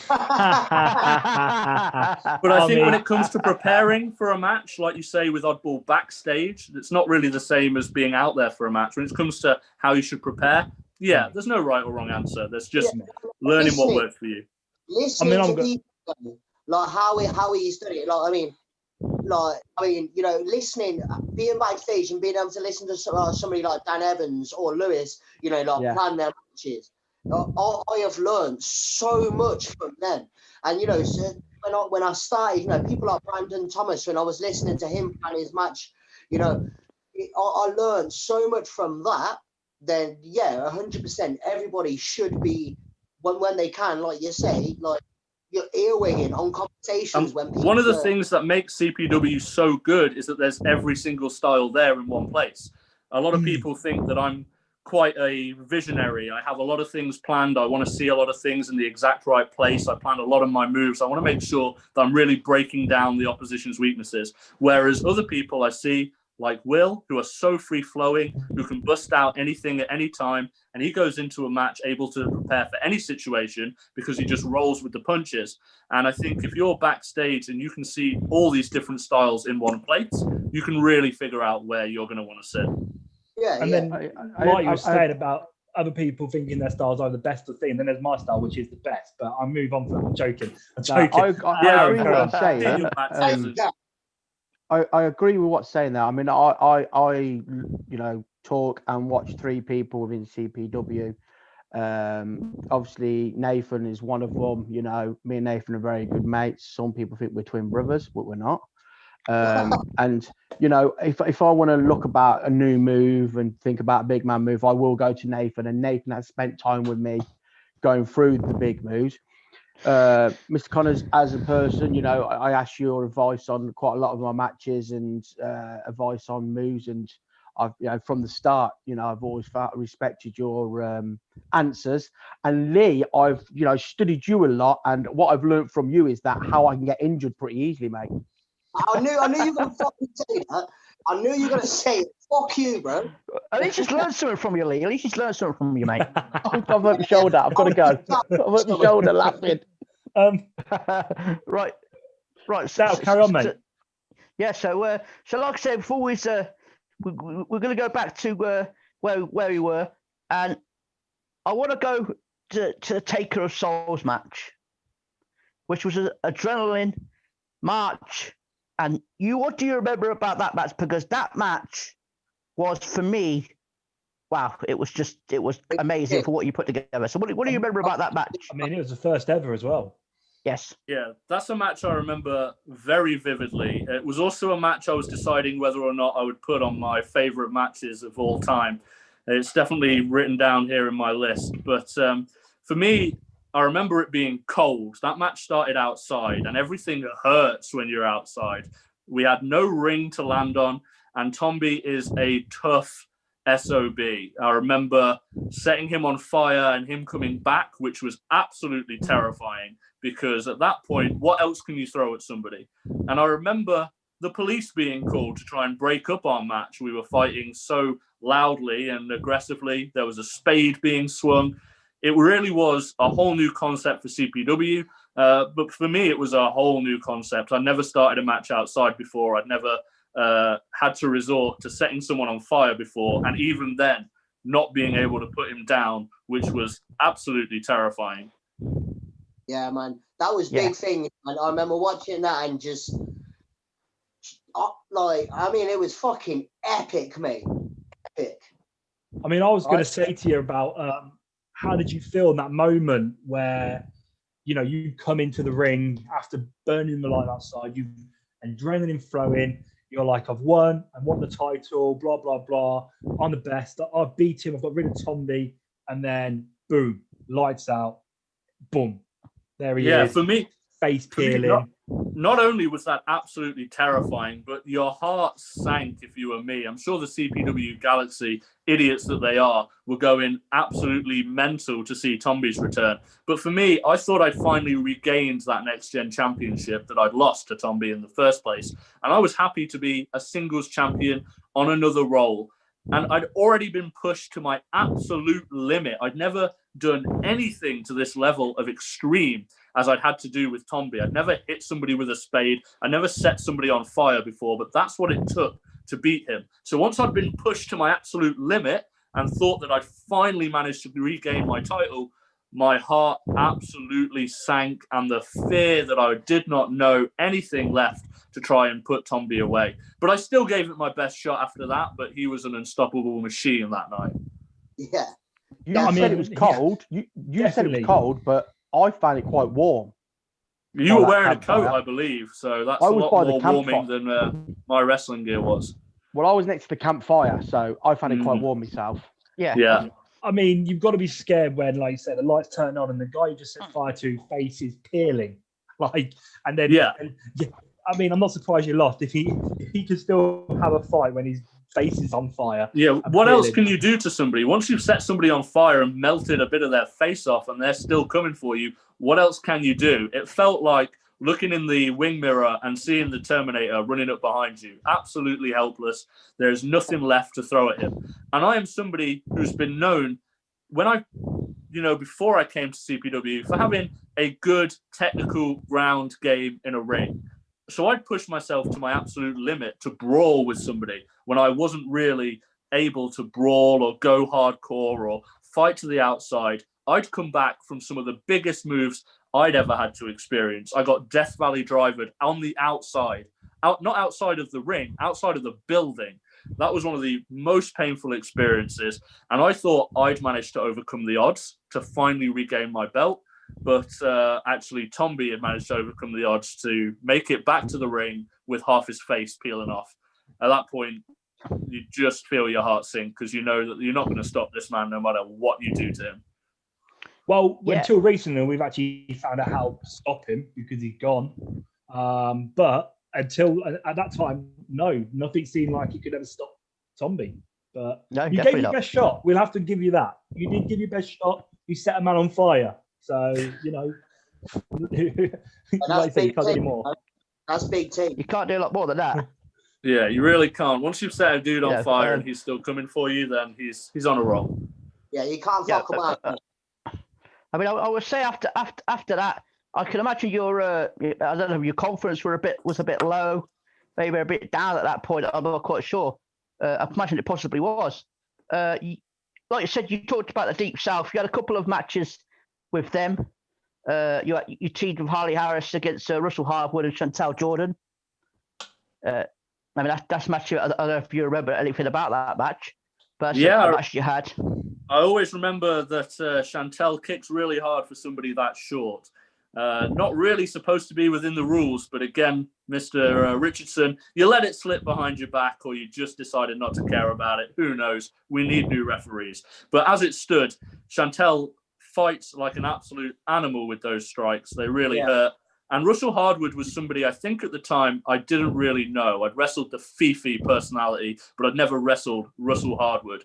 but I think when it comes to preparing for a match, like you say with Oddball backstage, it's not really the same as being out there for a match. When it comes to how you should prepare, there's no right or wrong answer. There's just learning what works for you. Listening to people, like how he studied it. Listening, being backstage and being able to listen to somebody like Dan Evans or Lewis, plan their matches. I have learned so much from them. And, so when I started, people like Brandon Thomas, when I was listening to him plan his match, I learned so much from that. Then, 100%, everybody should be, when they can, like you say, like, you're earwigging on conversations when people... One of the things that makes CPW so good is that there's every single style there in one place. A lot of people think that I'm quite a visionary. I have a lot of things planned. I want to see a lot of things in the exact right place. I plan a lot of my moves. I want to make sure that I'm really breaking down the opposition's weaknesses. Whereas other people I see, like Will, who are so free-flowing, who can bust out anything at any time, and he goes into a match able to prepare for any situation because he just rolls with the punches. And I think if you're backstage and you can see all these different styles in one plate, you can really figure out where you're going to want to sit. Then, like you were saying about other people thinking their styles are the best of thing, and then there's my style, which is the best. But I'll move on from that. I'm joking. I agree with what I'm saying. I agree with what's saying there. I mean, I talk and watch three people within CPW. Obviously, Nathan is one of them. Me and Nathan are very good mates. Some people think we're twin brothers, but we're not. And if I want to look about a new move and think about a big man move, I will go to Nathan, and Nathan has spent time with me going through the big moves. Mr. Connors, as a person, I ask your advice on quite a lot of my matches and advice on moves, and I've, from the start, I've always respected your answers. And Lee, I've, studied you a lot, and what I've learned from you is that how I can get injured pretty easily, mate. I knew you were going to fucking say that. I knew you were going to say it. Fuck you, bro. At least just learn something from you, Lee. At least just learn something from you, mate. I've hurt my shoulder. I've got to go. I've hurt my shoulder laughing. Right. So carry on, mate. So like I said before, we're going to go back to where we were, and I want to go to the Taker of Souls match, which was an adrenaline match. And what do you remember about that match? Because that match was, for me, wow, it was amazing for what you put together. So what do you remember about that match? I mean, it was the first ever as well. Yes. Yeah, that's a match I remember very vividly. It was also a match I was deciding whether or not I would put on my favorite matches of all time. It's definitely written down here in my list. But for me, I remember it being cold. That match started outside, and everything hurts when you're outside. We had no ring to land on, and Tomby is a tough SOB. I remember setting him on fire and him coming back, which was absolutely terrifying, because at that point, what else can you throw at somebody? And I remember the police being called to try and break up our match. We were fighting so loudly and aggressively. There was a spade being swung. It really was a whole new concept for CPW. But for me, it was a whole new concept. I never started a match outside before. I'd never had to resort to setting someone on fire before. And even then, not being able to put him down, which was absolutely terrifying. Yeah, man, that was big thing. And I remember watching that and just it was fucking epic, mate. Epic. I mean, I was going to say to you about how did you feel in that moment where, you come into the ring after burning the light outside, you adrenaline flowing, you're like, I've won the title, blah, blah, blah. I'm the best. I've beat him. I've got rid of Tomby. And then, boom, lights out. Boom. There he is. Yeah, for me, face peeling. Not only was that absolutely terrifying, but your heart sank if you were me. I'm sure the CPW Galaxy, idiots that they are, were going absolutely mental to see Tomby's return. But for me, I thought I'd finally regained that Next Gen Championship that I'd lost to Tomby in the first place. And I was happy to be a singles champion on another role. And I'd already been pushed to my absolute limit. I'd never done anything to this level of extreme as I'd had to do with Tomby. I'd never hit somebody with a spade. I never set somebody on fire before, but that's what it took to beat him. So once I'd been pushed to my absolute limit and thought that I'd finally managed to regain my title, my heart absolutely sank, and the fear that I did not know anything left to try and put Tomby away. But I still gave it my best shot after that, but he was an unstoppable machine that night. Yeah. You said it was cold. You said it was cold, but I found it quite warm. You were wearing a coat, I believe, so that's a lot more warming campfire. than my wrestling gear was. Well, I was next to the campfire, so I found it quite warm myself. Yeah. I mean, you've got to be scared when, like you said, the lights turn on and the guy you just set fire to face is peeling. And then I mean, I'm not surprised you lost if he could still have a fight when his face is on fire. Yeah, what else can you do to somebody? Once you've set somebody on fire and melted a bit of their face off and they're still coming for you, what else can you do? It felt like looking in the wing mirror and seeing the Terminator running up behind you. Absolutely helpless. There's nothing left to throw at him. And I am somebody who's been known, before I came to CPW, for having a good technical round game in a ring. So I'd push myself to my absolute limit to brawl with somebody when I wasn't really able to brawl or go hardcore or fight to the outside. I'd come back from some of the biggest moves I'd ever had to experience. I got Death Valley drivered on the outside, not outside of the ring, outside of the building. That was one of the most painful experiences. And I thought I'd managed to overcome the odds to finally regain my belt. But actually, Tomby had managed to overcome the odds to make it back to the ring with half his face peeling off. At that point, you just feel your heart sink because you know that you're not going to stop this man no matter what you do to him. Well, until recently, we've actually found out how to stop him because he's gone. But until at that time, no, nothing seemed like he could ever stop Tomby. But no, you gave your best shot. We'll have to give you that. You did give your best shot. You set a man on fire. So, that's big team. That's big team. You can't do a lot more than that. Yeah, you really can't. Once you've set a dude on fire and he's still coming for you, then he's on a roll. Yeah, you can't fuck him up. I mean, I would say after that, I can imagine your your confidence was a bit low, maybe a bit down at that point. I'm not quite sure. I imagine it possibly was. Like you said, you talked about the Deep South. You had a couple of matches with them. You teamed with Harley Harris against Russell Harwood and Chantal Jordan. I mean, that's a match. I don't know if you remember anything about that match, versus Yeah. the match you had. I always remember that Chantel kicks really hard for somebody that short. Not really supposed to be within the rules, but again, Mr. Richardson, you let it slip behind your back or you just decided not to care about it. Who knows? We need new referees. But as it stood, Chantel fights like an absolute animal with those strikes. They really hurt. And Russell Hardwood was somebody I think at the time I didn't really know. I'd wrestled the Fifi personality, but I'd never wrestled Russell Hardwood.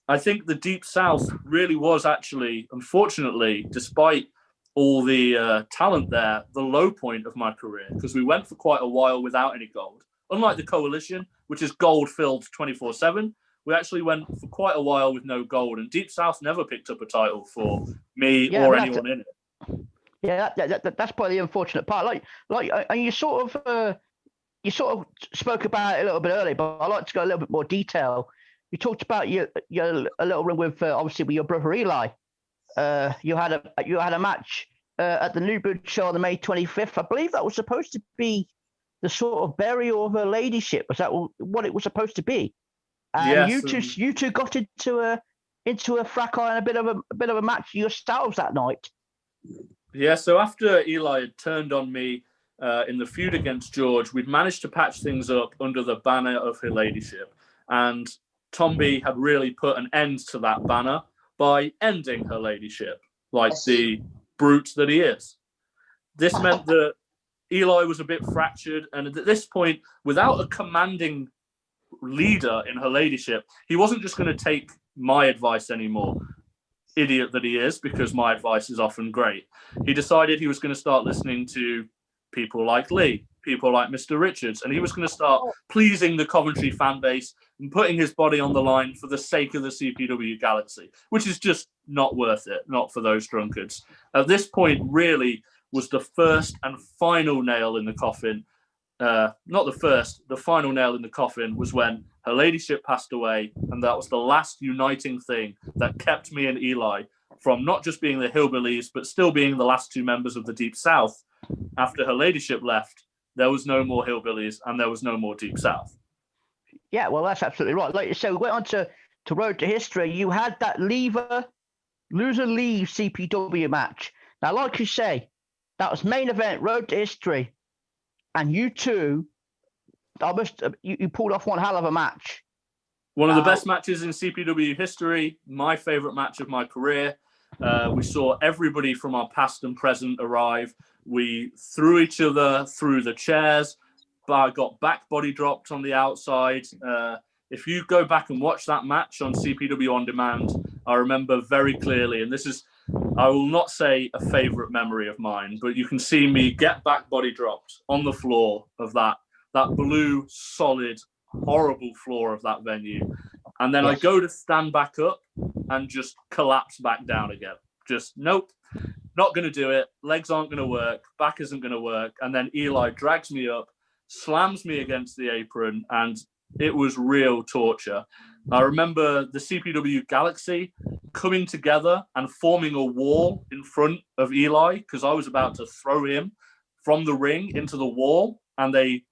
I think the Deep South really was actually, unfortunately, despite all the talent there, the low point of my career, because we went for quite a while without any gold. Unlike the Coalition, which is gold-filled 24/7, we actually went for quite a while with no gold, and Deep South never picked up a title for me or anyone in it. Yeah, that's probably the unfortunate part. And you sort of spoke about it a little bit earlier, but I'd like to go a little bit more detail. You talked about your a little run with obviously with your brother Eli. You had a match at the New Blood show on the May 25th. I believe that was supposed to be the sort of burial of her ladyship. Was that what it was supposed to be? And yes, you two got into a fracas and a bit of a match yourselves that night. Yeah, so after Eli had turned on me in the feud against George, we'd managed to patch things up under the banner of her ladyship. And Tomby had really put an end to that banner by ending her ladyship, like the brute that he is. This meant that Eli was a bit fractured, and at this point, without a commanding leader in her ladyship, he wasn't just going to take my advice anymore, idiot that he is, because my advice is often great. He decided he was going to start listening to people like Lee, people like Mr. Richards, and he was going to start pleasing the Coventry fan base and putting his body on the line for the sake of the CPW Galaxy, which is just not worth it, not for those drunkards. At this point, really was the first and final nail in the coffin. Not the first, the final nail in the coffin was when her ladyship passed away, and that was the last uniting thing that kept me and Eli from not just being the Hillbillies, but still being the last two members of the Deep South. After her ladyship left, there was no more Hillbillies and there was no more Deep South. Yeah, well, that's absolutely right. Like you said, we went on to Road to History. You had that loser leave CPW match. Now, like you say, that was main event, Road to History. And you two, you pulled off one hell of a match. One of the best matches in CPW history, my favorite match of my career. We saw everybody from our past and present arrive. We threw each other through the chairs, but I got back body dropped on the outside. If you go back and watch that match on CPW On Demand, I remember very clearly, and this is, I will not say a favorite memory of mine, but you can see me get back body dropped on the floor of that blue, solid, horrible floor of that venue. And then I go to stand back up and just collapse back down again. Just, nope, not going to do it. Legs aren't going to work. Back isn't going to work. And then Eli drags me up, slams me against the apron, and it was real torture. I remember the CPW Galaxy coming together and forming a wall in front of Eli because I was about to throw him from the ring into the wall, and they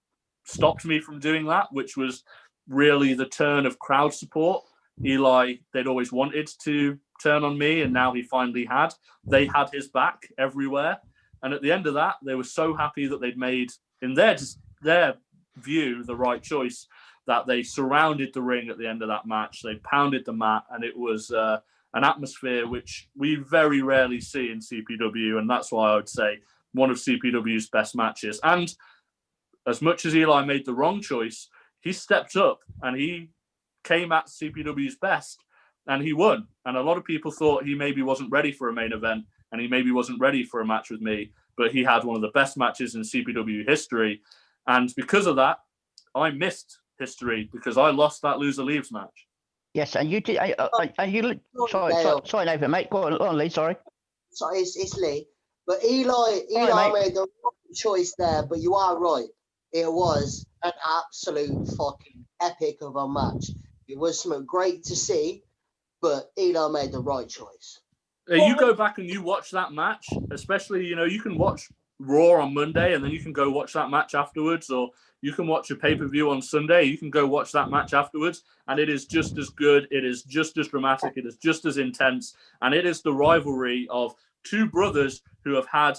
stopped me from doing that, which was really the turn of crowd support. Eli, they'd always wanted to turn on me, and now he finally had. They had his back everywhere. And at the end of that, they were so happy that they'd made, in their view, the right choice, that they surrounded the ring at the end of that match. They pounded the mat, and it was an atmosphere which we very rarely see in CPW, and that's why I would say one of CPW's best matches. And as much as Eli made the wrong choice, he stepped up and he came at CPW's best, and he won. And a lot of people thought he maybe wasn't ready for a main event, and he maybe wasn't ready for a match with me, but he had one of the best matches in CPW history. And because of that, I missed history because I lost that loser leaves match. Yes, and you did. Sorry, Nathan, mate. Go on, Lee. Sorry. Sorry, it's Lee. But Eli made the wrong choice there. But you are right. It was an absolute fucking epic of a match. It was something great to see, but Eli made the right choice. You go back and you watch that match, especially, you can watch Raw on Monday, and then you can go watch that match afterwards, or you can watch a pay-per-view on Sunday. You can go watch that match afterwards, and it is just as good. It is just as dramatic. It is just as intense, and it is the rivalry of two brothers who have had,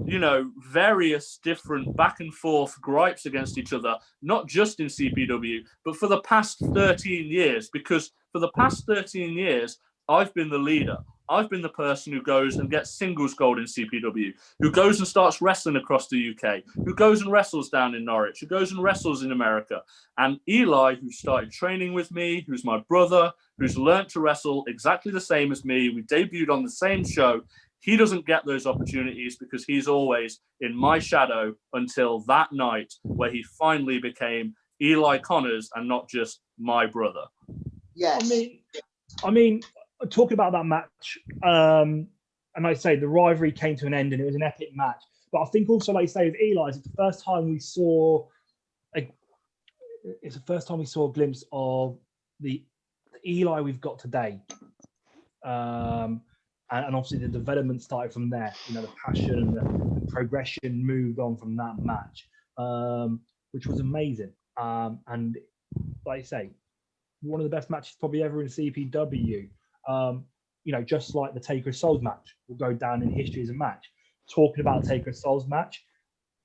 you know, various different back and forth gripes against each other, not just in CPW, but for the past 13 years, because for the past 13 years, I've been the leader. I've been the person who goes and gets singles gold in CPW, who goes and starts wrestling across the UK, who goes and wrestles down in Norwich, who goes and wrestles in America. And Eli, who started training with me, who's my brother, who's learned to wrestle exactly the same as me, we debuted on the same show, he doesn't get those opportunities because he's always in my shadow until that night where he finally became Eli Connors and not just my brother. Yes. I mean, talking about that match, and I say the rivalry came to an end and it was an epic match. But I think also, like you say, with Eli, it's the first time we saw a glimpse of the Eli we've got today. And obviously the development started from there. You know, the passion and the progression moved on from that match, which was amazing. And like I say, one of the best matches probably ever in CPW. You know, just like the Taker of Souls match will go down in history as a match. Talking about Taker of Souls match,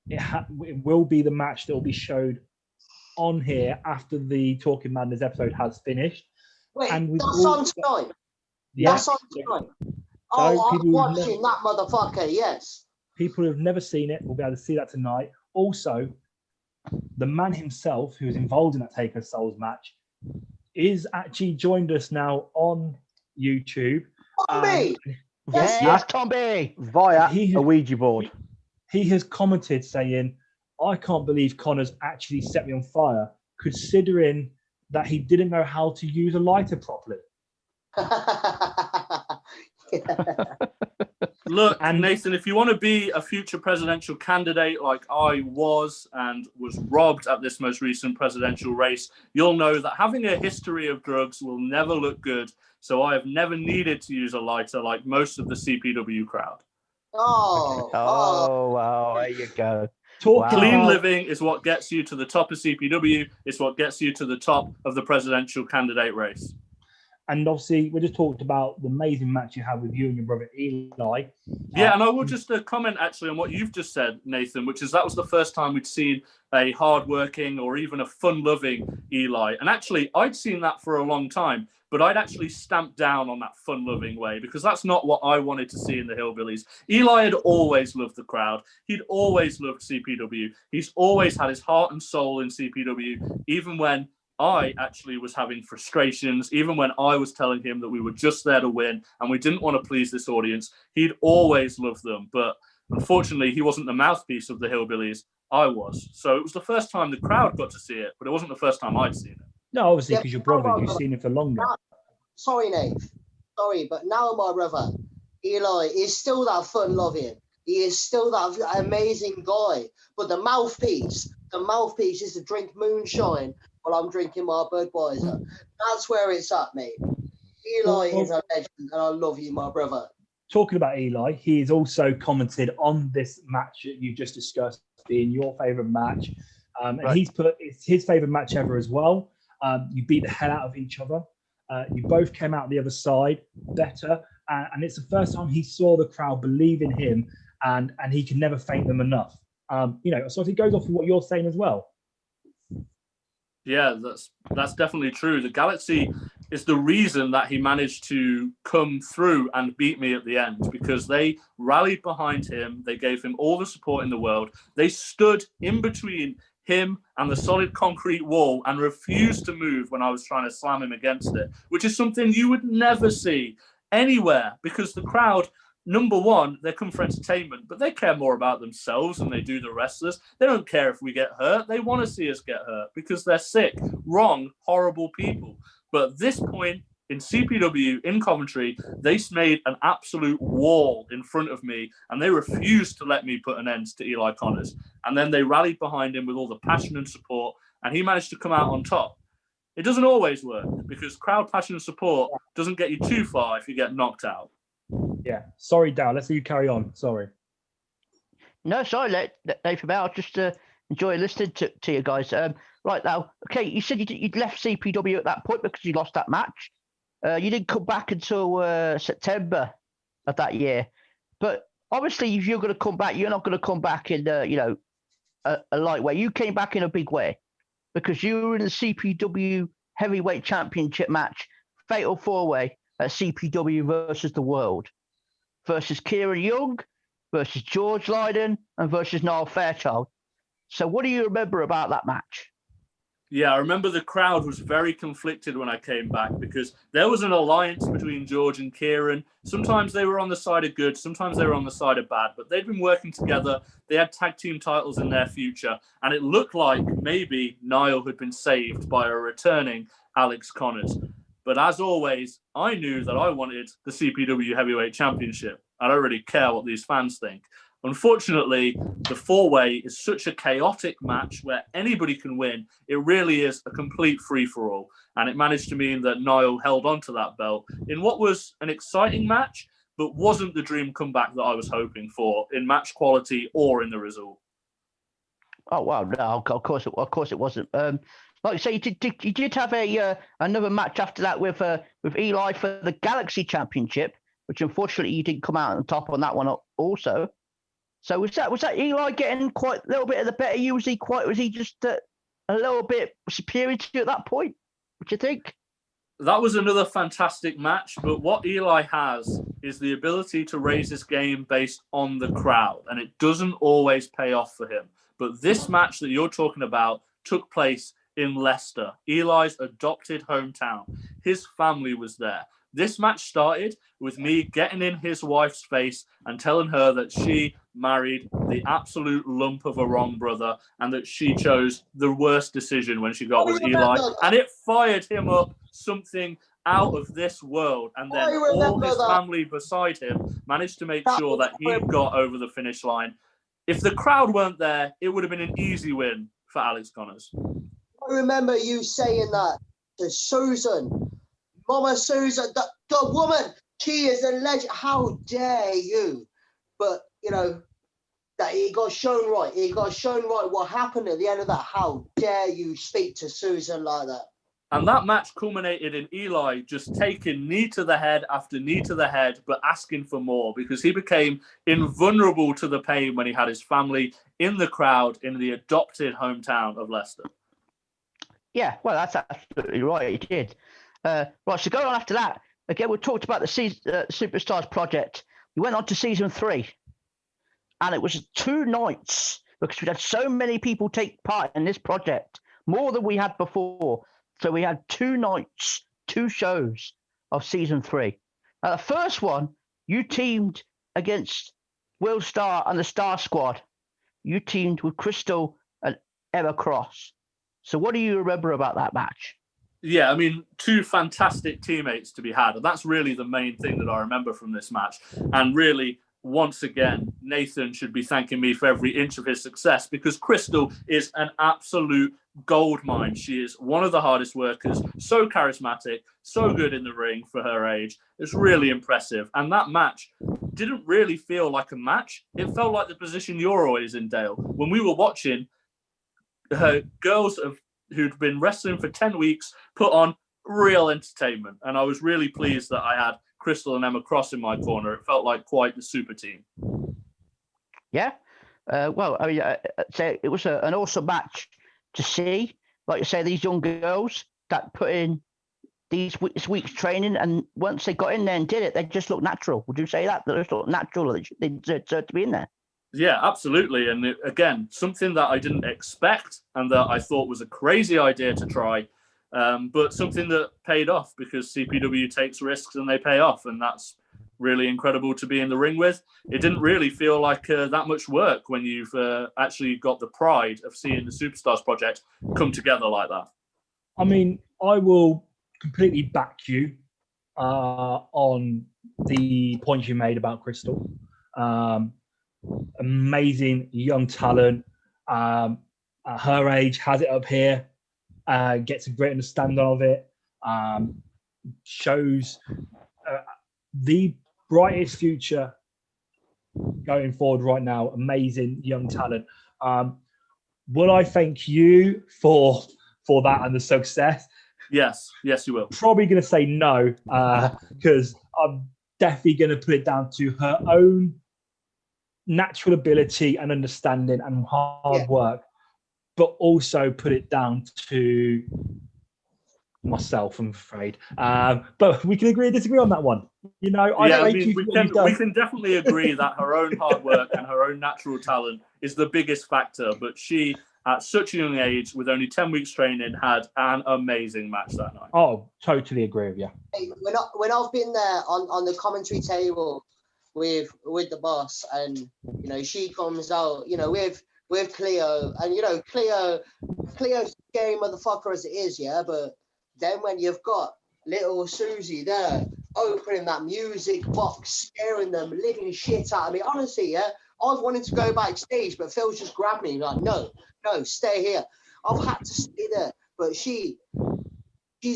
it will be the match that will be showed on here after the Talking Madness episode has finished. Wait, and that's on tonight. Yeah, That's on tonight. So I'm watching that motherfucker, yes. People who have never seen it will be able to see that tonight. Also, the man himself who is involved in that Taker of Souls match is actually joined us now on YouTube. Tommy! Yes, Tommy! Via He- a Ouija board. He has commented saying, I can't believe Connors actually set me on fire, considering that he didn't know how to use a lighter properly. Look, And- Nathan, if you want to be a future presidential candidate like I was and was robbed at this most recent presidential race, you'll know that having a history of drugs will never look good. So I have never needed to use a lighter like most of the CPW crowd. Oh, Wow, there you go. Talking Clean about, living is what gets you to the top of CPW. It's what gets you to the top of the presidential candidate race. and obviously we just talked about the amazing match you had with you and your brother Eli. Yeah, and I will just comment actually on what you've just said, Nathan, which is that was the first time we'd seen a hardworking or even a fun-loving Eli. And actually, I'd seen that for a long time, but I'd actually stamped down on that fun-loving way because that's not what I wanted to see in the Hillbillies. Eli had always loved the crowd. He'd always loved CPW. He's always had his heart and soul in CPW, even when I actually was having frustrations, even when I was telling him that we were just there to win and we didn't want to please this audience. He'd always loved them, but unfortunately, he wasn't the mouthpiece of the Hillbillies. I was. So it was the first time the crowd got to see it, but it wasn't the first time I'd seen it. No, obviously, Yeah, because your brother, you've seen him for longer. sorry, Nate. Sorry, but now my brother, Eli, is still that fun-loving. He is still that amazing guy. But the mouthpiece is to drink moonshine while I'm drinking my Budweiser. That's where it's at, mate. Eli is a legend, and I love you, my brother. Talking about Eli, he has also commented on this match that you just discussed being your favourite match. And Right. he's put it's his favourite match ever as well. You beat the hell out of each other. You both came out the other side better. And it's the first time he saw the crowd believe in him and he can never thank them enough. You know, so if it goes off with what you're saying as well. Yeah, that's definitely true. The Galaxy is the reason that he managed to come through and beat me at the end because they rallied behind him. They gave him all the support in the world. They stood in between him and the solid concrete wall and refused to move when I was trying to slam him against it, which is something you would never see anywhere because the crowd, number one, they come for entertainment, but they care more about themselves than they do the wrestlers. They don't care if we get hurt. They want to see us get hurt because they're sick, wrong, horrible people. But at this point in CPW in Coventry, they made an absolute wall in front of me and they refused to let me put an end to Eli Connors. And then they rallied behind him with all the passion and support and he managed to come out on top. It doesn't always work because crowd passion and support doesn't get you too far if you get knocked out. Yeah. Sorry, Dal. Let's let you carry on. Sorry. No, sorry, Nathan. I'll just enjoy listening to you guys. Right now, okay, you said you'd left CPW at that point because you lost that match. You didn't come back until September of that year. But obviously, if you're going to come back, you're not going to come back in, a light way. You came back in a big way because you were in the CPW Heavyweight Championship match, Fatal 4-Way at CPW versus the World, versus Kieran Young, versus George Lydon, and versus Niall Fairchild. So what do you remember about that match? Yeah, I remember the crowd was very conflicted when I came back because there was an alliance between George and Kieran. Sometimes they were on the side of good, sometimes they were on the side of bad, but they'd been working together. They had tag team titles in their future, and it looked like maybe Niall had been saved by a returning Alex Connors. But as always, I knew that I wanted the CPW Heavyweight Championship. I don't really care what these fans think. Unfortunately, the 4-way is such a chaotic match where anybody can win. It really is a complete free-for-all. And it managed to mean that Niall held on to that belt in what was an exciting match, but wasn't the dream comeback that I was hoping for in match quality or in the result. Oh wow, no, of course it wasn't. Like you say, you did have another match after that with Eli for the Galaxy Championship, which unfortunately you didn't come out on top on that one also. So was that Eli getting quite a little bit of the better you? Was he just a little bit superior to you at that point? What do you think? That was another fantastic match, but what Eli has is the ability to raise his game based on the crowd, and it doesn't always pay off for him. But this match that you're talking about took place in Leicester, Eli's adopted hometown. His family was there. This match started with me getting in his wife's face and telling her that she married the absolute lump of a wrong brother and that she chose the worst decision when she got with Eli. And it fired him up something out of this world. And then all his family beside him managed to make sure that he got over the finish line. If the crowd weren't there, it would have been an easy win for Alex Connors. I remember you saying that to Susan. Mama Susan, the woman, she is a legend. How dare you? But, that he got shown right. He got shown right what happened at the end of that. How dare you speak to Susan like that? And that match culminated in Eli just taking knee to the head after knee to the head, but asking for more because he became invulnerable to the pain when he had his family in the crowd in the adopted hometown of Leicester. Yeah, well, that's absolutely right. He did. Right, so going on after that, again, we talked about the Superstars project. We went on to season 3, and it was 2 nights because we had so many people take part in this project, more than we had before. So we had 2 nights, 2 shows of season 3. Now, the first one, you teamed against Will Starr and the Star Squad. You teamed with Crystal and Emma Cross. So what do you remember about that match? Yeah, I mean, 2 fantastic teammates to be had. And that's really the main thing that I remember from this match. And really, once again, Nathan should be thanking me for every inch of his success because Crystal is an absolute gold mine. She is one of the hardest workers, so charismatic, so good in the ring for her age. It's really impressive. And that match didn't really feel like a match. It felt like the position you're always in, Dale. When we were watching, girls who'd been wrestling for 10 weeks put on real entertainment. And I was really pleased that I had Crystal and Emma Cross in my corner. It felt like quite the super team. Yeah. Well, I mean, so it was an awesome match to see. Like you say, these young girls that put in this week's training, and once they got in there and did it, they just looked natural. Would you say that? They just looked natural. They deserved to be in there. Yeah, absolutely. And again, something that I didn't expect and that I thought was a crazy idea to try, but something that paid off because CPW takes risks and they pay off. And that's really incredible to be in the ring with. It didn't really feel like that much work when you've actually got the pride of seeing the Superstars project come together like that. I mean, I will completely back you on the point you made about Crystal. Amazing young talent. Her age has it up here. Gets a great understanding of it. Shows the brightest future going forward right now. Amazing young talent. Will I thank you for that and the success? Yes, you will. Probably going to say no, because I'm definitely going to put it down to her own natural ability and understanding and hard work, but also put it down to myself, I'm afraid. But we can agree and disagree on that one. You know, I thank you for what you've done. We can definitely agree that her own hard work and her own natural talent is the biggest factor, but she, at such a young age, with only 10 weeks training, had an amazing match that night. Oh, totally agree with you. When I've been there on the commentary table with the boss, and you know, she comes out, you know, with Cleo, and you know, Cleo's scary motherfucker as it is, yeah, but then when you've got little Susie there opening that music box, scaring them, living shit out of me, honestly, yeah, I've wanted to go backstage, but Phil's just grabbed me like, no, stay here. I've had to stay there, but she's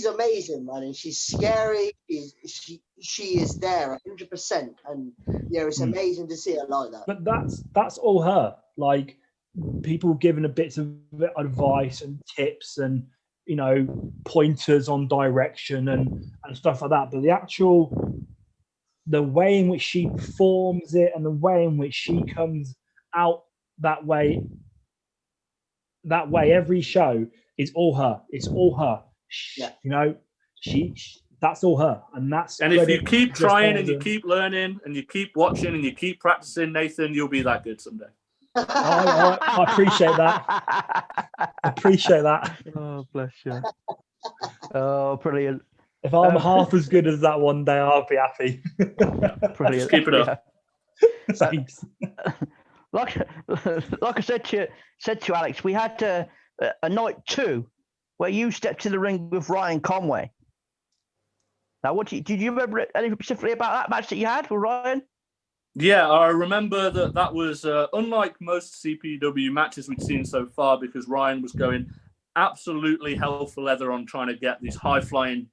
amazing, man, and she's scary. She is there 100%, and yeah, it's amazing to see her like that. But that's all her. Like, people giving a bits of advice and tips and, you know, pointers on direction and stuff like that. But the way in which she performs it and the way in which she comes out that way every show is all her. It's all her. Yeah. You know, that's all her, and that's. And if you keep trying and you keep learning and you keep watching and you keep practicing, Nathan, you'll be that good someday. I appreciate that. I appreciate that. Oh, bless you. Oh, brilliant. If I'm half as good as that one day, I'll be happy. Brilliant. Just keep it up. Thanks. Like I said to you, Alex, we had a night 2 where you stepped to the ring with Ryan Conway. Now, did you remember anything specifically about that match that you had with Ryan? Yeah, I remember that was unlike most CPW matches we'd seen so far, because Ryan was going absolutely hell for leather on trying to get these high-flying,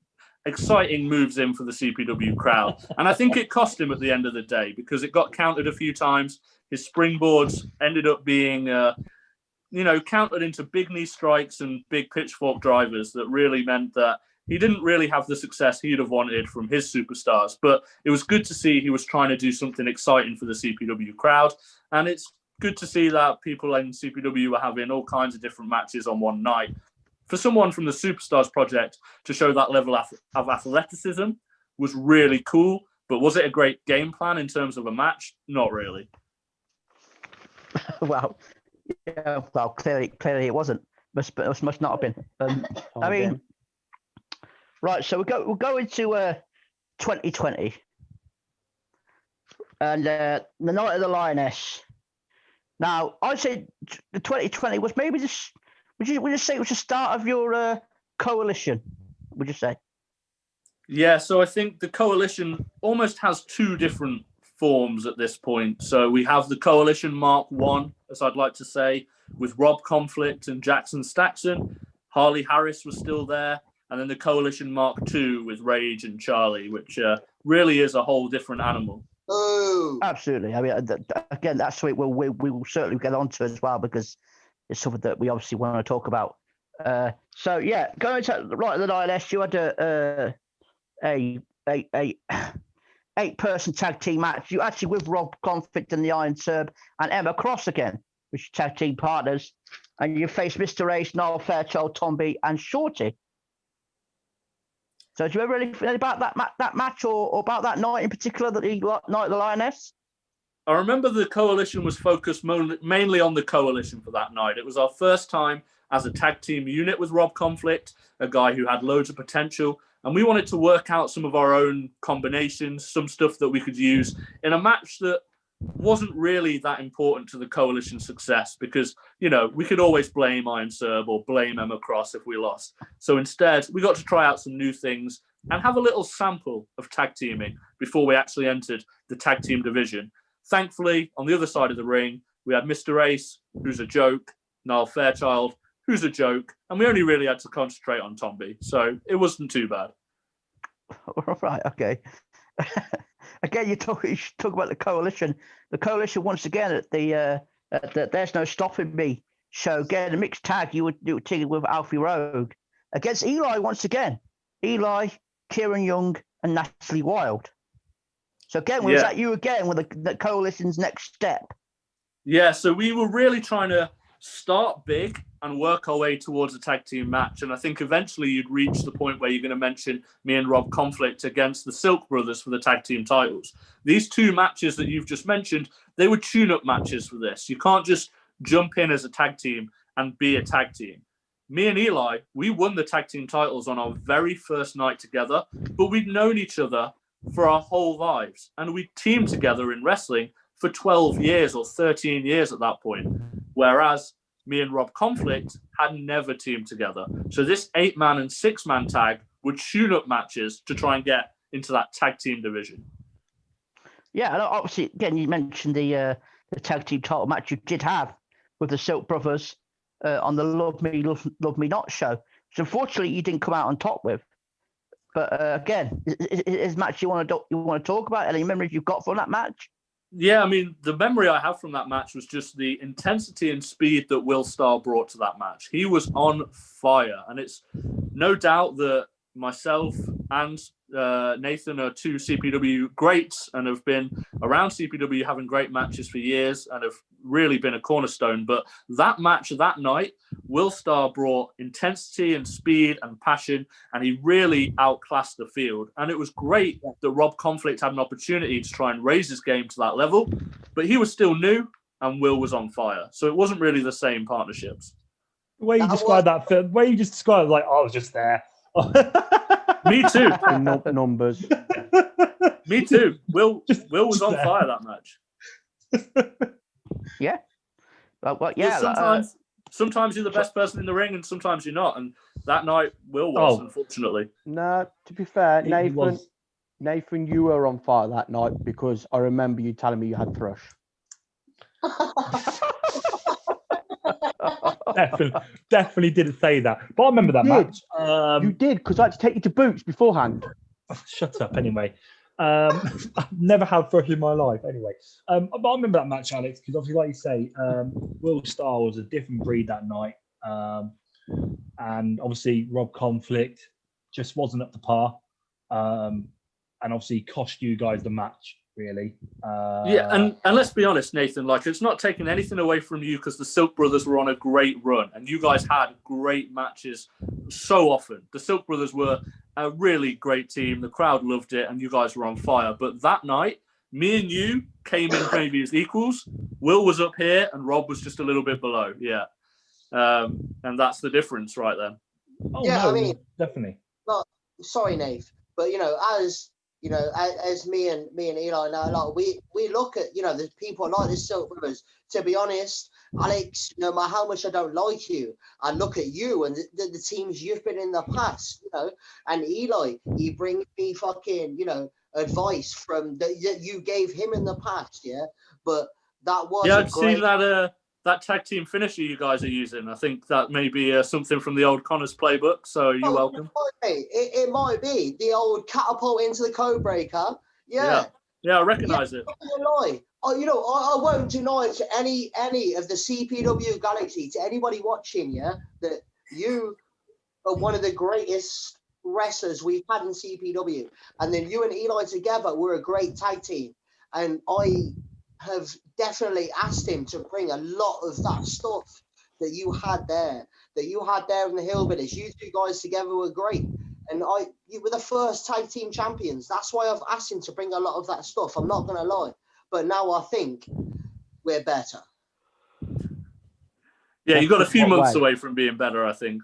exciting moves in for the CPW crowd. And I think it cost him at the end of the day, because it got countered a few times. His springboards ended up being, countered into big knee strikes and big pitchfork drivers that really meant that he didn't really have the success he'd have wanted from his superstars. But it was good to see he was trying to do something exciting for the CPW crowd. And it's good to see that people in CPW were having all kinds of different matches on one night. For someone from the Superstars project to show that level of athleticism was really cool. But was it a great game plan in terms of a match? Not really. Well, clearly it wasn't. Must not have been. I mean, right. So we'll go into 2020, and the Night of the Lioness. Now, I'd say the 2020 was maybe just. Would you say it was the start of your coalition? Would you say? Yeah. So I think the coalition almost has 2 different forms at this point. So we have the Coalition Mark 1, as I'd like to say, with Rob Conflict and Jackson Staxon. Harley Harris was still there. And then the Coalition Mark 2 with Rage and Charlie, which really is a whole different animal. Oh, absolutely. I mean, again, that's something we will certainly get onto as well, because it's something that we obviously want to talk about. So yeah, going to right at the Lioness, you had a 8-person tag team match. You actually with Rob Conflict and the Iron Serb and Emma Cross again, which are tag team partners, and you faced Mr. Ace, Niall Fairchild, Tom B, and Shorty. So do you remember anything about that match or about that night in particular, the Night of the Lioness? I remember the coalition was focused mainly on the coalition for that night. It was our first time as a tag team unit with Rob Conflict, a guy who had loads of potential. And we wanted to work out some of our own combinations, some stuff that we could use in a match that wasn't really that important to the coalition's success, because, you know, we could always blame Iron Serb or blame Emma Cross if we lost. So instead, we got to try out some new things and have a little sample of tag teaming before we actually entered the tag team division. Thankfully, on the other side of the ring, we had Mr. Ace, who's a joke, Niall Fairchild, who's a joke, and we only really had to concentrate on Tom B. So it wasn't too bad. Right, okay. again, you talk about the coalition. The coalition once again at the There's No Stopping Me show. Again, a mixed tag. You would take it with Alfie Rogue against Eli once again. Eli, Kieran Young, and Natalie Wilde. So again, was that you again with the coalition's next step? Yeah, so we were really trying to start big and work our way towards a tag team match. And I think eventually you'd reach the point where you're going to mention me and Rob Conflict against the Silk Brothers for the tag team titles. These two matches that you've just mentioned, they were tune-up matches for this. You can't just jump in as a tag team and be a tag team. Me and Eli, we won the tag team titles on our very first night together, but we'd known each other for our whole lives. And we teamed together in wrestling for 12 years or 13 years at that point. Whereas me and Rob Conflict had never teamed together. So this 8-man and 6-man tag were tune-up matches to try and get into that tag team division. Yeah, and obviously, again, you mentioned the tag team title match you did have with the Silk Brothers on the Love Me Not show, which unfortunately you didn't come out on top with. But again, is match you want to talk about? Any memories you've got from that match? Yeah, I mean, the memory I have from that match was just the intensity and speed that Will Starr brought to that match. He was on fire, and it's no doubt that myself and Nathan are two CPW greats and have been around CPW having great matches for years and have really been a cornerstone. But that match that night, Will Starr brought intensity and speed and passion, and he really outclassed the field. And it was great that Rob Conflict had an opportunity to try and raise his game to that level, but he was still new and Will was on fire. So it wasn't really the same partnerships. The way you described that, the way you just described it, like, I was just there. Me too. Numbers. Me too. Will was on fire that match. Yeah. Well, yeah. Sometimes you're the best person in the ring, and sometimes you're not. And that night, Will was, unfortunately. No, to be fair, Nathan, you were on fire that night because I remember you telling me you had thrush. Definitely didn't say that, but I remember that match. You did, because I had to take you to Boots beforehand. Shut up, anyway. I've never had thrush in my life, anyway. But I remember that match, Alex, because obviously, like you say, Will Starr was a different breed that night, and obviously Rob Conflict just wasn't up to par, and obviously cost you guys the match. Really. And let's be honest, Nathan, like, it's not taking anything away from you because the Silk Brothers were on a great run and you guys had great matches so often. The Silk Brothers were a really great team. The crowd loved it and you guys were on fire. But that night, me and you came in maybe as equals. Will was up here and Rob was just a little bit below. Yeah. And that's the difference right then. Oh, yeah, no, I mean, definitely. But, sorry, Nate, but, as me and Eli now, like we look at, the people like the Silk Brothers. To be honest, Alex, no matter how much I don't like you, I look at you and the teams you've been in the past, and Eli, he brings me fucking, advice from that you gave him in the past, yeah. But that was I've seen that tag team finisher you guys are using. I think that may be something from the old Connors playbook. So you're welcome. It might be the old catapult into the code breaker. Yeah, I recognise it. I won't deny it to any of the CPW galaxy, to anybody watching. Yeah, that you are one of the greatest wrestlers we've had in CPW, and then you and Eli together were a great tag team, and I have definitely asked him to bring a lot of that stuff that you had there in the Hillbillies. You two guys together were great. And you were the first tag team champions. That's why I've asked him to bring a lot of that stuff. I'm not going to lie. But now I think we're better. Yeah, you got a few months away from being better, I think.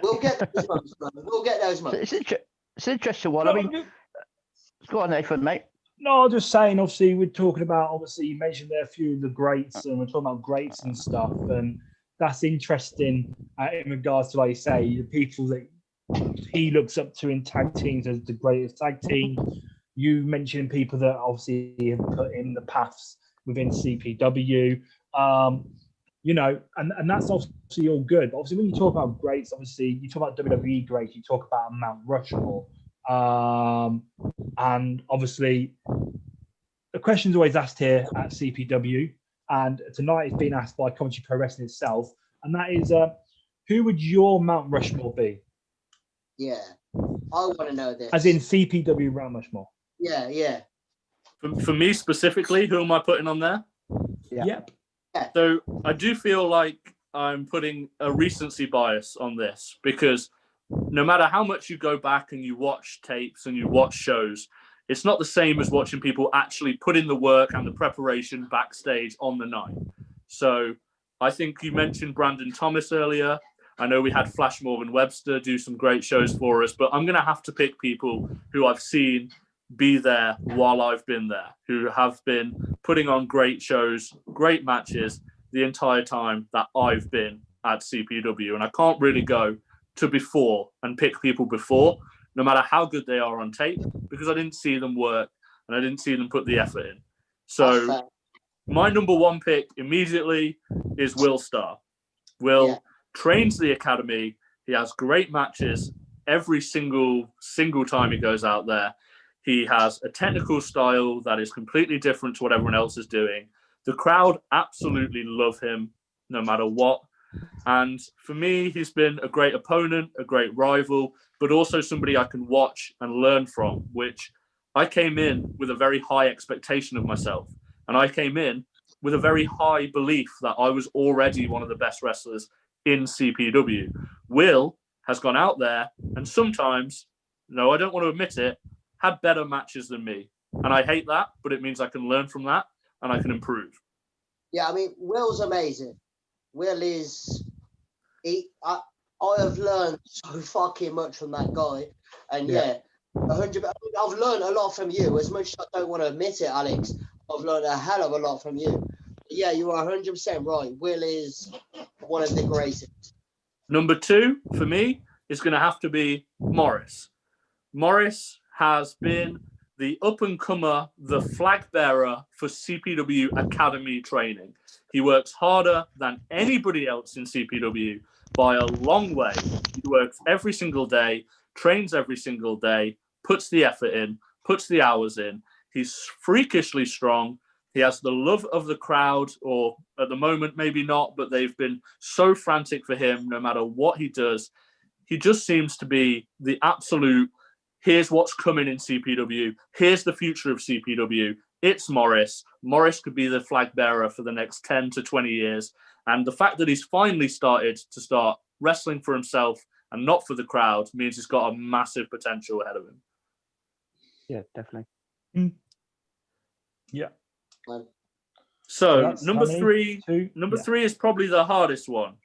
We'll get those months, brother. We'll get those months. It's an interesting one. I mean, go on, Nathan, mate. No, I'm just saying, obviously, we're talking about, obviously, you mentioned there a few of the greats, and we're talking about greats and stuff, and that's interesting in regards to, like you say, the people that he looks up to in tag teams as the greatest tag team. You mentioned people that obviously have put in the paths within CPW, and that's obviously all good. But obviously, when you talk about greats, obviously, you talk about WWE greats, you talk about Mount Rushmore. And obviously, the question's always asked here at CPW, and tonight it's been asked by Commentary Pro Wrestling itself, and that is, who would your Mount Rushmore be? Yeah, I want to know this. As in CPW Mount Rushmore. Yeah. For me specifically, who am I putting on there? Yeah. Yep. So I do feel like I'm putting a recency bias on this, because no matter how much you go back and you watch tapes and you watch shows, it's not the same as watching people actually put in the work and the preparation backstage on the night. So I think you mentioned Brandon Thomas earlier. I know we had Flash Morgan Webster do some great shows for us, but I'm going to have to pick people who I've seen be there while I've been there, who have been putting on great shows, great matches the entire time that I've been at CPW. And I can't really go to before and pick people before, no matter how good they are on tape, because I didn't see them work and I didn't see them put the effort in. So my number one pick immediately is Will Starr. Will trains the academy. He has great matches every single time he goes out there. He has a technical style that is completely different to what everyone else is doing. The crowd absolutely love him no matter what. And for me, he's been a great opponent, a great rival, but also somebody I can watch and learn from, which I came in with a very high expectation of myself. And I came in with a very high belief that I was already one of the best wrestlers in CPW. Will has gone out there and sometimes, no, I don't want to admit it, had better matches than me. And I hate that, but it means I can learn from that and I can improve. Yeah, I mean, Will's amazing. Will is... I have learned so fucking much from that guy. And 100%. I've learned a lot from you. As much as I don't want to admit it, Alex, I've learned a hell of a lot from you. Yeah, you are 100% right. Will is one of the greatest. Number two, for me, is going to have to be Morris. Morris has been the up-and-comer, the flag bearer for CPW Academy training. He works harder than anybody else in CPW by a long way. He works every single day, trains every single day, puts the effort in, puts the hours in. He's freakishly strong. He has the love of the crowd, or at the moment, maybe not, but they've been so frantic for him no matter what he does. He just seems to be the absolute, here's what's coming in CPW. Here's the future of CPW. It's Morris. Morris could be the flag bearer for the next 10 to 20 years. And the fact that he's finally started wrestling for himself and not for the crowd means he's got a massive potential ahead of him. Yeah, definitely. Yeah. So number three is probably the hardest one.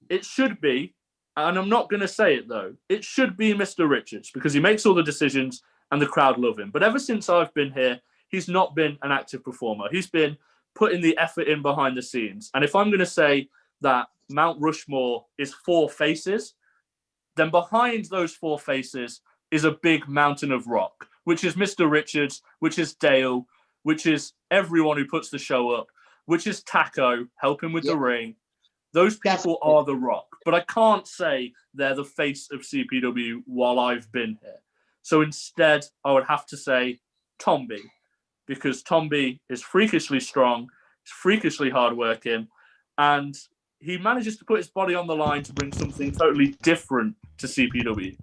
It should be, and I'm not going to say it though, it should be Mr. Richards, because he makes all the decisions and the crowd love him. But ever since I've been here, he's not been an active performer. He's been putting the effort in behind the scenes. And if I'm going to say that Mount Rushmore is 4 faces, then behind those 4 faces is a big mountain of rock, which is Mr. Richards, which is Dale, which is everyone who puts the show up, which is Taco, helping with the ring. Those people are the rock. But I can't say they're the face of CPW while I've been here. So instead, I would have to say Tomby, because Tomby is freakishly strong, he's freakishly hardworking, and he manages to put his body on the line to bring something totally different to CPW.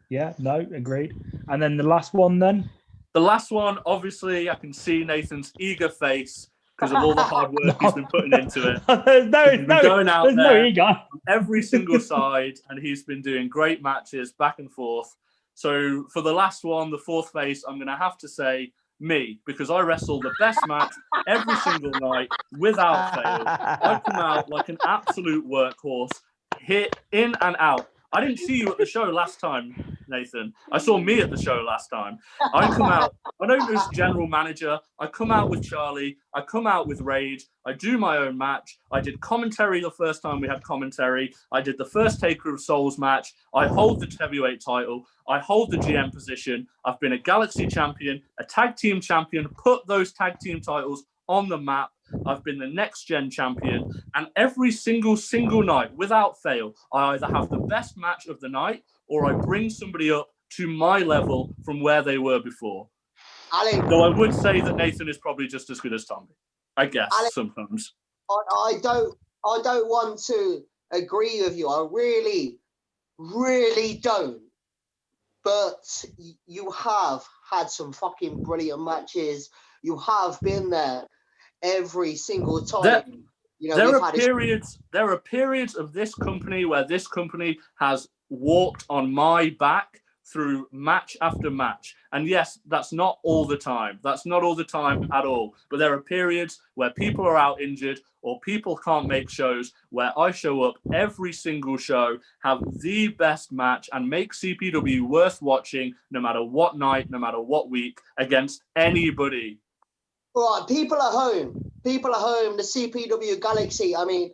Yeah, no, agreed. And then the last one then? The last one, obviously, I can see Nathan's eager face because of all the hard work he's been putting into it. There's no ego. On every single side, and he's been doing great matches back and forth. So for the last one, the 4th face, I'm going to have to say me, because I wrestle the best match every single night without fail. I come out like an absolute workhorse, hit in and out. I didn't see you at the show last time, Nathan. I saw me at the show last time. I come out, I don't as general manager. I come out with Charlie. I come out with Rage. I do my own match. I did commentary the first time we had commentary. I did the first Taker of Souls match. I hold the heavyweight title. I hold the GM position. I've been a Galaxy champion, a tag team champion, put those tag team titles on the map. I've been the next gen champion, and every single night, without fail, I either have the best match of the night or I bring somebody up to my level from where they were before. Alex, Though I would say that Nathan is probably just as good as Tommy. I guess Alex, sometimes. I don't want to agree with you. I really don't. But you have had some fucking brilliant matches. You have been there every single time. There are periods of this company where this company has walked on my back through match after match. And yes, that's not all the time. That's not all the time at all. But there are periods where people are out injured or people can't make shows where I show up every single show, have the best match, and make CPW worth watching no matter what night, no matter what week, against anybody. Right, people at home, the CPW Galaxy. I mean,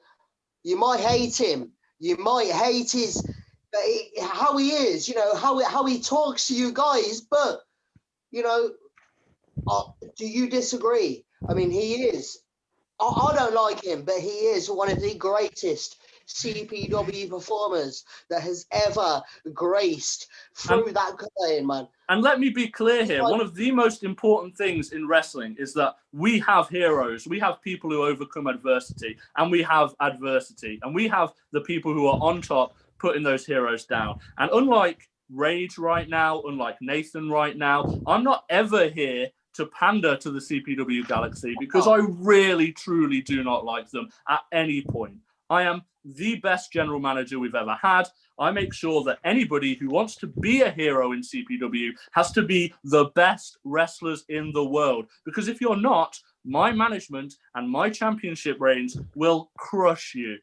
you might hate him. You might hate how he is, how he talks to you guys, but, do you disagree? I mean, he is. I don't like him, but he is one of the greatest CPW performers that has ever graced through that curtain, man. And let me be clear here. One of the most important things in wrestling is that we have heroes. We have people who overcome adversity, and we have adversity. And we have the people who are on top putting those heroes down. And unlike Rage right now, unlike Nathan right now, I'm not ever here to pander to the CPW Galaxy because I really, truly do not like them at any point. I am the best general manager we've ever had. I make sure that anybody who wants to be a hero in CPW has to be the best wrestlers in the world. Because if you're not, my management and my championship reigns will crush you.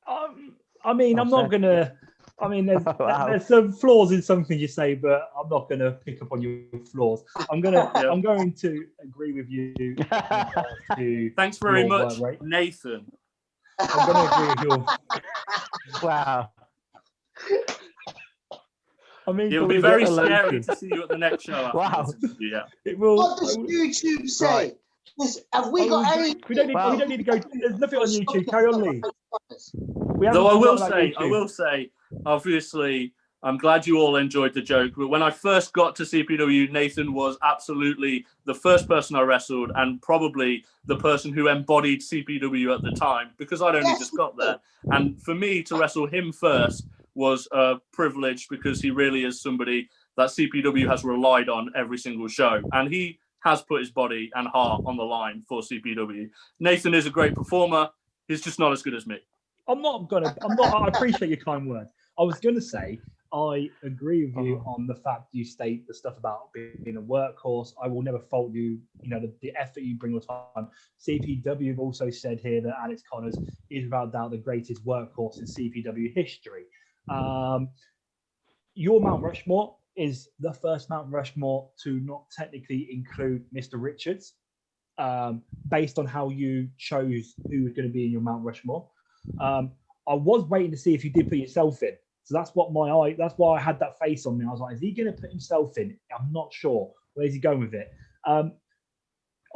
I mean, I'm not going to... I mean, there's some flaws in something you say, but I'm not going to pick up on your flaws. I'm going to agree with you. Thanks very much, Nathan. I'm going to agree with your... Wow. I mean, it'll be very scary to see you at the next show. Wow. Yeah. It will. What does YouTube say? Right. Have we got any? We don't need to go. There's nothing on YouTube. Carry on, Lee. Though I will say, obviously, I'm glad you all enjoyed the joke. But when I first got to CPW, Nathan was absolutely the first person I wrestled and probably the person who embodied CPW at the time because I'd only just got there. And for me to wrestle him first was a privilege because he really is somebody that CPW has relied on every single show. And he has put his body and heart on the line for CPW. Nathan is a great performer. He's just not as good as me. I appreciate your kind words. I was going to say, I agree with you on the fact you state the stuff about being a workhorse. I will never fault you, the effort you bring all the time. CPW have also said here that Alex Connors is without doubt the greatest workhorse in CPW history. Your Mount Rushmore is the first Mount Rushmore to not technically include Mr. Richards, based on how you chose who was going to be in your Mount Rushmore. I was waiting to see if you did put yourself in. So that's why I had that face on me. I was like, is he going to put himself in? I'm not sure. Where's he going with it?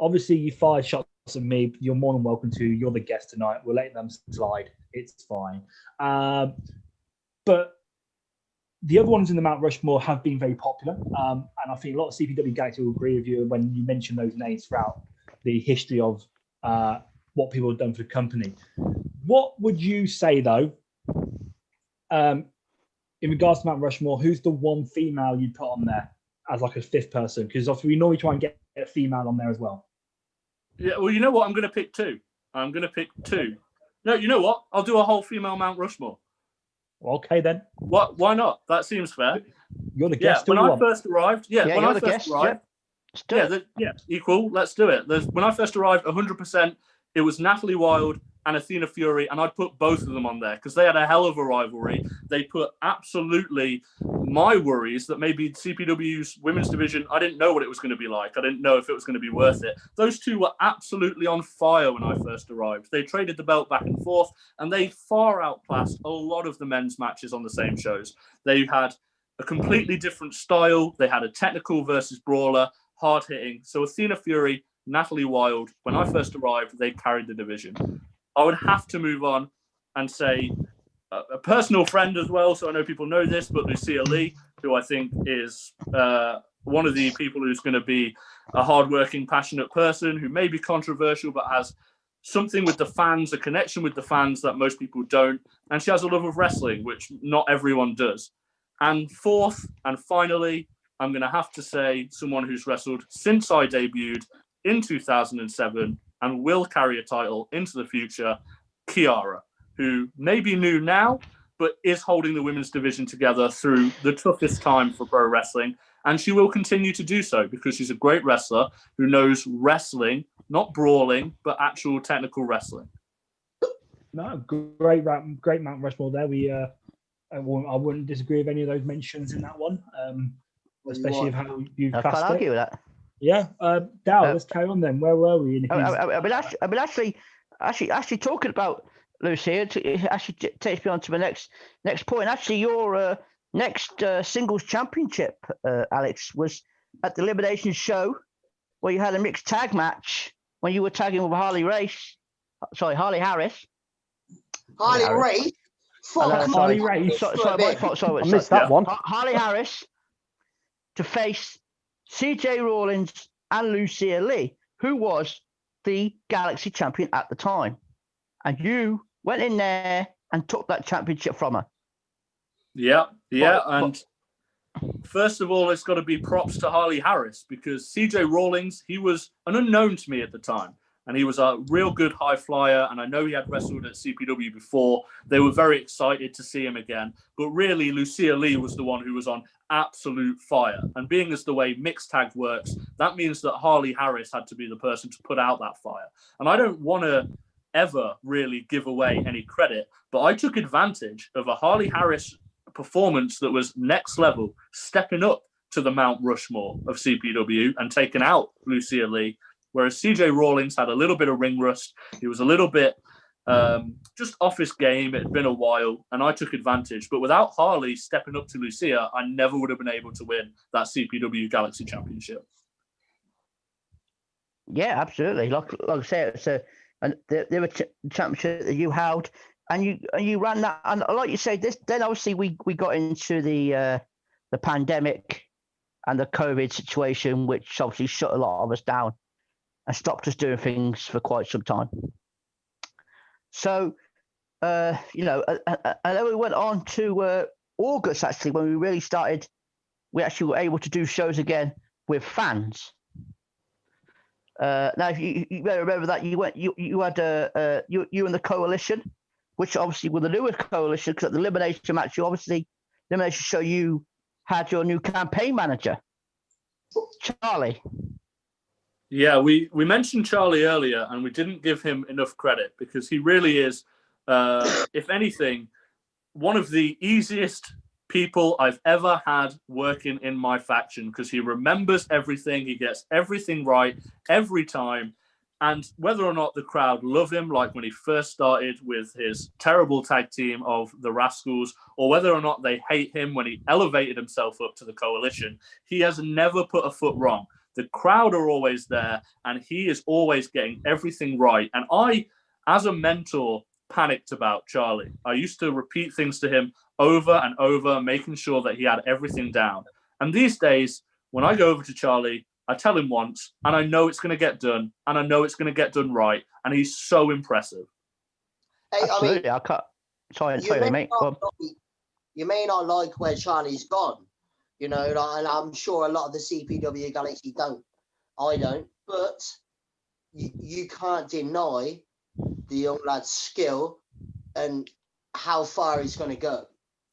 Obviously, you fired shots at me. You're more than welcome to. You're the guest tonight. We'll let them slide. It's fine. But the other ones in the Mount Rushmore have been very popular. And I think a lot of CPW Galaxy will agree with you when you mention those names throughout the history of what people have done for the company. What would you say, though, in regards to Mount Rushmore, who's the one female you'd put on there as like a fifth person? Because obviously we normally try and get a female on there as well. Yeah, well, you know what? I'm going to pick two. No, you know what? I'll do a whole female Mount Rushmore. Okay, then. What? Why not? That seems fair. You're the guest. When I first arrived, equal. Let's do it. When I first arrived, 100%, it was Natalie Wilde and Athena Fury, and I'd put both of them on there because they had a hell of a rivalry. They put absolutely my worries that maybe CPW's women's division, I didn't know what it was going to be like. I didn't know if it was going to be worth it. Those two were absolutely on fire when I first arrived. They traded the belt back and forth, and they far outclassed a lot of the men's matches on the same shows. They had a completely different style. They had a technical versus brawler, hard-hitting. So Athena Fury, Natalie Wilde, when I first arrived, they carried the division. I would have to move on and say a personal friend as well, so I know people know this, but Lucia Lee, who I think is one of the people who's going to be a hardworking, passionate person who may be controversial, but has something with the fans, a connection with the fans that most people don't. And she has a love of wrestling, which not everyone does. And fourth, and finally, I'm going to have to say someone who's wrestled since I debuted in 2007 and will carry a title into the future, Kiara, who may be new now, but is holding the women's division together through the toughest time for pro wrestling. And she will continue to do so because she's a great wrestler who knows wrestling, not brawling, but actual technical wrestling. No, great Mount Rushmore there. I wouldn't disagree with any of those mentions in that one, especially of how you I can't cast argue it. with that. Yeah, Dal, let's carry on then. Where were we? Actually, talking about Lucia, it actually takes me on to my next point. Actually, your next singles championship, Alex, was at the Elimination Show, where you had a mixed tag match when you were tagging with Harley Harris. Harley Race? Fuck, Harley Race. Sorry, my fault. Sorry, I missed that one. Harley Harris to face CJ Rawlins and Lucia Lee, who was the Galaxy champion at the time. And you went in there and took that championship from her. Yeah. And first of all, it's got to be props to Harley Harris because CJ Rawlins, he was an unknown to me at the time. And he was a real good high flyer. And I know he had wrestled at CPW before. They were very excited to see him again. But really, Lucia Lee was the one who was on absolute fire. And being as the way mixed tag works, that means that Harley Harris had to be the person to put out that fire. And I don't want to ever really give away any credit, but I took advantage of a Harley Harris performance that was next level, stepping up to the Mount Rushmore of CPW and taking out Lucia Lee. Whereas CJ Rawlins had a little bit of ring rust. He was a little bit just off his game. It had been a while, and I took advantage. But without Harley stepping up to Lucia, I never would have been able to win that CPW Galaxy Championship. Yeah, absolutely. Like I said, there were championship that you held, and you ran that. And like you say, then obviously we got into the pandemic and the COVID situation, which obviously shut a lot of us down and stopped us doing things for quite some time. So, and then we went on to August, actually, when we really started, we actually were able to do shows again with fans. Now, if you remember that, you had you and the Coalition, which obviously were the newest Coalition, because at the Elimination match, Elimination Show, you had your new campaign manager, Charlie. Yeah, we mentioned Charlie earlier, and we didn't give him enough credit because he really is, if anything, one of the easiest people I've ever had working in my faction because he remembers everything. He gets everything right every time. And whether or not the crowd love him, like when he first started with his terrible tag team of the Rascals, or whether or not they hate him when he elevated himself up to the Coalition, he has never put a foot wrong. The crowd are always there, and he is always getting everything right. And I, as a mentor, panicked about Charlie. I used to repeat things to him over and over, making sure that he had everything down. And these days, when I go over to Charlie, I tell him once, and I know it's going to get done, and I know it's going to get done right. And he's so impressive. Hey, Absolutely. I can't. Sorry, mate. You may not like where Charlie's gone, and I'm sure a lot of the CPW Galaxy don't. I don't. But you can't deny the young lad's skill and how far he's going to go.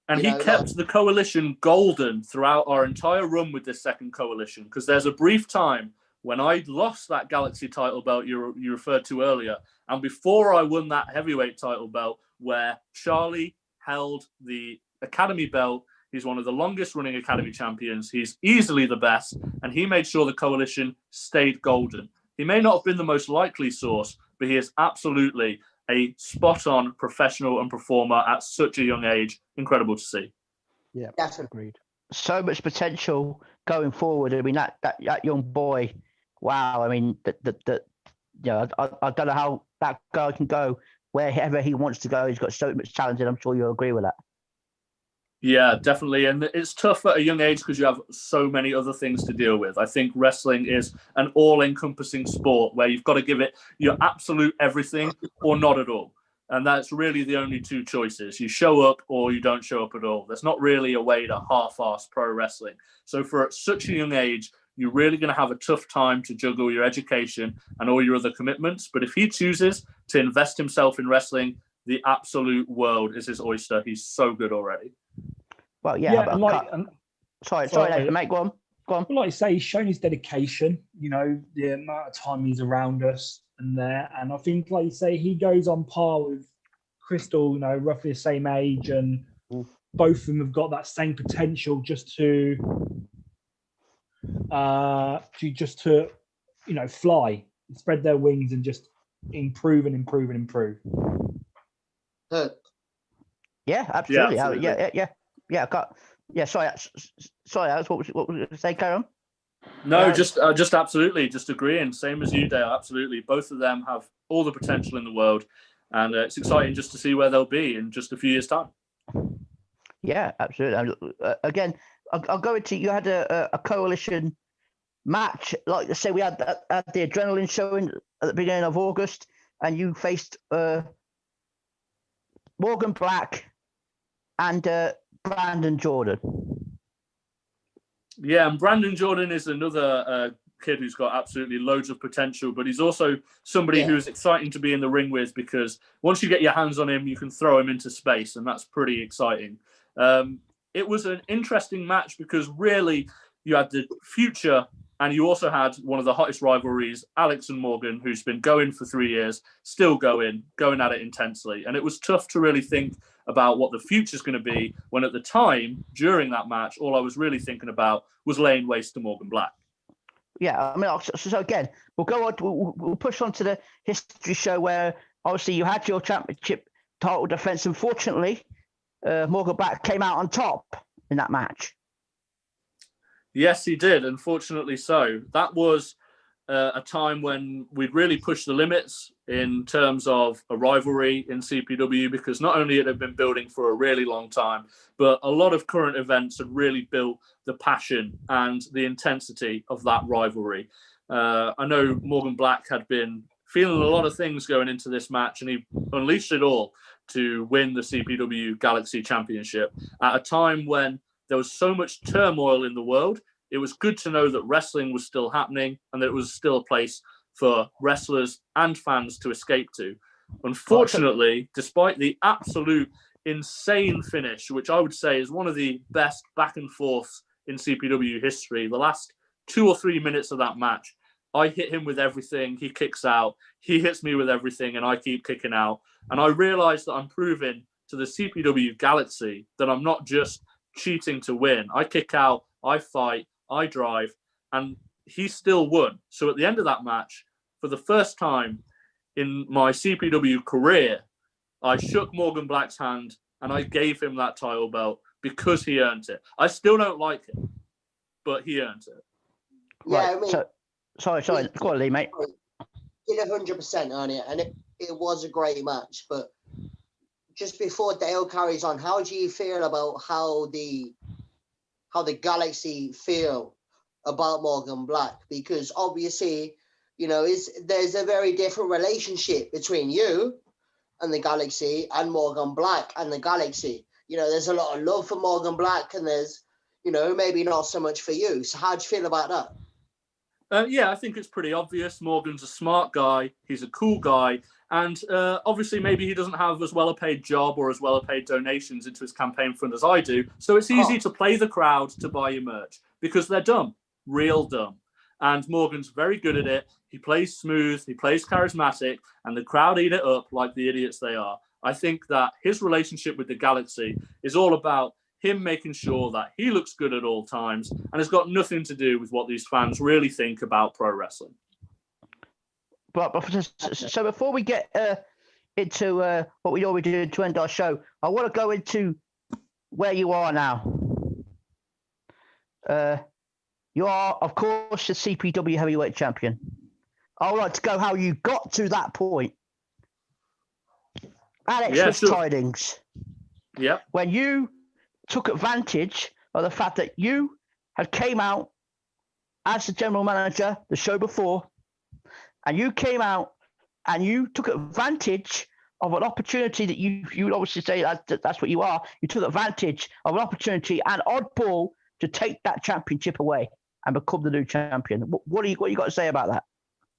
And he kept the Coalition golden throughout our entire run with this second Coalition, because there's a brief time when I lost that Galaxy title belt you referred to earlier, and before I won that heavyweight title belt, where Charlie held the Academy belt. He's one of the longest running Academy champions. He's easily the best, and he made sure the Coalition stayed golden. He may not have been the most likely source, but he is absolutely a spot-on professional and performer at such a young age. Incredible to see. Yeah, Definitely. agreed. So much potential going forward. I mean, that young boy, wow. I mean, I don't know how that guy can go wherever he wants to go. He's got so much talent, and I'm sure you'll agree with that. Yeah, definitely. And it's tough at a young age because you have so many other things to deal with. I think wrestling is an all-encompassing sport where you've got to give it your absolute everything or not at all. And that's really the only two choices. You show up or you don't show up at all. There's not really a way to half-ass pro wrestling. So for such a young age, you're really going to have a tough time to juggle your education and all your other commitments. But if he chooses to invest himself in wrestling, the absolute world is his oyster. He's so good already. Well, yeah. and Sorry, Nathan, mate. Go on. But like you say, he's shown his dedication, the amount of time he's around us and there. And I think, like you say, he goes on par with Crystal, roughly the same age. And both of them have got that same potential just to fly, spread their wings and just improve and improve and improve. Yeah, absolutely. Yeah, Sorry, Alex. What was you to say? Carry on. No, just absolutely, just agreeing. Same as you, Dale. Absolutely, both of them have all the potential in the world, and it's exciting just to see where they'll be in just a few years' time. Yeah, absolutely. Again, I'll go into. You had a coalition match, like I say, we had the adrenaline showing at the beginning of August, and you faced Morgan Black and Brandon Jordan. Yeah, and Brandon Jordan is another kid who's got absolutely loads of potential, but he's also somebody who's exciting to be in the ring with, because once you get your hands on him, you can throw him into space, and that's pretty exciting. It was an interesting match because really you had the future, and you also had one of the hottest rivalries, Alex and Morgan, who's been going for 3 years, still going at it intensely. And it was tough to really think about what the future's going to be when at the time, during that match, all I was really thinking about was laying waste to Morgan Black. Yeah, I mean, so again, we'll go on, we'll push on to the history show where obviously you had your championship title defense. Unfortunately, Morgan Black came out on top in that match. Yes, he did. Unfortunately so. That was a time when we'd really pushed the limits in terms of a rivalry in CPW, because not only had it been building for a really long time, but a lot of current events had really built the passion and the intensity of that rivalry. I know Morgan Black had been feeling a lot of things going into this match, and he unleashed it all to win the CPW Galaxy Championship at a time when there was so much turmoil in the world. It was good to know that wrestling was still happening and that it was still a place for wrestlers and fans to escape to. Unfortunately, despite the absolute insane finish, which I would say is one of the best back and forths in CPW history, the last 2 or 3 minutes of that match, I hit him with everything. He kicks out. He hits me with everything, and I keep kicking out. And I realized that I'm proving to the CPW Galaxy that I'm not just cheating to win. I kick out, I fight, I drive, and he still won. So at the end of that match, for the first time in my CPW career, I shook Morgan Black's hand and I gave him that title belt because he earned it. I still don't like him, but he earned it. Yeah, Right. I mean, Sorry. Go on, Lee, mate. Did 100% on it, and it was a great match. But just before Dale carries on, how do you feel about how the Galaxy feel about Morgan Black? Because obviously, there's a very different relationship between you and the Galaxy and Morgan Black and the Galaxy. There's a lot of love for Morgan Black, and there's, maybe not so much for you. So how do you feel about that? Yeah, I think it's pretty obvious. Morgan's a smart guy. He's a cool guy. And obviously, maybe he doesn't have as well a paid job or as well a paid donations into his campaign fund as I do. So it's easy to play the crowd to buy your merch because they're dumb, real dumb. And Morgan's very good at it. He plays smooth, he plays charismatic, and the crowd eat it up like the idiots they are. I think that his relationship with the Galaxy is all about him making sure that he looks good at all times, and it's got nothing to do with what these fans really think about pro wrestling. But so before we get into what we already do to end our show, I want to go into where you are now. You are, of course, the CPW Heavyweight Champion. I would like to go how you got to that point. Alex Yeah, with sure. tidings. Yeah. When you took advantage of the fact that you had came out as the general manager the show before, and you came out and you took advantage of an opportunity that you would obviously say that's what you are. You took advantage of an opportunity and oddball to take that championship away and become the new champion. What you got to say about that?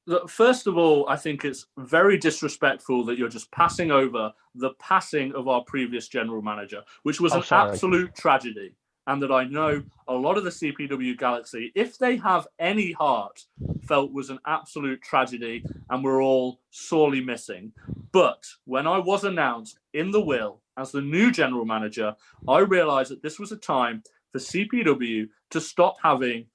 Look, first of all, I think it's very disrespectful that you're just passing over the passing of our previous general manager, which was an absolute tragedy. And that I know a lot of the CPW Galaxy, if they have any heart, felt was an absolute tragedy and we're all sorely missing. But when I was announced in the will as the new general manager, I realized that this was a time for CPW to stop having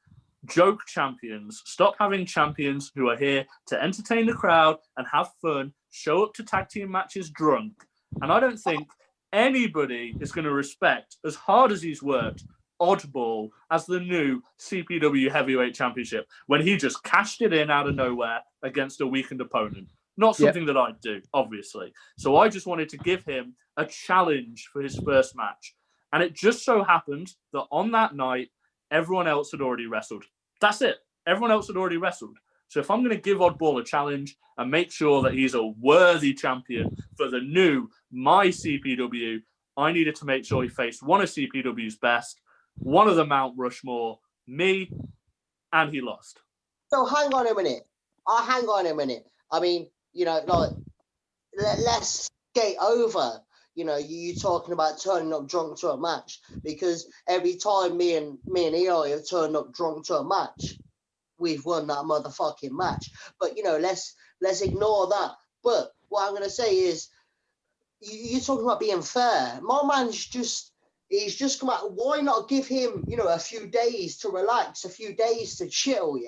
joke champions, stop having champions who are here to entertain the crowd and have fun, show up to tag team matches drunk. And I don't think anybody is going to respect, as hard as he's worked, Oddball as the new CPW Heavyweight Championship when he just cashed it in out of nowhere against a weakened opponent. Not something that I'd do, obviously. So I just wanted to give him a challenge for his first match. And it just so happened that on that night, everyone else had already wrestled. That's it. Everyone else had already wrestled. So if I'm going to give Oddball a challenge and make sure that he's a worthy champion for the new My CPW, I needed to make sure he faced one of CPW's best, one of the Mount Rushmore, me, and he lost. So hang on a minute. I mean, let's skate over. You talking about turning up drunk to a match, because every time me and Eli have turned up drunk to a match, we've won that motherfucking match. But let's ignore that. But what I'm gonna say is, you're talking about being fair. My man's he's just come out. Why not give him a few days to relax, a few days to chill,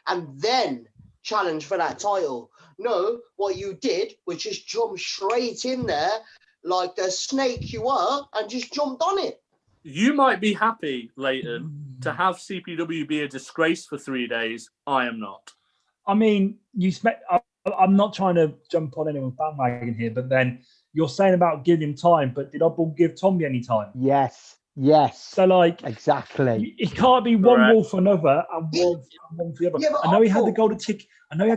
and then challenge for that title? No, what you did was just jump straight in there like the snake you are and just jumped on it. You might be happy, Leighton, to have CPW be a disgrace for 3 days. I am not. I mean, I'm not trying to jump on anyone's bandwagon here, but then you're saying about giving him time, but did Oddball give Tommy any time? Yes. So, exactly. It can't be one rule for another and one for the other. Yeah, I know he had the golden ticket. And cash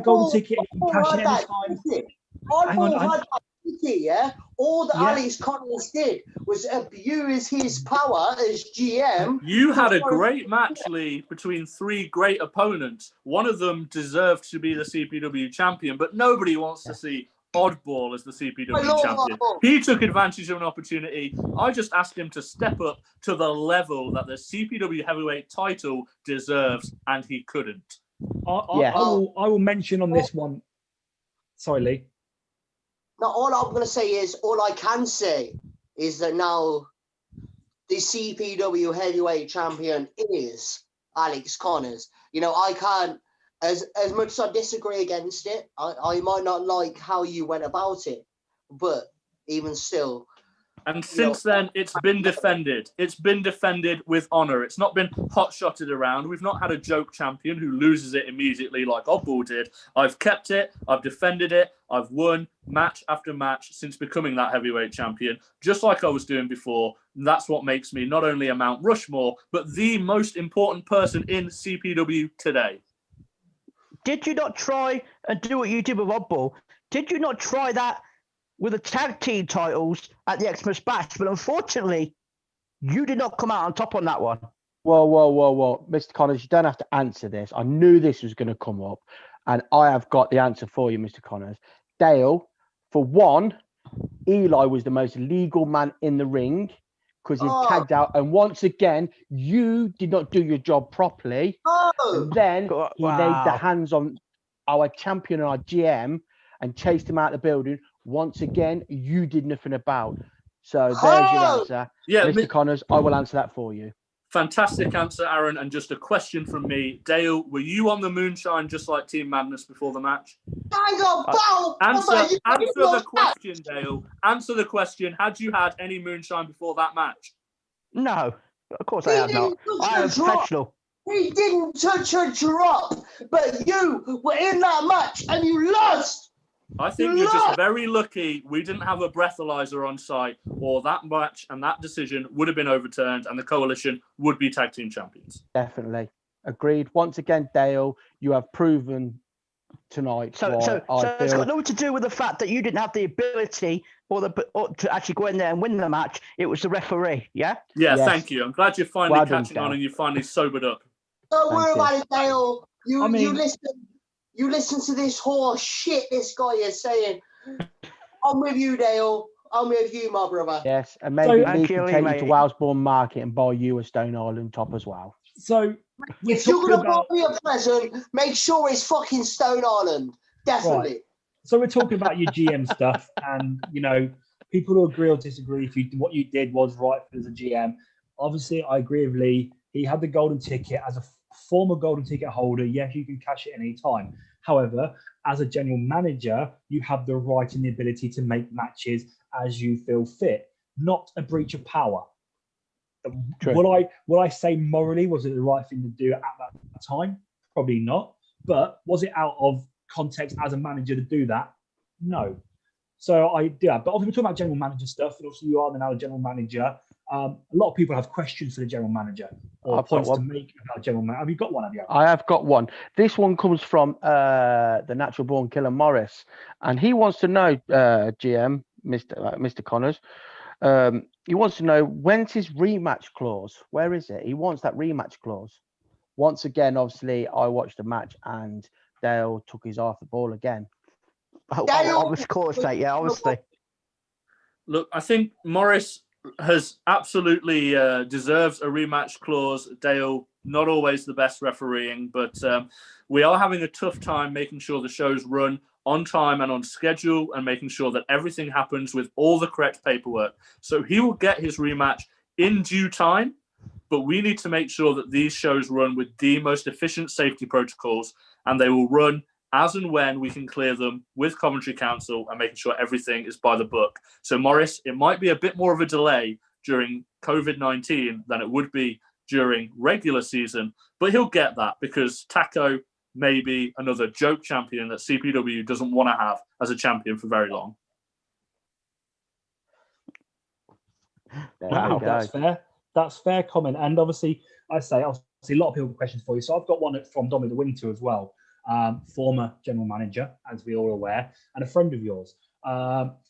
in any time. Oddball had that ticket, yeah? All that Alex Connors did was abuse his power as GM. You had a great match, Lee, between three great opponents. One of them deserved to be the CPW champion, but nobody wants to see Oddball as the CPW champion. He took advantage of an opportunity. I just asked him to step up to the level that the CPW heavyweight title deserves, and he couldn't. I will mention on this one. Sorry, Lee. Now, all I'm going to say is, all I can say is that now the CPW heavyweight champion is Alex Connors. I can't, as much as I disagree against it, I might not like how you went about it, but even still. And since then, it's been defended. It's been defended with honor. It's not been hot-shotted around. We've not had a joke champion who loses it immediately like Oddball did. I've kept it. I've defended it. I've won match after match since becoming that heavyweight champion, just like I was doing before. And that's what makes me not only a Mount Rushmore, but the most important person in CPW today. Did you not try and do what you did with Oddball? Did you not try that with the tag team titles at the Xmas Bash? But unfortunately, you did not come out on top on that one. Whoa. Mr. Connors, you don't have to answer this. I knew this was going to come up, and I have got the answer for you, Mr. Connors. Dale, for one, Eli was the most legal man in the ring because he tagged out. And once again, you did not do your job properly. And then he laid the hands on our champion and our GM and chased him out of the building. Once again, you did nothing about. So there's your answer. Yeah, Mr. Connors, I will answer that for you. Fantastic answer, Aaron. And just a question from me. Dale, were you on the moonshine just like Team Madness before the match? Answer the question, Dale. Answer the question. Had you had any moonshine before that match? No, of course I have not. I am professional. He didn't touch a drop, but you were in that match and you lost. I think you're just very lucky we didn't have a breathalyzer on site, or that match and that decision would have been overturned and the coalition would be tag team champions. Definitely. Agreed. Once again, Dale, you have proven tonight So why it's got nothing to do with the fact that you didn't have the ability or to actually go in there and win the match. It was the referee, yeah? Yeah, Yes. thank you. I'm glad you're finally Well done, catching on Dale. and you finally sobered up. Don't Thank worry you. about it, Dale. You I mean- you listen to this horse shit this guy is saying. I'm with you, Dale. I'm with you, my brother. Yes, and maybe Thank Lee you, can Lee, take you mate. to Wellsbourne Market and buy you a Stone Island top as well. So we're If you're talking gonna about buy me a present, make sure it's fucking Stone Island. Definitely. so we're talking about your GM stuff, and people who agree or disagree if what you did was right as a GM. Obviously, I agree with Lee. He had the golden ticket as a former golden ticket holder. Yes, you can cash it any time. However, as a general manager, you have the right and the ability to make matches as you feel fit, not a breach of power. True. Would I say morally was it the right thing to do at that time? Probably not. But was it out of context as a manager to do that? No. So but obviously we're talking about general manager stuff, and also you are now a general manager. A lot of people have questions for the general manager or I've got points to one. make about general manager. Have you got one? Have you? I have got one. This one comes from the Natural Born Killer Morris, and he wants to know, GM, Mr. Connors, he wants to know when's his rematch clause? Where is it? He wants that rematch clause. Once again, obviously, I watched the match and Dale took his eye off the ball again. Of course, mate. Yeah, obviously. Look, I think Morris has absolutely deserves a rematch clause. Dale, not always the best refereeing, but we are having a tough time making sure the shows run on time and on schedule and making sure that everything happens with all the correct paperwork. So he will get his rematch in due time, but we need to make sure that these shows run with the most efficient safety protocols, and they will run as and when we can clear them with Coventry Council and making sure everything is by the book. So, Morris, it might be a bit more of a delay during COVID-19 than it would be during regular season, but he'll get that because Taco may be another joke champion that CPW doesn't want to have as a champion for very long. Wow, that's fair. That's fair comment. And obviously, a lot of people have questions for you. So I've got one from Dominic the Winter as well. Former general manager, as we all are aware, and a friend of yours.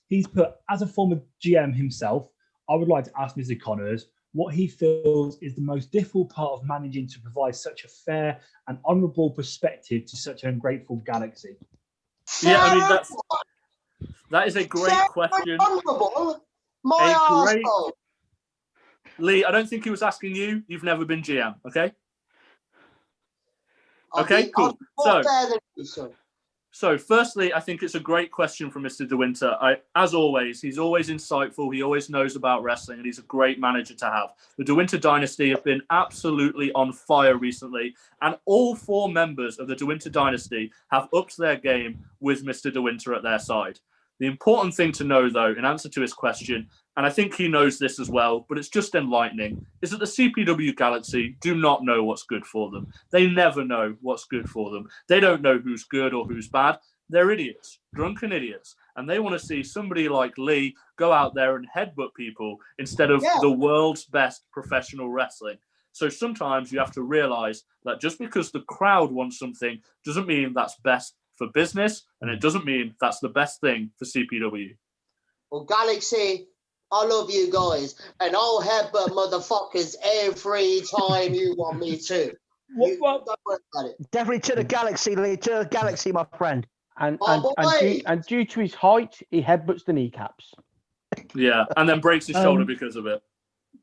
He's put, as a former GM himself, I would like to ask Mr. Connors what he feels is the most difficult part of managing to provide such a fair and honourable perspective to such an ungrateful galaxy. Yeah, I mean, that is a great question. My great- arsehole. Lee, I don't think he was asking you. You've never been GM, okay? Okay, cool. So firstly, I think it's a great question from Mr. De Winter. As always, he's always insightful. He always knows about wrestling, and he's a great manager to have. The De Winter dynasty have been absolutely on fire recently, and all 4 members of the De Winter dynasty have upped their game with Mr. De Winter at their side. The important thing to know, though, in answer to his question, and I think he knows this as well, but it's just enlightening, is that the CPW Galaxy do not know what's good for them. They never know what's good for them. They don't know who's good or who's bad. They're idiots, drunken idiots. And they want to see somebody like Lee go out there and headbutt people instead of the world's best professional wrestling. So sometimes you have to realize that just because the crowd wants something doesn't mean that's best for business, and it doesn't mean that's the best thing for CPW. Well, Galaxy, I love you guys, and I'll headbutt motherfuckers every time you want me to. Don't worry about it. Definitely to the galaxy, Lee. To the galaxy, my friend. And boy. due to his height, he headbutts the kneecaps. Yeah, and then breaks his shoulder because of it.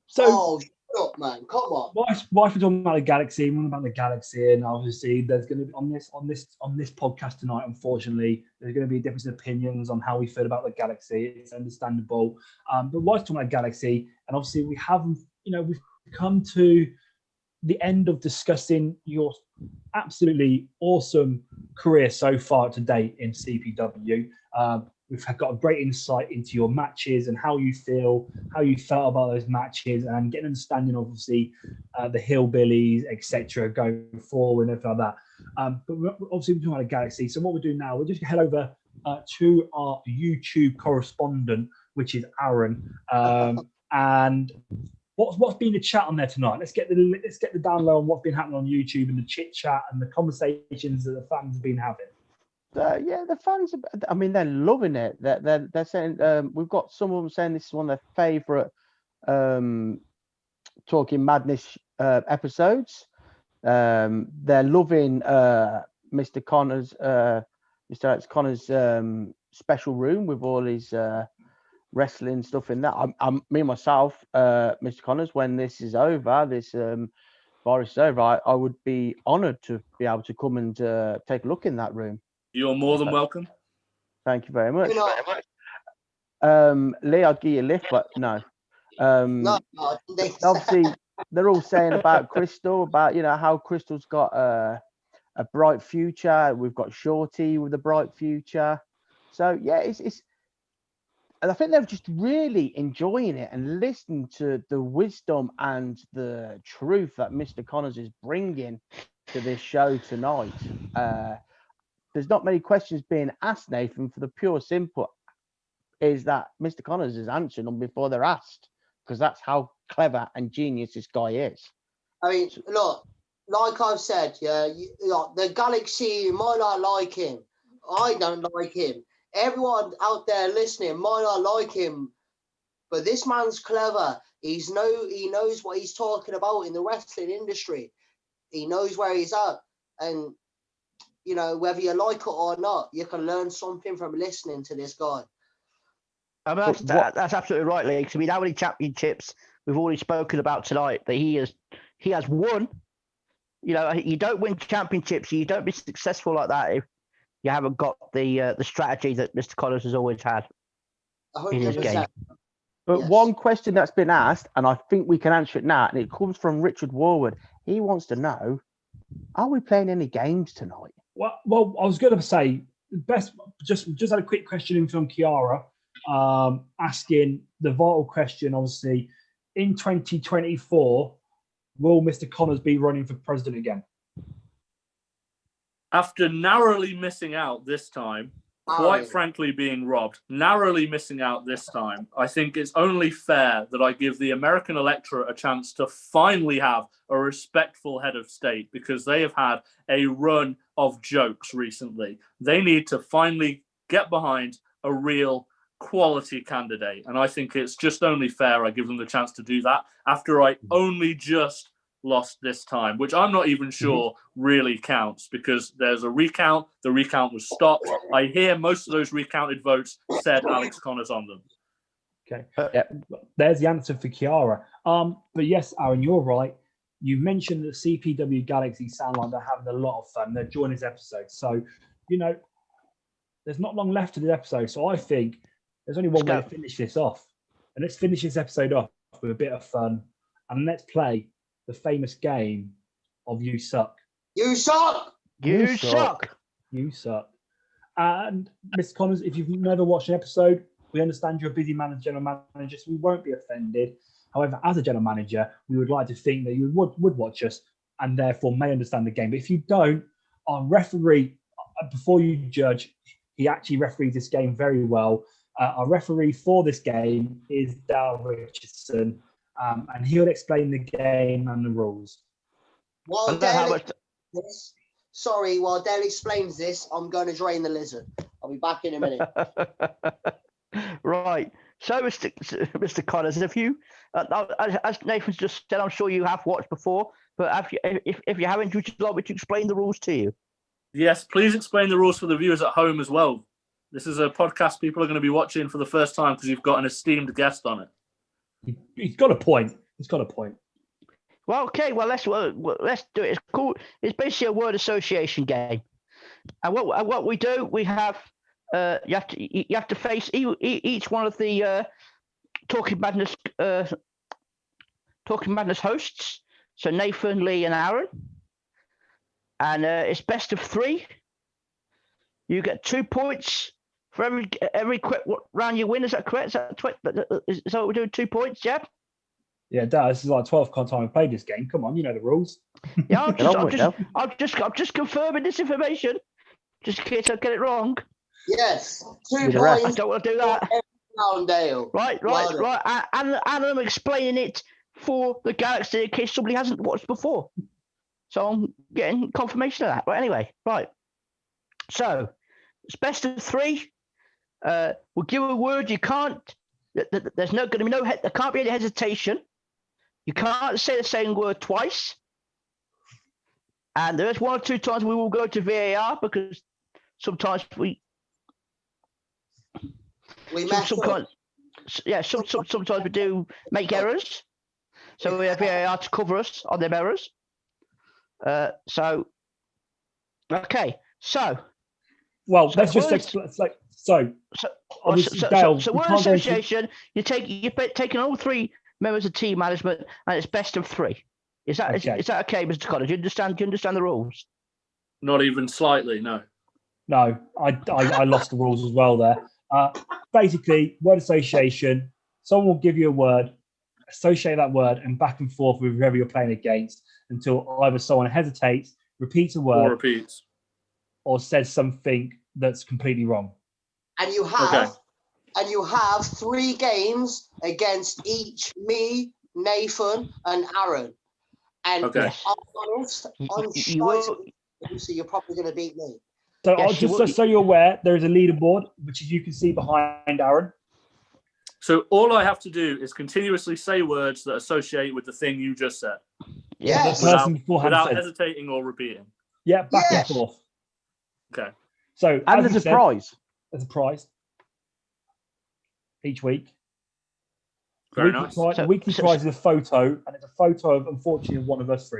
So, shut up, man. Come on. Whilst we're talking about the Galaxy, we're about the Galaxy, and obviously there's going to be on this podcast tonight. Unfortunately, there's going to be different opinions on how we feel about the Galaxy. It's understandable, but whilst talking about Galaxy, and obviously we've come to the end of discussing your absolutely awesome career so far to date in CPW. We've got a great insight into your matches and how you felt about those matches, and get an understanding of obviously the hillbillies, etc., going forward and everything like that. But obviously we're talking about a Galaxy. So what we're doing now, we're just head over to our YouTube correspondent, which is Aaron. And what's been the chat on there tonight? Let's get the down low on what's been happening on YouTube and the chit chat and the conversations that the fans have been having. Yeah, the fans. I mean, they're loving it. They're saying we've got some of them saying this is one of their favourite Talking Madness episodes. They're loving Mr. Connors, Mr. Alex Connors' special room with all his wrestling stuff in that. I'm me myself, Mr. Connors. When this is over, this virus is over, I would be honoured to be able to come and take a look in that room. You're more than welcome. Thank you very much. You know, Lee, I'd give you a lift, but no. no, Obviously, they're all saying about Crystal, about how Crystal's got a bright future. We've got Shorty with a bright future. So yeah, it's and I think they're just really enjoying it and listening to the wisdom and the truth that Mr. Connors is bringing to this show tonight. There's not many questions being asked, Nathan, for the pure simple is that Mr. Connors is answering them before they're asked, because that's how clever and genius this guy is. I mean, look, like I've said, look, the Galaxy might not like him. I don't like him. Everyone out there listening might not like him, but this man's clever. He knows what he's talking about in the wrestling industry. He knows where he's at, and whether you like it or not, you can learn something from listening to this guy. I mean, that's absolutely right, Lee. Because I mean, how many championships we've already spoken about tonight that he has won. You don't win championships, you don't be successful like that if you haven't got the strategy that Mr. Connors has always had in his game. But Yes. one question that's been asked, and I think we can answer it now, and it comes from Richard Warwood. He wants to know, are we playing any games tonight? Well, I was going to say, just had a quick question in from Kiara, asking the vital question, obviously, in 2024, will Mr. Connors be running for president again? After narrowly missing out this time, quite frankly being robbed, narrowly missing out this time, I think it's only fair that I give the American electorate a chance to finally have a respectful head of state, because they have had a run of jokes recently. They need to finally get behind a real quality candidate. And I think it's just only fair I give them the chance to do that after I only just lost this time, which I'm not even sure really counts, because there's a recount. The recount was stopped. I hear most of those recounted votes said Alex Connors on them. Okay. There's the answer for Kiara. But yes, Aaron, you're right. You mentioned that CPW Galaxy sound like they're having a lot of fun. They're enjoying this episode. So, there's not long left to the episode. So I think there's only one way to finish this off. And let's finish this episode off with a bit of fun. And let's play the famous game of You Suck. You suck! You suck! You suck. And Mr. Connors, if you've never watched an episode, we understand you're a busy man as general manager, so we won't be offended. However, as a general manager, we would like to think that you would watch us and therefore may understand the game. But if you don't, our referee, before you judge, he actually referees this game very well. Our referee for this game is Dal Richardson, and he'll explain the game and the rules. While Dale explains this, I'm going to drain the lizard. I'll be back in a minute. Right. So, Mr. Connors, have you, as Nathan's just said, I'm sure you have watched before, but if you haven't, would you like me to explain the rules to you? Yes, please explain the rules for the viewers at home as well. This is a podcast people are going to be watching for the first time because you've got an esteemed guest on it. He's got a point. Well, okay. Well, let's do it. It's cool. It's basically a word association game. And what we do, we have you have to face each one of the Talking Madness hosts. So Nathan, Lee, and Aaron. And it's best of 3. You get 2 points for every round you win. Is that correct? Is that what we're doing? 2 points, yeah? Yeah, Dad, this is like 12th time we played this game. Come on, you know the rules. Yeah, I'm just confirming this information, just in case I get it wrong. Yes. 2 With the rest. I points. don't want to do that. Down, Dale. Right. And I'm explaining it for the Galaxy in case somebody hasn't watched before. So I'm getting confirmation of that. Right. Anyway. Right. So it's best of 3. We'll give a word. You can't. There's no going to be no. There can't be any hesitation. You can't say the same word twice. And there is 1 or 2 times we will go to VAR because sometimes we mess up. sometimes we do make errors. So we have VAR to cover us on them errors. So Well, let's just explain. So word association. You're taking all 3 members of team management, and it's best of 3. Is that okay, Mr. Connor? Do you understand the rules? Not even slightly, no. No, I lost the rules as well there. Basically, word association. Someone will give you a word, associate that word, and back and forth with whoever you're playing against until either someone hesitates, repeats a word, Or repeats, or says something that's completely wrong. And you have 3 games against each me, Nathan, and Aaron. And I'm honest, I'm shy, so you're probably going to beat me. So so you're aware, there is a leaderboard, which you can see behind Aaron. So all I have to do is continuously say words that associate with the thing you just said. Yes. Without hesitating or repeating. Yeah, back and forth. Okay. So and there's a prize. There's a prize each week. Very nice. The weekly prize is a photo, and it's a photo of, unfortunately, one of us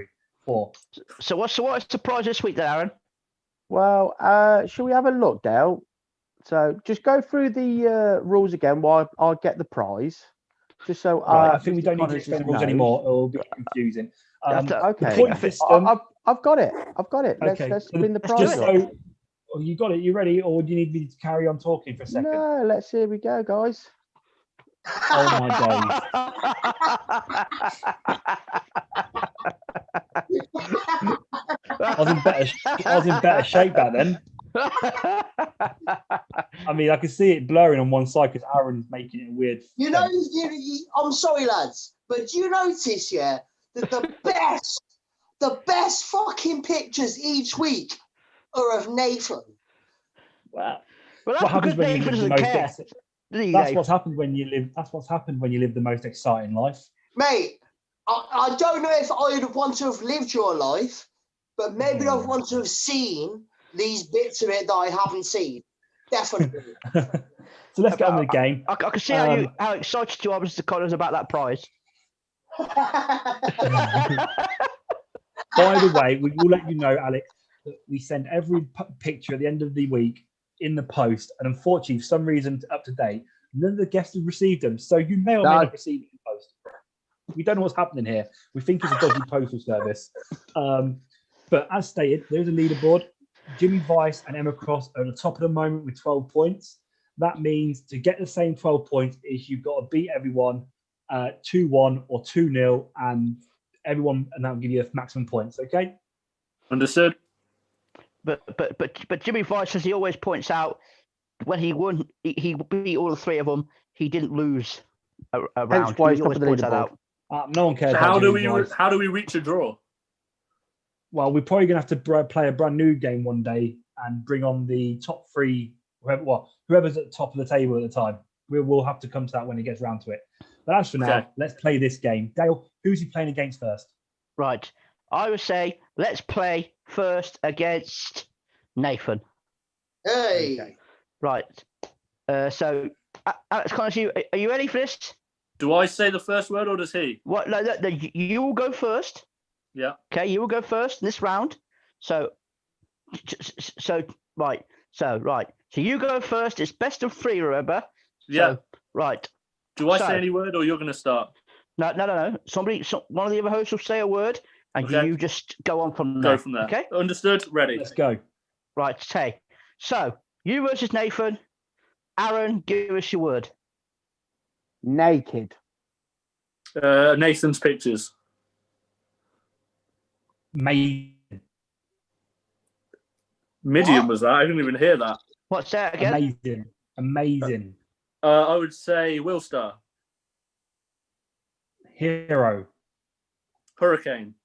4. So what's the prize this week, then, Aaron? Well, shall we have a look, Dale? So just go through the rules again while I get the prize. Just so I think we don't need to explain the rules anymore. It will be confusing. Okay. The point system. I've got it. Let's win the prize. You got it. You ready, or do you need me to carry on talking for a second? No, let's see. We go, guys. Oh my days! I was in better shape back then. I mean, I could see it blurring on one side because Aaron's making it weird. I'm sorry, lads, but do you notice, that the best fucking pictures each week are of Nathan? Well, what happens when you live the most? That's what's happened when you live. That's what's happened when you live the most exciting life, mate. I don't know if I'd want to have lived your life, but maybe I'd want to have seen these bits of it that I haven't seen. Definitely. So let's get on with the game. I can see how excited you are, Mr. Collins, about that prize. By the way, we will let you know, Alex, that we send every picture at the end of the week in the post, and unfortunately, for some reason, up to date, none of the guests have received them. So you may or may not receive it in post. We don't know what's happening here. We think it's a dodgy postal service. But as stated, there's a leaderboard. Jimmy Vice and Emma Cross are at the top of the moment with 12 points. That means to get the same 12 points is you've got to beat everyone 2-1 or 2-0, and that will give you a maximum points. Okay. Understood. But Jimmy Vice, as he always points out, when he won, he beat all 3 of them. He didn't lose a round. He always points that out. No one cares. So how do we reach a draw? Well, we're probably going to have to play a brand new game one day and bring on the top 3. Whoever's at the top of the table at the time. We'll have to come to that when it gets round to it. But as for now, let's play this game. Dale, who's he playing against first? Right. I would say let's play first against Nathan. Hey. Okay. Right. So, Alex Connors, are you ready for this? Do I say the first word or does he? What? No, you will go first. Yeah. Okay, you will go first in this round. So right. So you go first. It's best of 3, remember? Yeah. So, right. Do I say any word or you're going to start? No. One of the other hosts will say a word, and you just go on from there. Go from there. Okay. Understood. Ready. Let's go. Right. Okay. So you versus Nathan. Aaron, give us your word. Naked. Nathan's pictures. Maiden. Medium was that? I didn't even hear that. What's that again? Amazing. Amazing. I would say Willstar, Hero. Hurricane,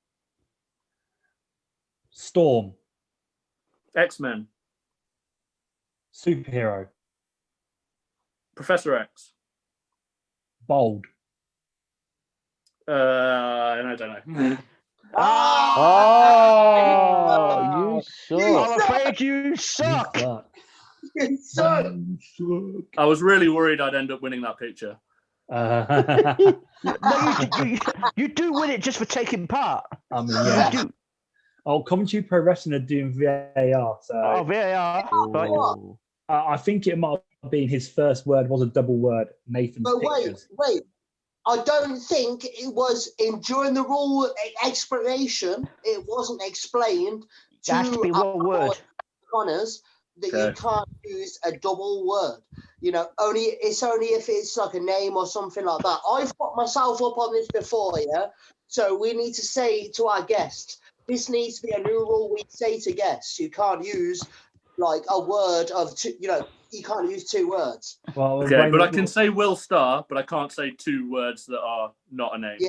Storm. X-Men, Superhero. Professor X. Bold. And I don't know. Oh, you suck. I'm afraid you suck. You So, suck. I was really worried I'd end up winning that picture. No, you do win it just for taking part. I mean, You yeah. do. Oh, Commentary Pro Wrestling are doing VAR, so Oh, VAR. Right. Ooh. I think it might have been his first word was a double word. Nathan's but pictures. wait. I don't think it was during the rule explanation. It wasn't explained It has to be to one word. Connors that you Okay. can't use a double word. You know, only if it's like a name or something like that. I've put myself up on this before, yeah. So we need to say to our guests, this needs to be a new rule. We say to guests, you can't use like a word of two. You know, you can't use two words. Well, Okay, but I can say Willstar, but I can't say two words that are not a name. Yeah.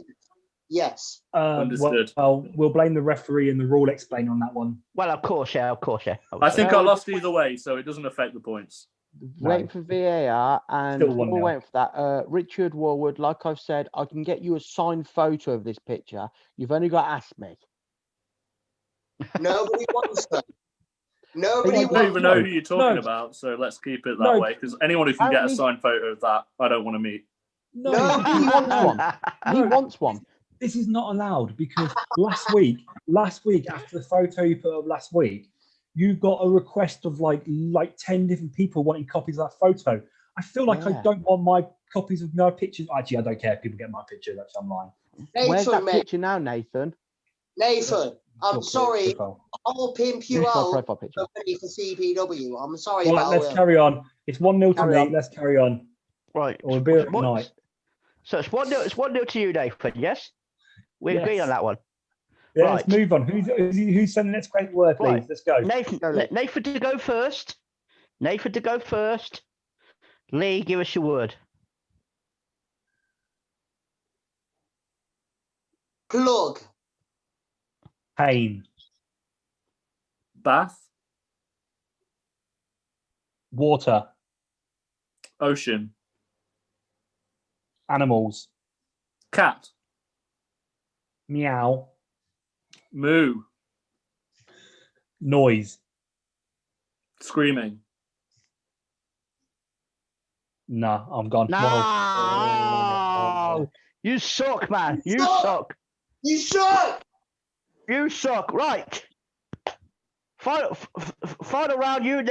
Yes. Understood. Well, we'll blame the referee and the rule explain on that one. Well, of course, yeah. I think I Well, lost either way, so it doesn't affect the points. Waiting for VAR, and Still while 1-0. we're waiting for that, Richard Warwood, like I've said, I can get you a signed photo of this picture. You've only got to ask me. Nobody wants them. Nobody I I don't wants even know No, who you're talking no. about, so let's keep it that No. way. Because anyone who can get a Apparently- signed photo of that, I don't want to meet. No, No, this he is wants not one. allowed. He No. wants one. This is not allowed because last week after the photo you put up last week, you got a request of like 10 different people wanting copies of that photo. I feel like I Yeah. don't want my copies of my pictures. Actually, I don't care if people get my pictures. That's I'm lying. Where's that Nathan, mate. picture now, Nathan? Nathan, I'm Your sorry. profile. I'll pimp you This is my out profile picture. for money for CPW. I'm sorry Right, about let's Will. carry on. It's 1-0 to Carry me. on. Let's carry on. Right. Or we'll be at What- night. So it's 1-0. It's 1-0 to you, Nathan. Yes, we agree Yes. on that one. Yeah, let's Right. move on. Who's sending the next great word, please? Right. Let's go. Nathan, Go, Lee. Nathan to go first. Nathan to go first. Lee, give us your word. Plug. Pain. Bath, Water. ocean, Animals. cat, Meow. moo, Noise. screaming. Nah, I'm gone. No, Well, you suck, man. You Suck. suck. You suck. You suck. Right. Final round. You,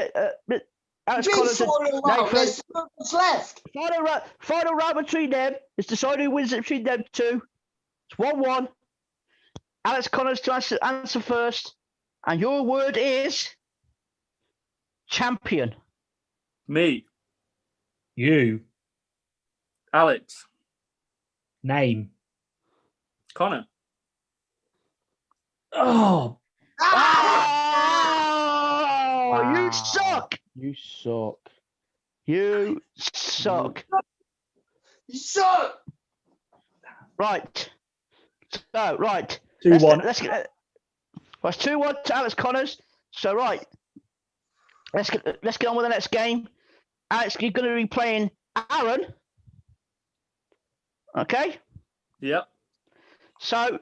Alex Big Collins. and falling around. Nathan. There's so much left. Final round between them. It's decided who wins it between them two. It's 1-1. Alex Connors to answer first. And your word is champion. Me, You. Alex, Name. Connor, Oh, Oh, you Wow. suck. You suck. You suck. You suck. Right. So, right. 2-1. Let's get. Well, it's 2-1 to Alex Connors. So, right. Let's get on with the next game. Alex, you're going to be playing Aaron. Okay. yep, So,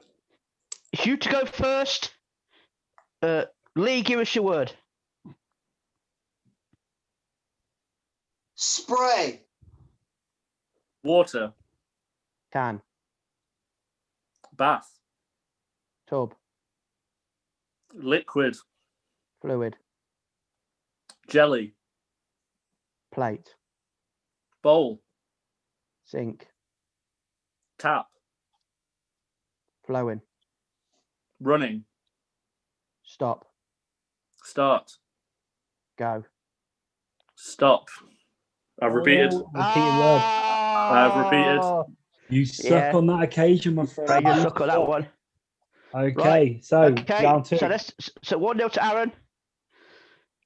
it's you to go first. Lee, give us your word. Spray. water, Can. bath, Tub. liquid, Fluid. jelly, Plate. bowl, Sink. tap, Flowing. running, Stop. start, Go. stop. I've repeated. Oh, repeated word. I've repeated. Oh, You suck Yeah. on that occasion, my friend. right, you suck on that one. Okay, so Okay. round two. So 1-0 to Aaron.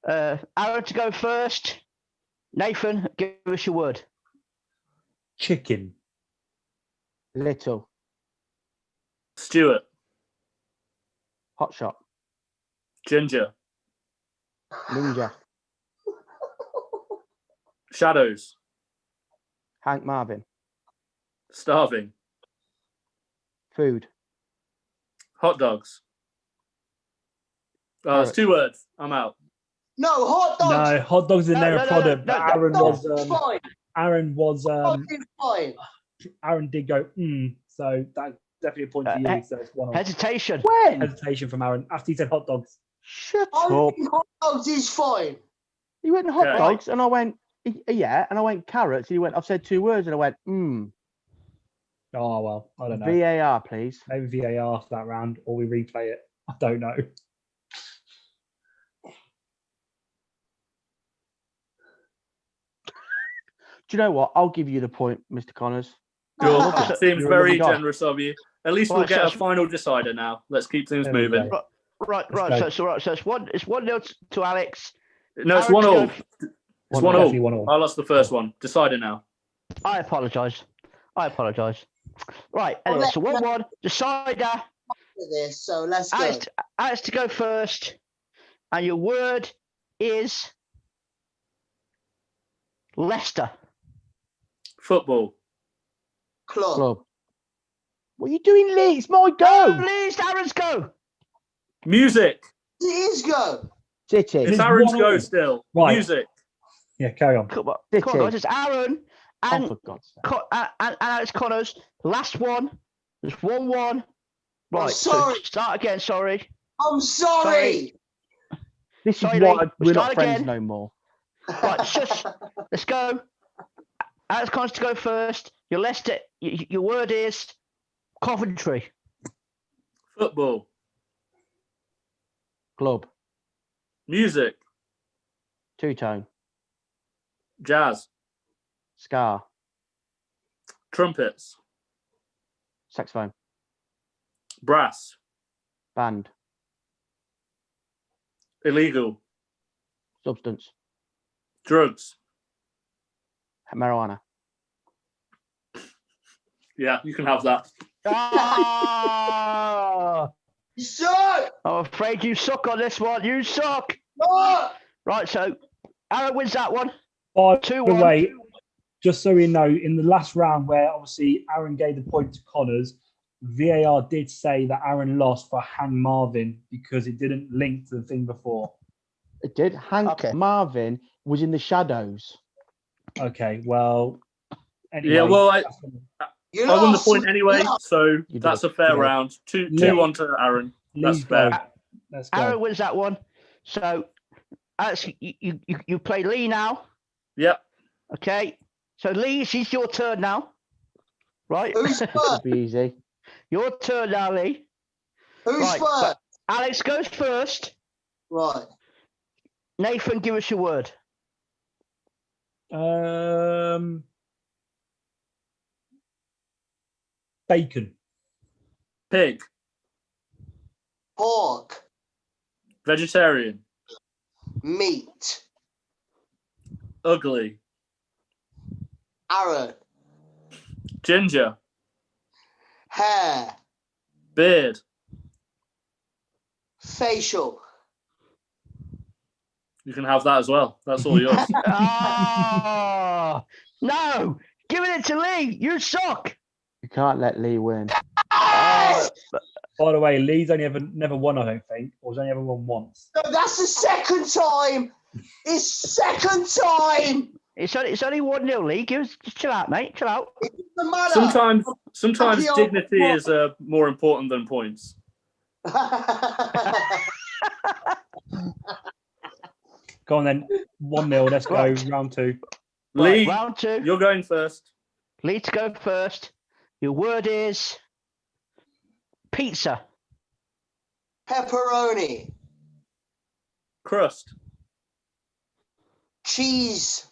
Aaron to go first. Nathan, give us your word. Chicken. Little. Stuart. Hot shot. Ginger. Ninja. Shadows. Hank Marvin. Starving. Food. Hot dogs. Oh, there's Carrots. 2 words. I'm out. No, hot dogs. No, hot dogs in No, there no, are no, product, no, but no, Aaron Hot was dogs is fine. Aaron was Hot dogs is fine. Aaron did go so that's definitely a point for you. So it's 1-1. Hesitation. When? Hesitation from Aaron after he said hot dogs. Shut I up. think hot dogs is fine. He went hot Okay. dogs, and I went, yeah, and I went carrots, and he went, I've said 2 words, and I went, Oh well, I don't know. VAR, please. Maybe VAR after that round, or we replay it. I don't know. Do you know what? I'll give you the point, Mr. Connors. Good. Okay. Seems You're a very lovely guy. generous of you. At least we'll Right, get so a final decider now. Let's keep things There we moving. go. Right. Let's So it's 1-0 to Alex. No, it's Aaron to 1-1. go It's One 1-1. Definitely 1-1. I lost the first one. Decider now. I apologise. Right. Well, Anyway, so let's- 1-1. Decider. For this, so let's go. Alex to go first. And your word is Leicester. Football. Club. Club. What are you doing, Lee? It's my Go, go. Leeds, Aaron's go. Music. It is go. City. It's is Aaron's 1-1. go still. Right. Music. Yeah, carry on. Come on, City. guys. It's Aaron Oh, and, for God's sake. and Alex Connors. Last one. It's 1-1. Right. sorry. So start again. Sorry. I'm sorry. This is Sorry, why Lee. we're Start not friends again. no more. Right. Shush. Let's go. Alex Connors to go first. Your Leicester. Your word is Coventry. Football. Club. Music. Two-tone. Jazz. Scar. Trumpets. Saxophone. Brass. Band. Illegal. Substance. Drugs. Marijuana. Yeah, you can have that. Ah! You suck. I'm afraid you suck on this one. You suck. No. Right. So Aaron wins that one. By the 2-1. way, just so we know, in the last round where obviously Aaron gave the point to Connors, VAR did say that Aaron lost for Hank Marvin because it didn't link to the thing before. It did. Hank Okay. Marvin was in the shadows. Okay, well, anyway. Yeah, well, I You won the lost. point anyway, You lost. so You that's did. a fair Yeah. round. 2 Yeah. 2-1 to Aaron. Lee's That's fair. go. Let's go. Aaron wins that one. So Alex, you play Lee now. Yep. Okay. So Lee, it's your turn now. Right. Who's It'll first? be easy. Your turn now, Lee. Who's Right, first? Alex goes first. Right. Nathan, give us your word. Bacon. Pig. Pork. Vegetarian. Meat. Ugly. Aaron. Ginger. Hair. Beard. Facial. You can have that as well. That's all yours. Oh, no. Giving it to Lee. You suck. You can't let Lee win. Oh, By the way, Lee's never won, I don't think, or has only ever won once. No, that's the second time. It's second time. it's only 1-0, Lee. Just chill out, mate. Chill out. It doesn't matter. Sometimes Happy dignity old- is more important than points. Go on then. 1-0. Let's go. Right. Round 2. Lee, Right, round 2. you're going first. Lee to go first. Your word is pizza. Pepperoni. Crust. Cheese.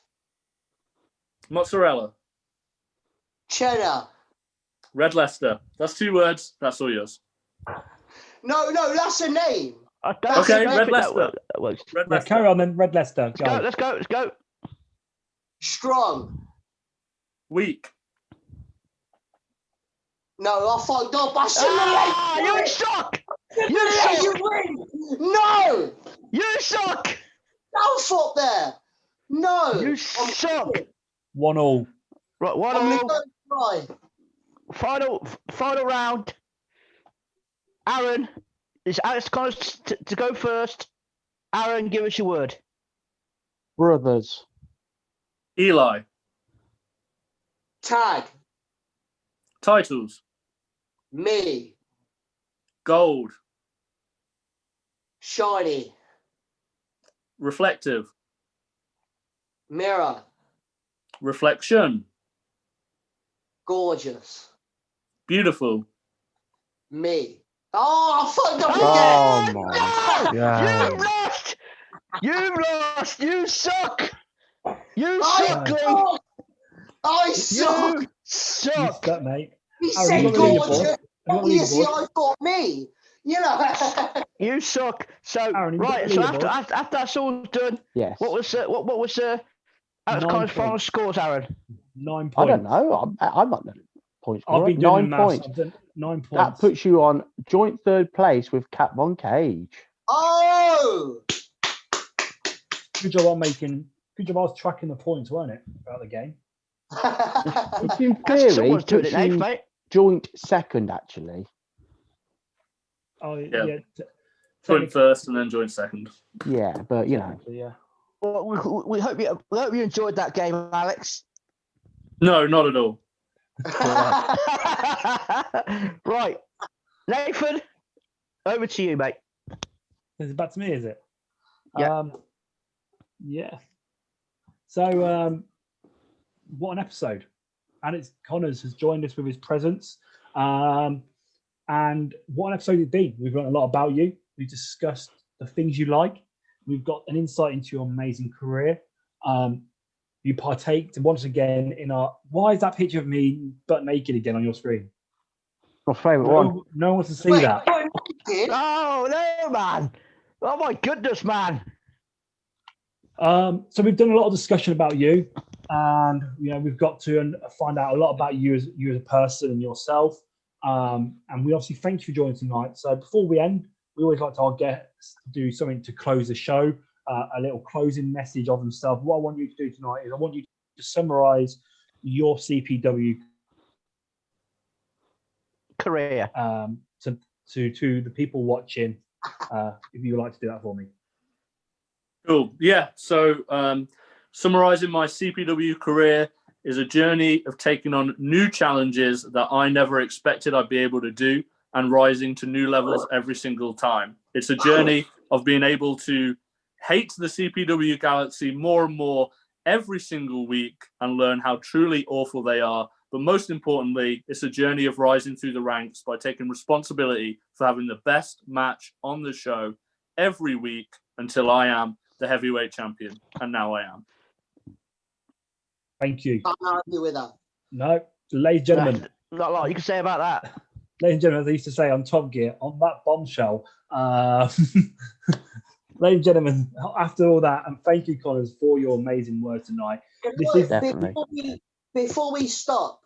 Mozzarella. Cheddar. Red Leicester. That's 2 words. That's all yours. No, that's a name. I don't, Okay, I don't Red think that Leicester. works. Red Yeah, Leicester. carry on then. Red Leicester. Let's go. Let's go. Let's go. Strong. Weak. No, I thought God, I Ah, you simulate. suck! Simulate, you win. No, You suck! Alf up there. No, You I'm suck! kidding. 1-1. Right, one I'm all. gonna go try. Final round. Aaron, it's Alex Connors to go first. Aaron, give us your word. Brothers. Eli. Tag Titles. me. Gold. Shiny. Reflective. Mirror. Reflection. Gorgeous. Beautiful. Me. Oh, I fucked up Oh again. my You've God. lost! You've lost! You suck! You I suck, Lee! suck. I suck. You You suck! stuck, mate. He Aaron, said you got a leaderboard? gorgeous. Have you got a Obviously, leaderboard? I thought me. You know. You suck. So Aaron, you got right. the So leaderboard? after that's all done, Yes. what was Alex 9 Connor's final points. scores, Aaron? 9 points. I don't know. I'm not the points. I've scorer. been doing 9 the maths. points. I've done 9 points. That puts you on joint third place with Cat Von Cage. Oh. Good job on making. Good job. I was tracking the points, weren't it, throughout the game? Which in That's theory someone's doing puts it, Nate, you mate. joint second, actually. Oh Yeah. yeah. Joint first and then joint second. Yeah, but you know. Yeah. Well, we hope you enjoyed that game, Alex. No, not at all. Right, Nathan, over to you, mate. Is it back to me? Is it? Yeah. Yeah. So, what an episode! Alex Connors has joined us with his presence. And what an episode it's been. We've learned a lot about you. We've discussed the things you like. We've got an insight into your amazing career. You partaked once again in our. Why is that picture of me butt naked again on your screen? My favourite one. No one wants to see Wait, that. what, naked? Oh no, man! Oh my goodness, man! So we've done a lot of discussion about you, and we've got to find out a lot about you as a person and yourself. And we obviously thank you for joining tonight. So before we end, we always like to our guests do something to close the show, a little closing message of themselves. What I want you to do tonight is I want you to summarise your CPW Career. to the people watching. If you would like to do that for me. Cool. Yeah. So, summarizing my CPW career is a journey of taking on new challenges that I never expected I'd be able to do and rising to new levels every single time. It's a journey of being able to hate the CPW galaxy more and more every single week and learn how truly awful they are. But most importantly, it's a journey of rising through the ranks by taking responsibility for having the best match on the show every week until I am the heavyweight champion. And now I am. Thank you. Can't argue with that. No, ladies and gentlemen. Not a lot you can say about that. Ladies and gentlemen, as I used to say on Top Gear, on that bombshell. Ladies and gentlemen, after all that, and thank you, Connors, for your amazing work tonight. This is Definitely. Before we stop,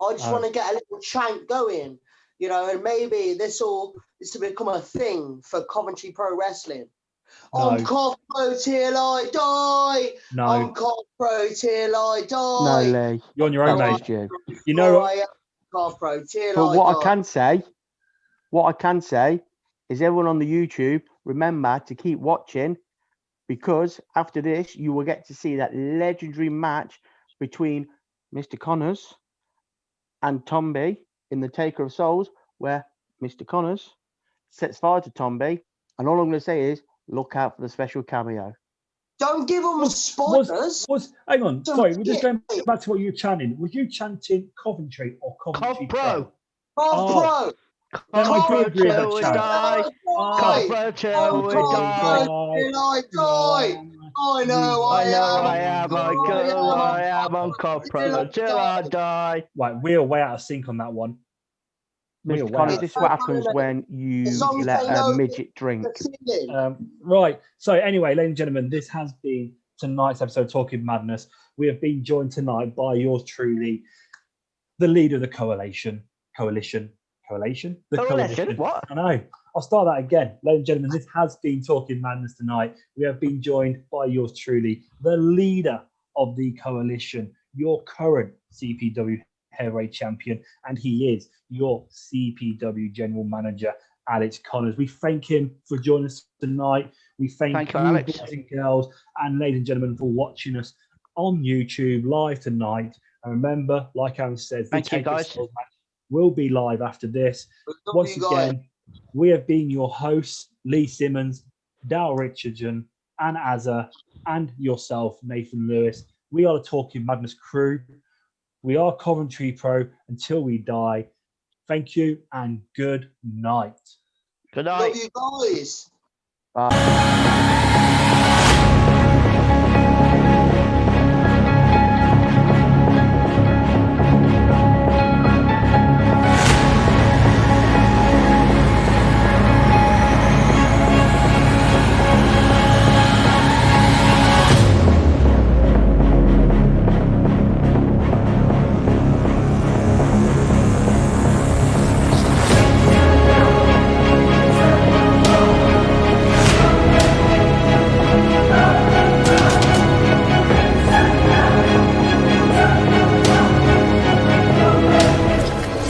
I just want to get a little chant going, and maybe this will become a thing for Coventry Pro Wrestling. No. I'm Cov Pro till I die. No, I'm Cov Pro till I die. No, Lee. you're on your own, That mate. was you. You know I am Cov Pro till But I what die. I can say is everyone on the YouTube, remember to keep watching, because after this, you will get to see that legendary match between Mr. Connors and Tom B in the Taker of Souls, where Mr. Connors sets fire to Tom B. And all I'm going to say is, look out for the special cameo. Don't give them spoilers. Hang on, Don't sorry, we're just going forget. back to what you were chanting. Was you chanting Coventry or Coventry Cov Pro. Cov Pro. Then I do Cov agree with Pro that till we chant. die. Oh, Cov Pro till we die. Till I die. I know I I know am. I am. I go. I am on Cov Pro till I die. Right, we're way out of sync on that one. We're Mr. aware. Connor, this is what happens when you As long as let they a know midget drink. The feeling. Right. So anyway, ladies and gentlemen, this has been tonight's episode of Talking Madness. We have been joined tonight by yours truly, the leader of the coalition. The coalition. What? I know. I'll start that again. Ladies and gentlemen, this has been Talking Madness tonight. We have been joined by yours truly, the leader of the coalition, your current CPW heavyweight champion, and he is your CPW general manager, Alex Connors. We thank him for joining us tonight. We thank you, Alex. boys and girls, and ladies and gentlemen, for watching us on YouTube live tonight. And remember, like Aaron said, Thank you, guys. Styles match will be live after this. Love Once you guys. again, we have been your hosts, Lee Simmons, Dal Richardson, Anna Azza, and yourself, Nathan Lewis. We are the Talking Madness crew. We are Coventry Pro until we die. Thank you and good night. Good Love night. you guys.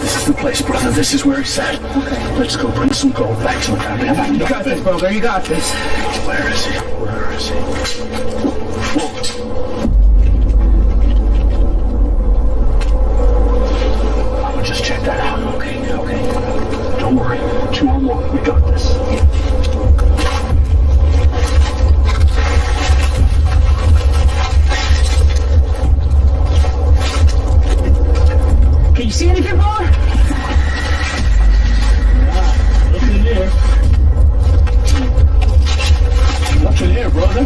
This is the place, brother. This is where he said. Okay. Let's go bring some gold back to the family. You got this, brother. You got this. Where is he? Where is he? I would just check that out. Okay. Don't worry. 2 or more. We got this. Can you see anything, brother? Nothing here. Nothing here, brother.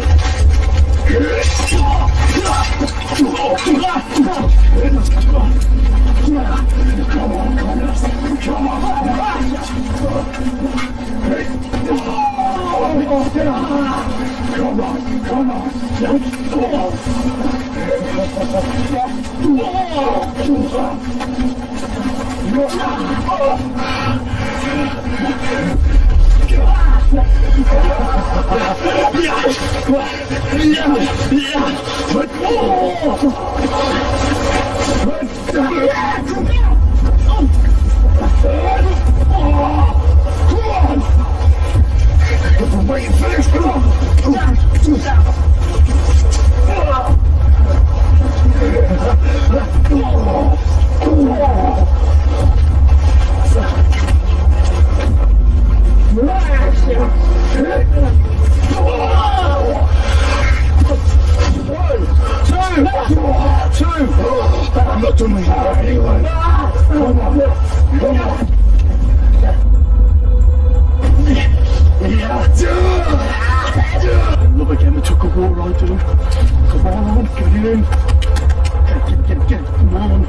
I'm not doing that anyway. Come on. Love again, it took a war, right, dude? Come on, get in. Get, come on.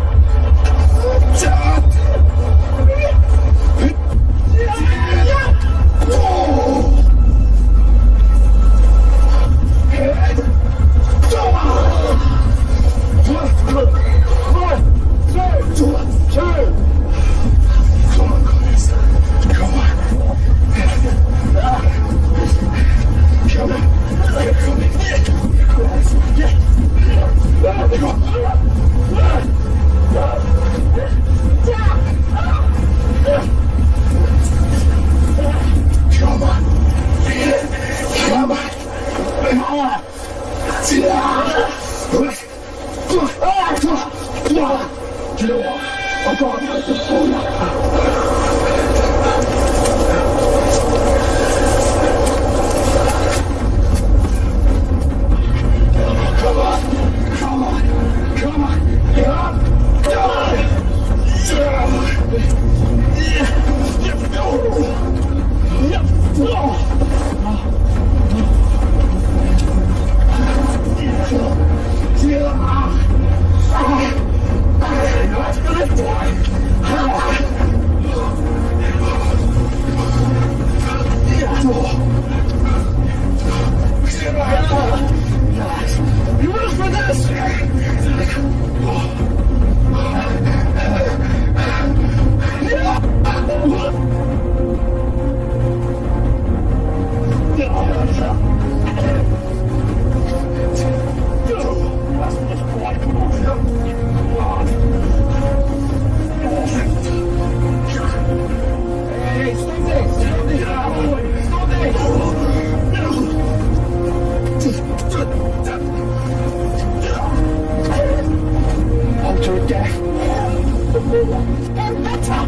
and better.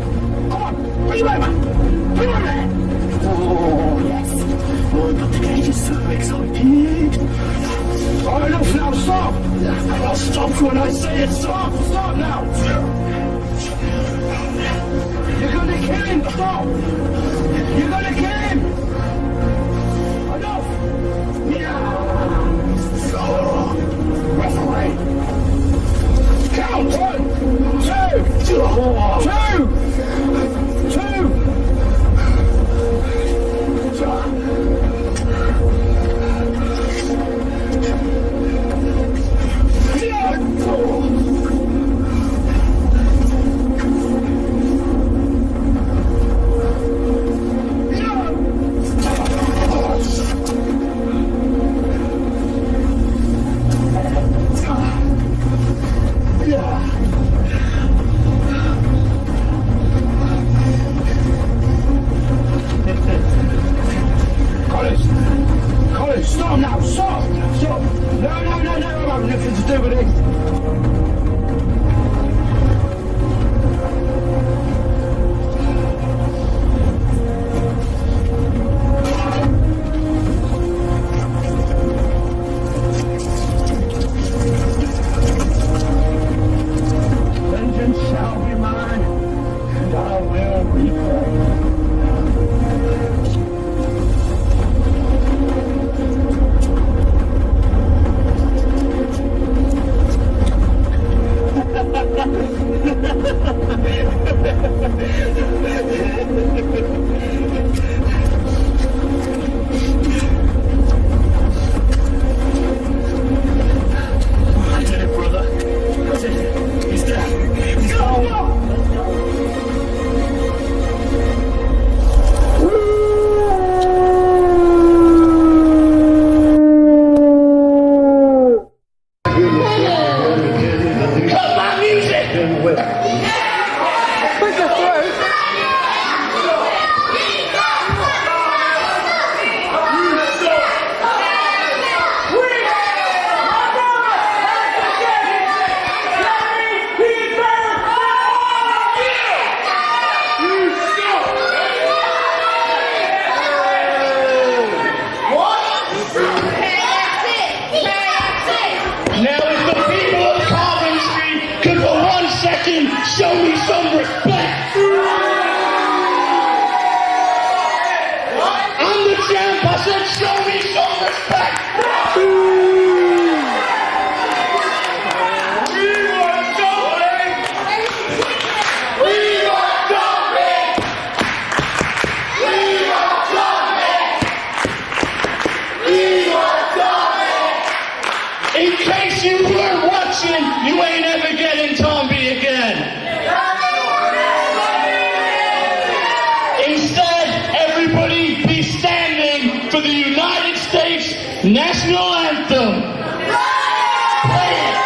Come on, bring him over. Bring him over. Oh, yes. Oh, Dr. Cage is so excited. Oh, enough now, stop. I'll stop when I say it. Stop, stop now. You're gonna kill him, stop. You're gonna kill him. Enough. Yeah. Oh, referee. Count 1, Colin, stop now, stop! Stop! No, I've nothing to do with it. Vengeance shall be mine, and I will repay. I did it, brother. I did it. He's dead. He's gone. Cut my music! Now, if the people of Coventry could for 1 second show me some respect. I'm the champ, I said show me some respect. In case you weren't watching, you ain't ever getting Tomby again. Instead, everybody be standing for the United States national anthem. Play it.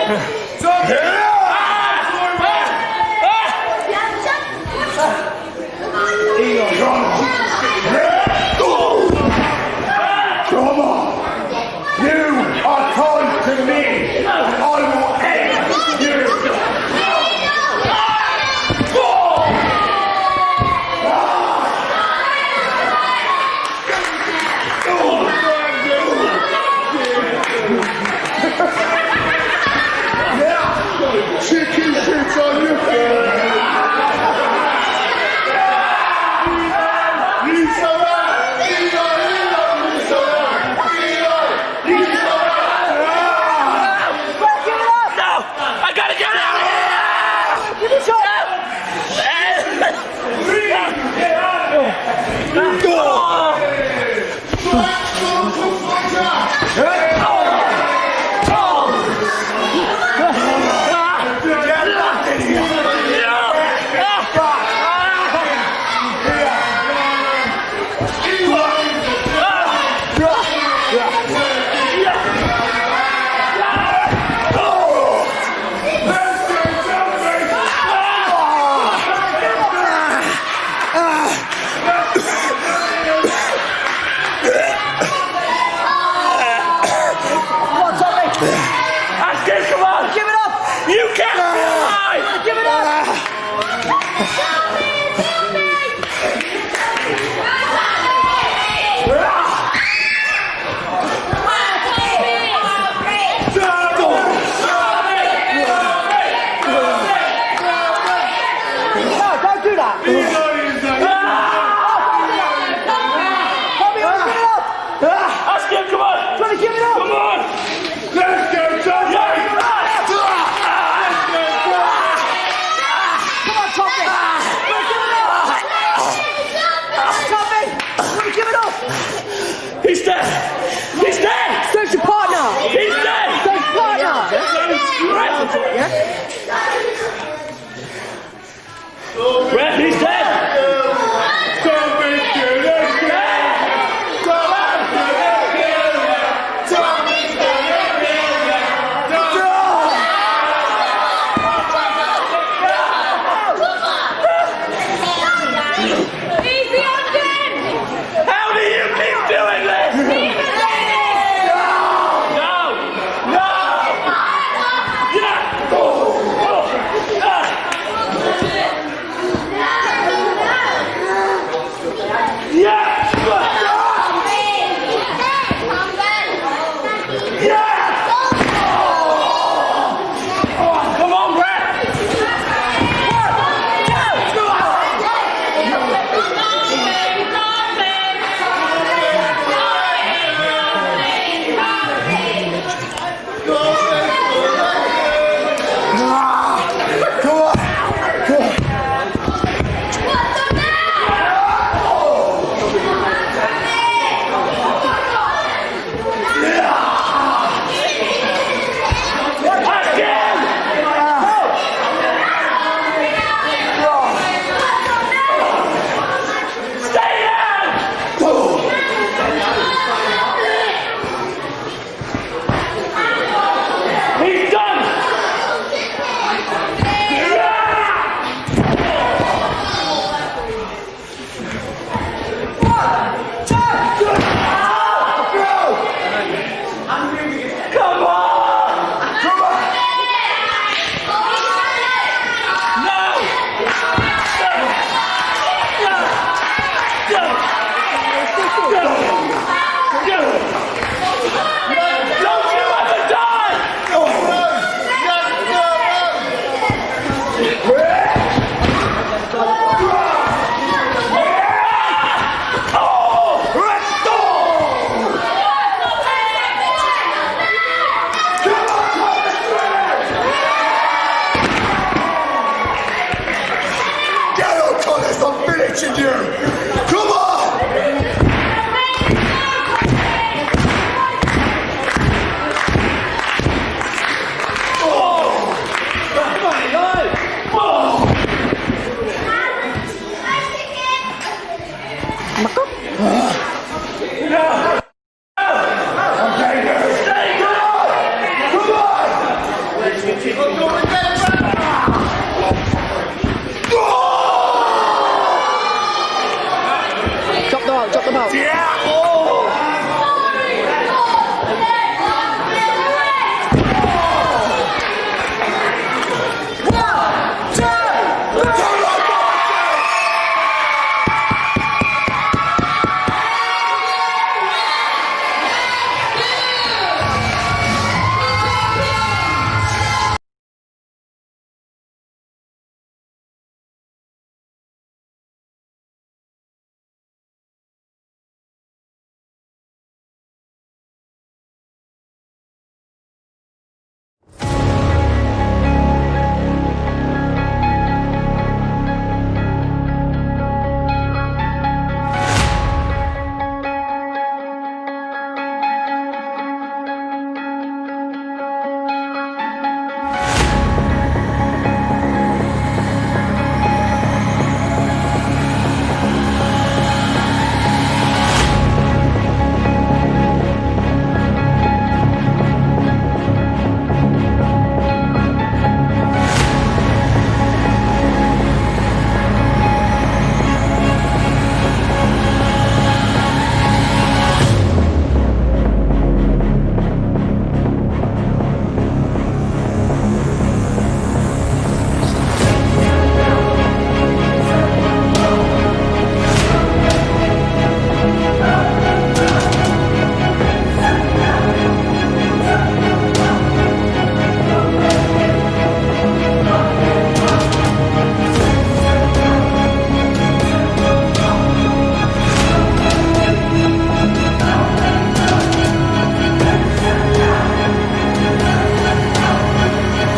Come on! You are kind to me! I will end you! Chicken shit on your head! Ref, he's dead!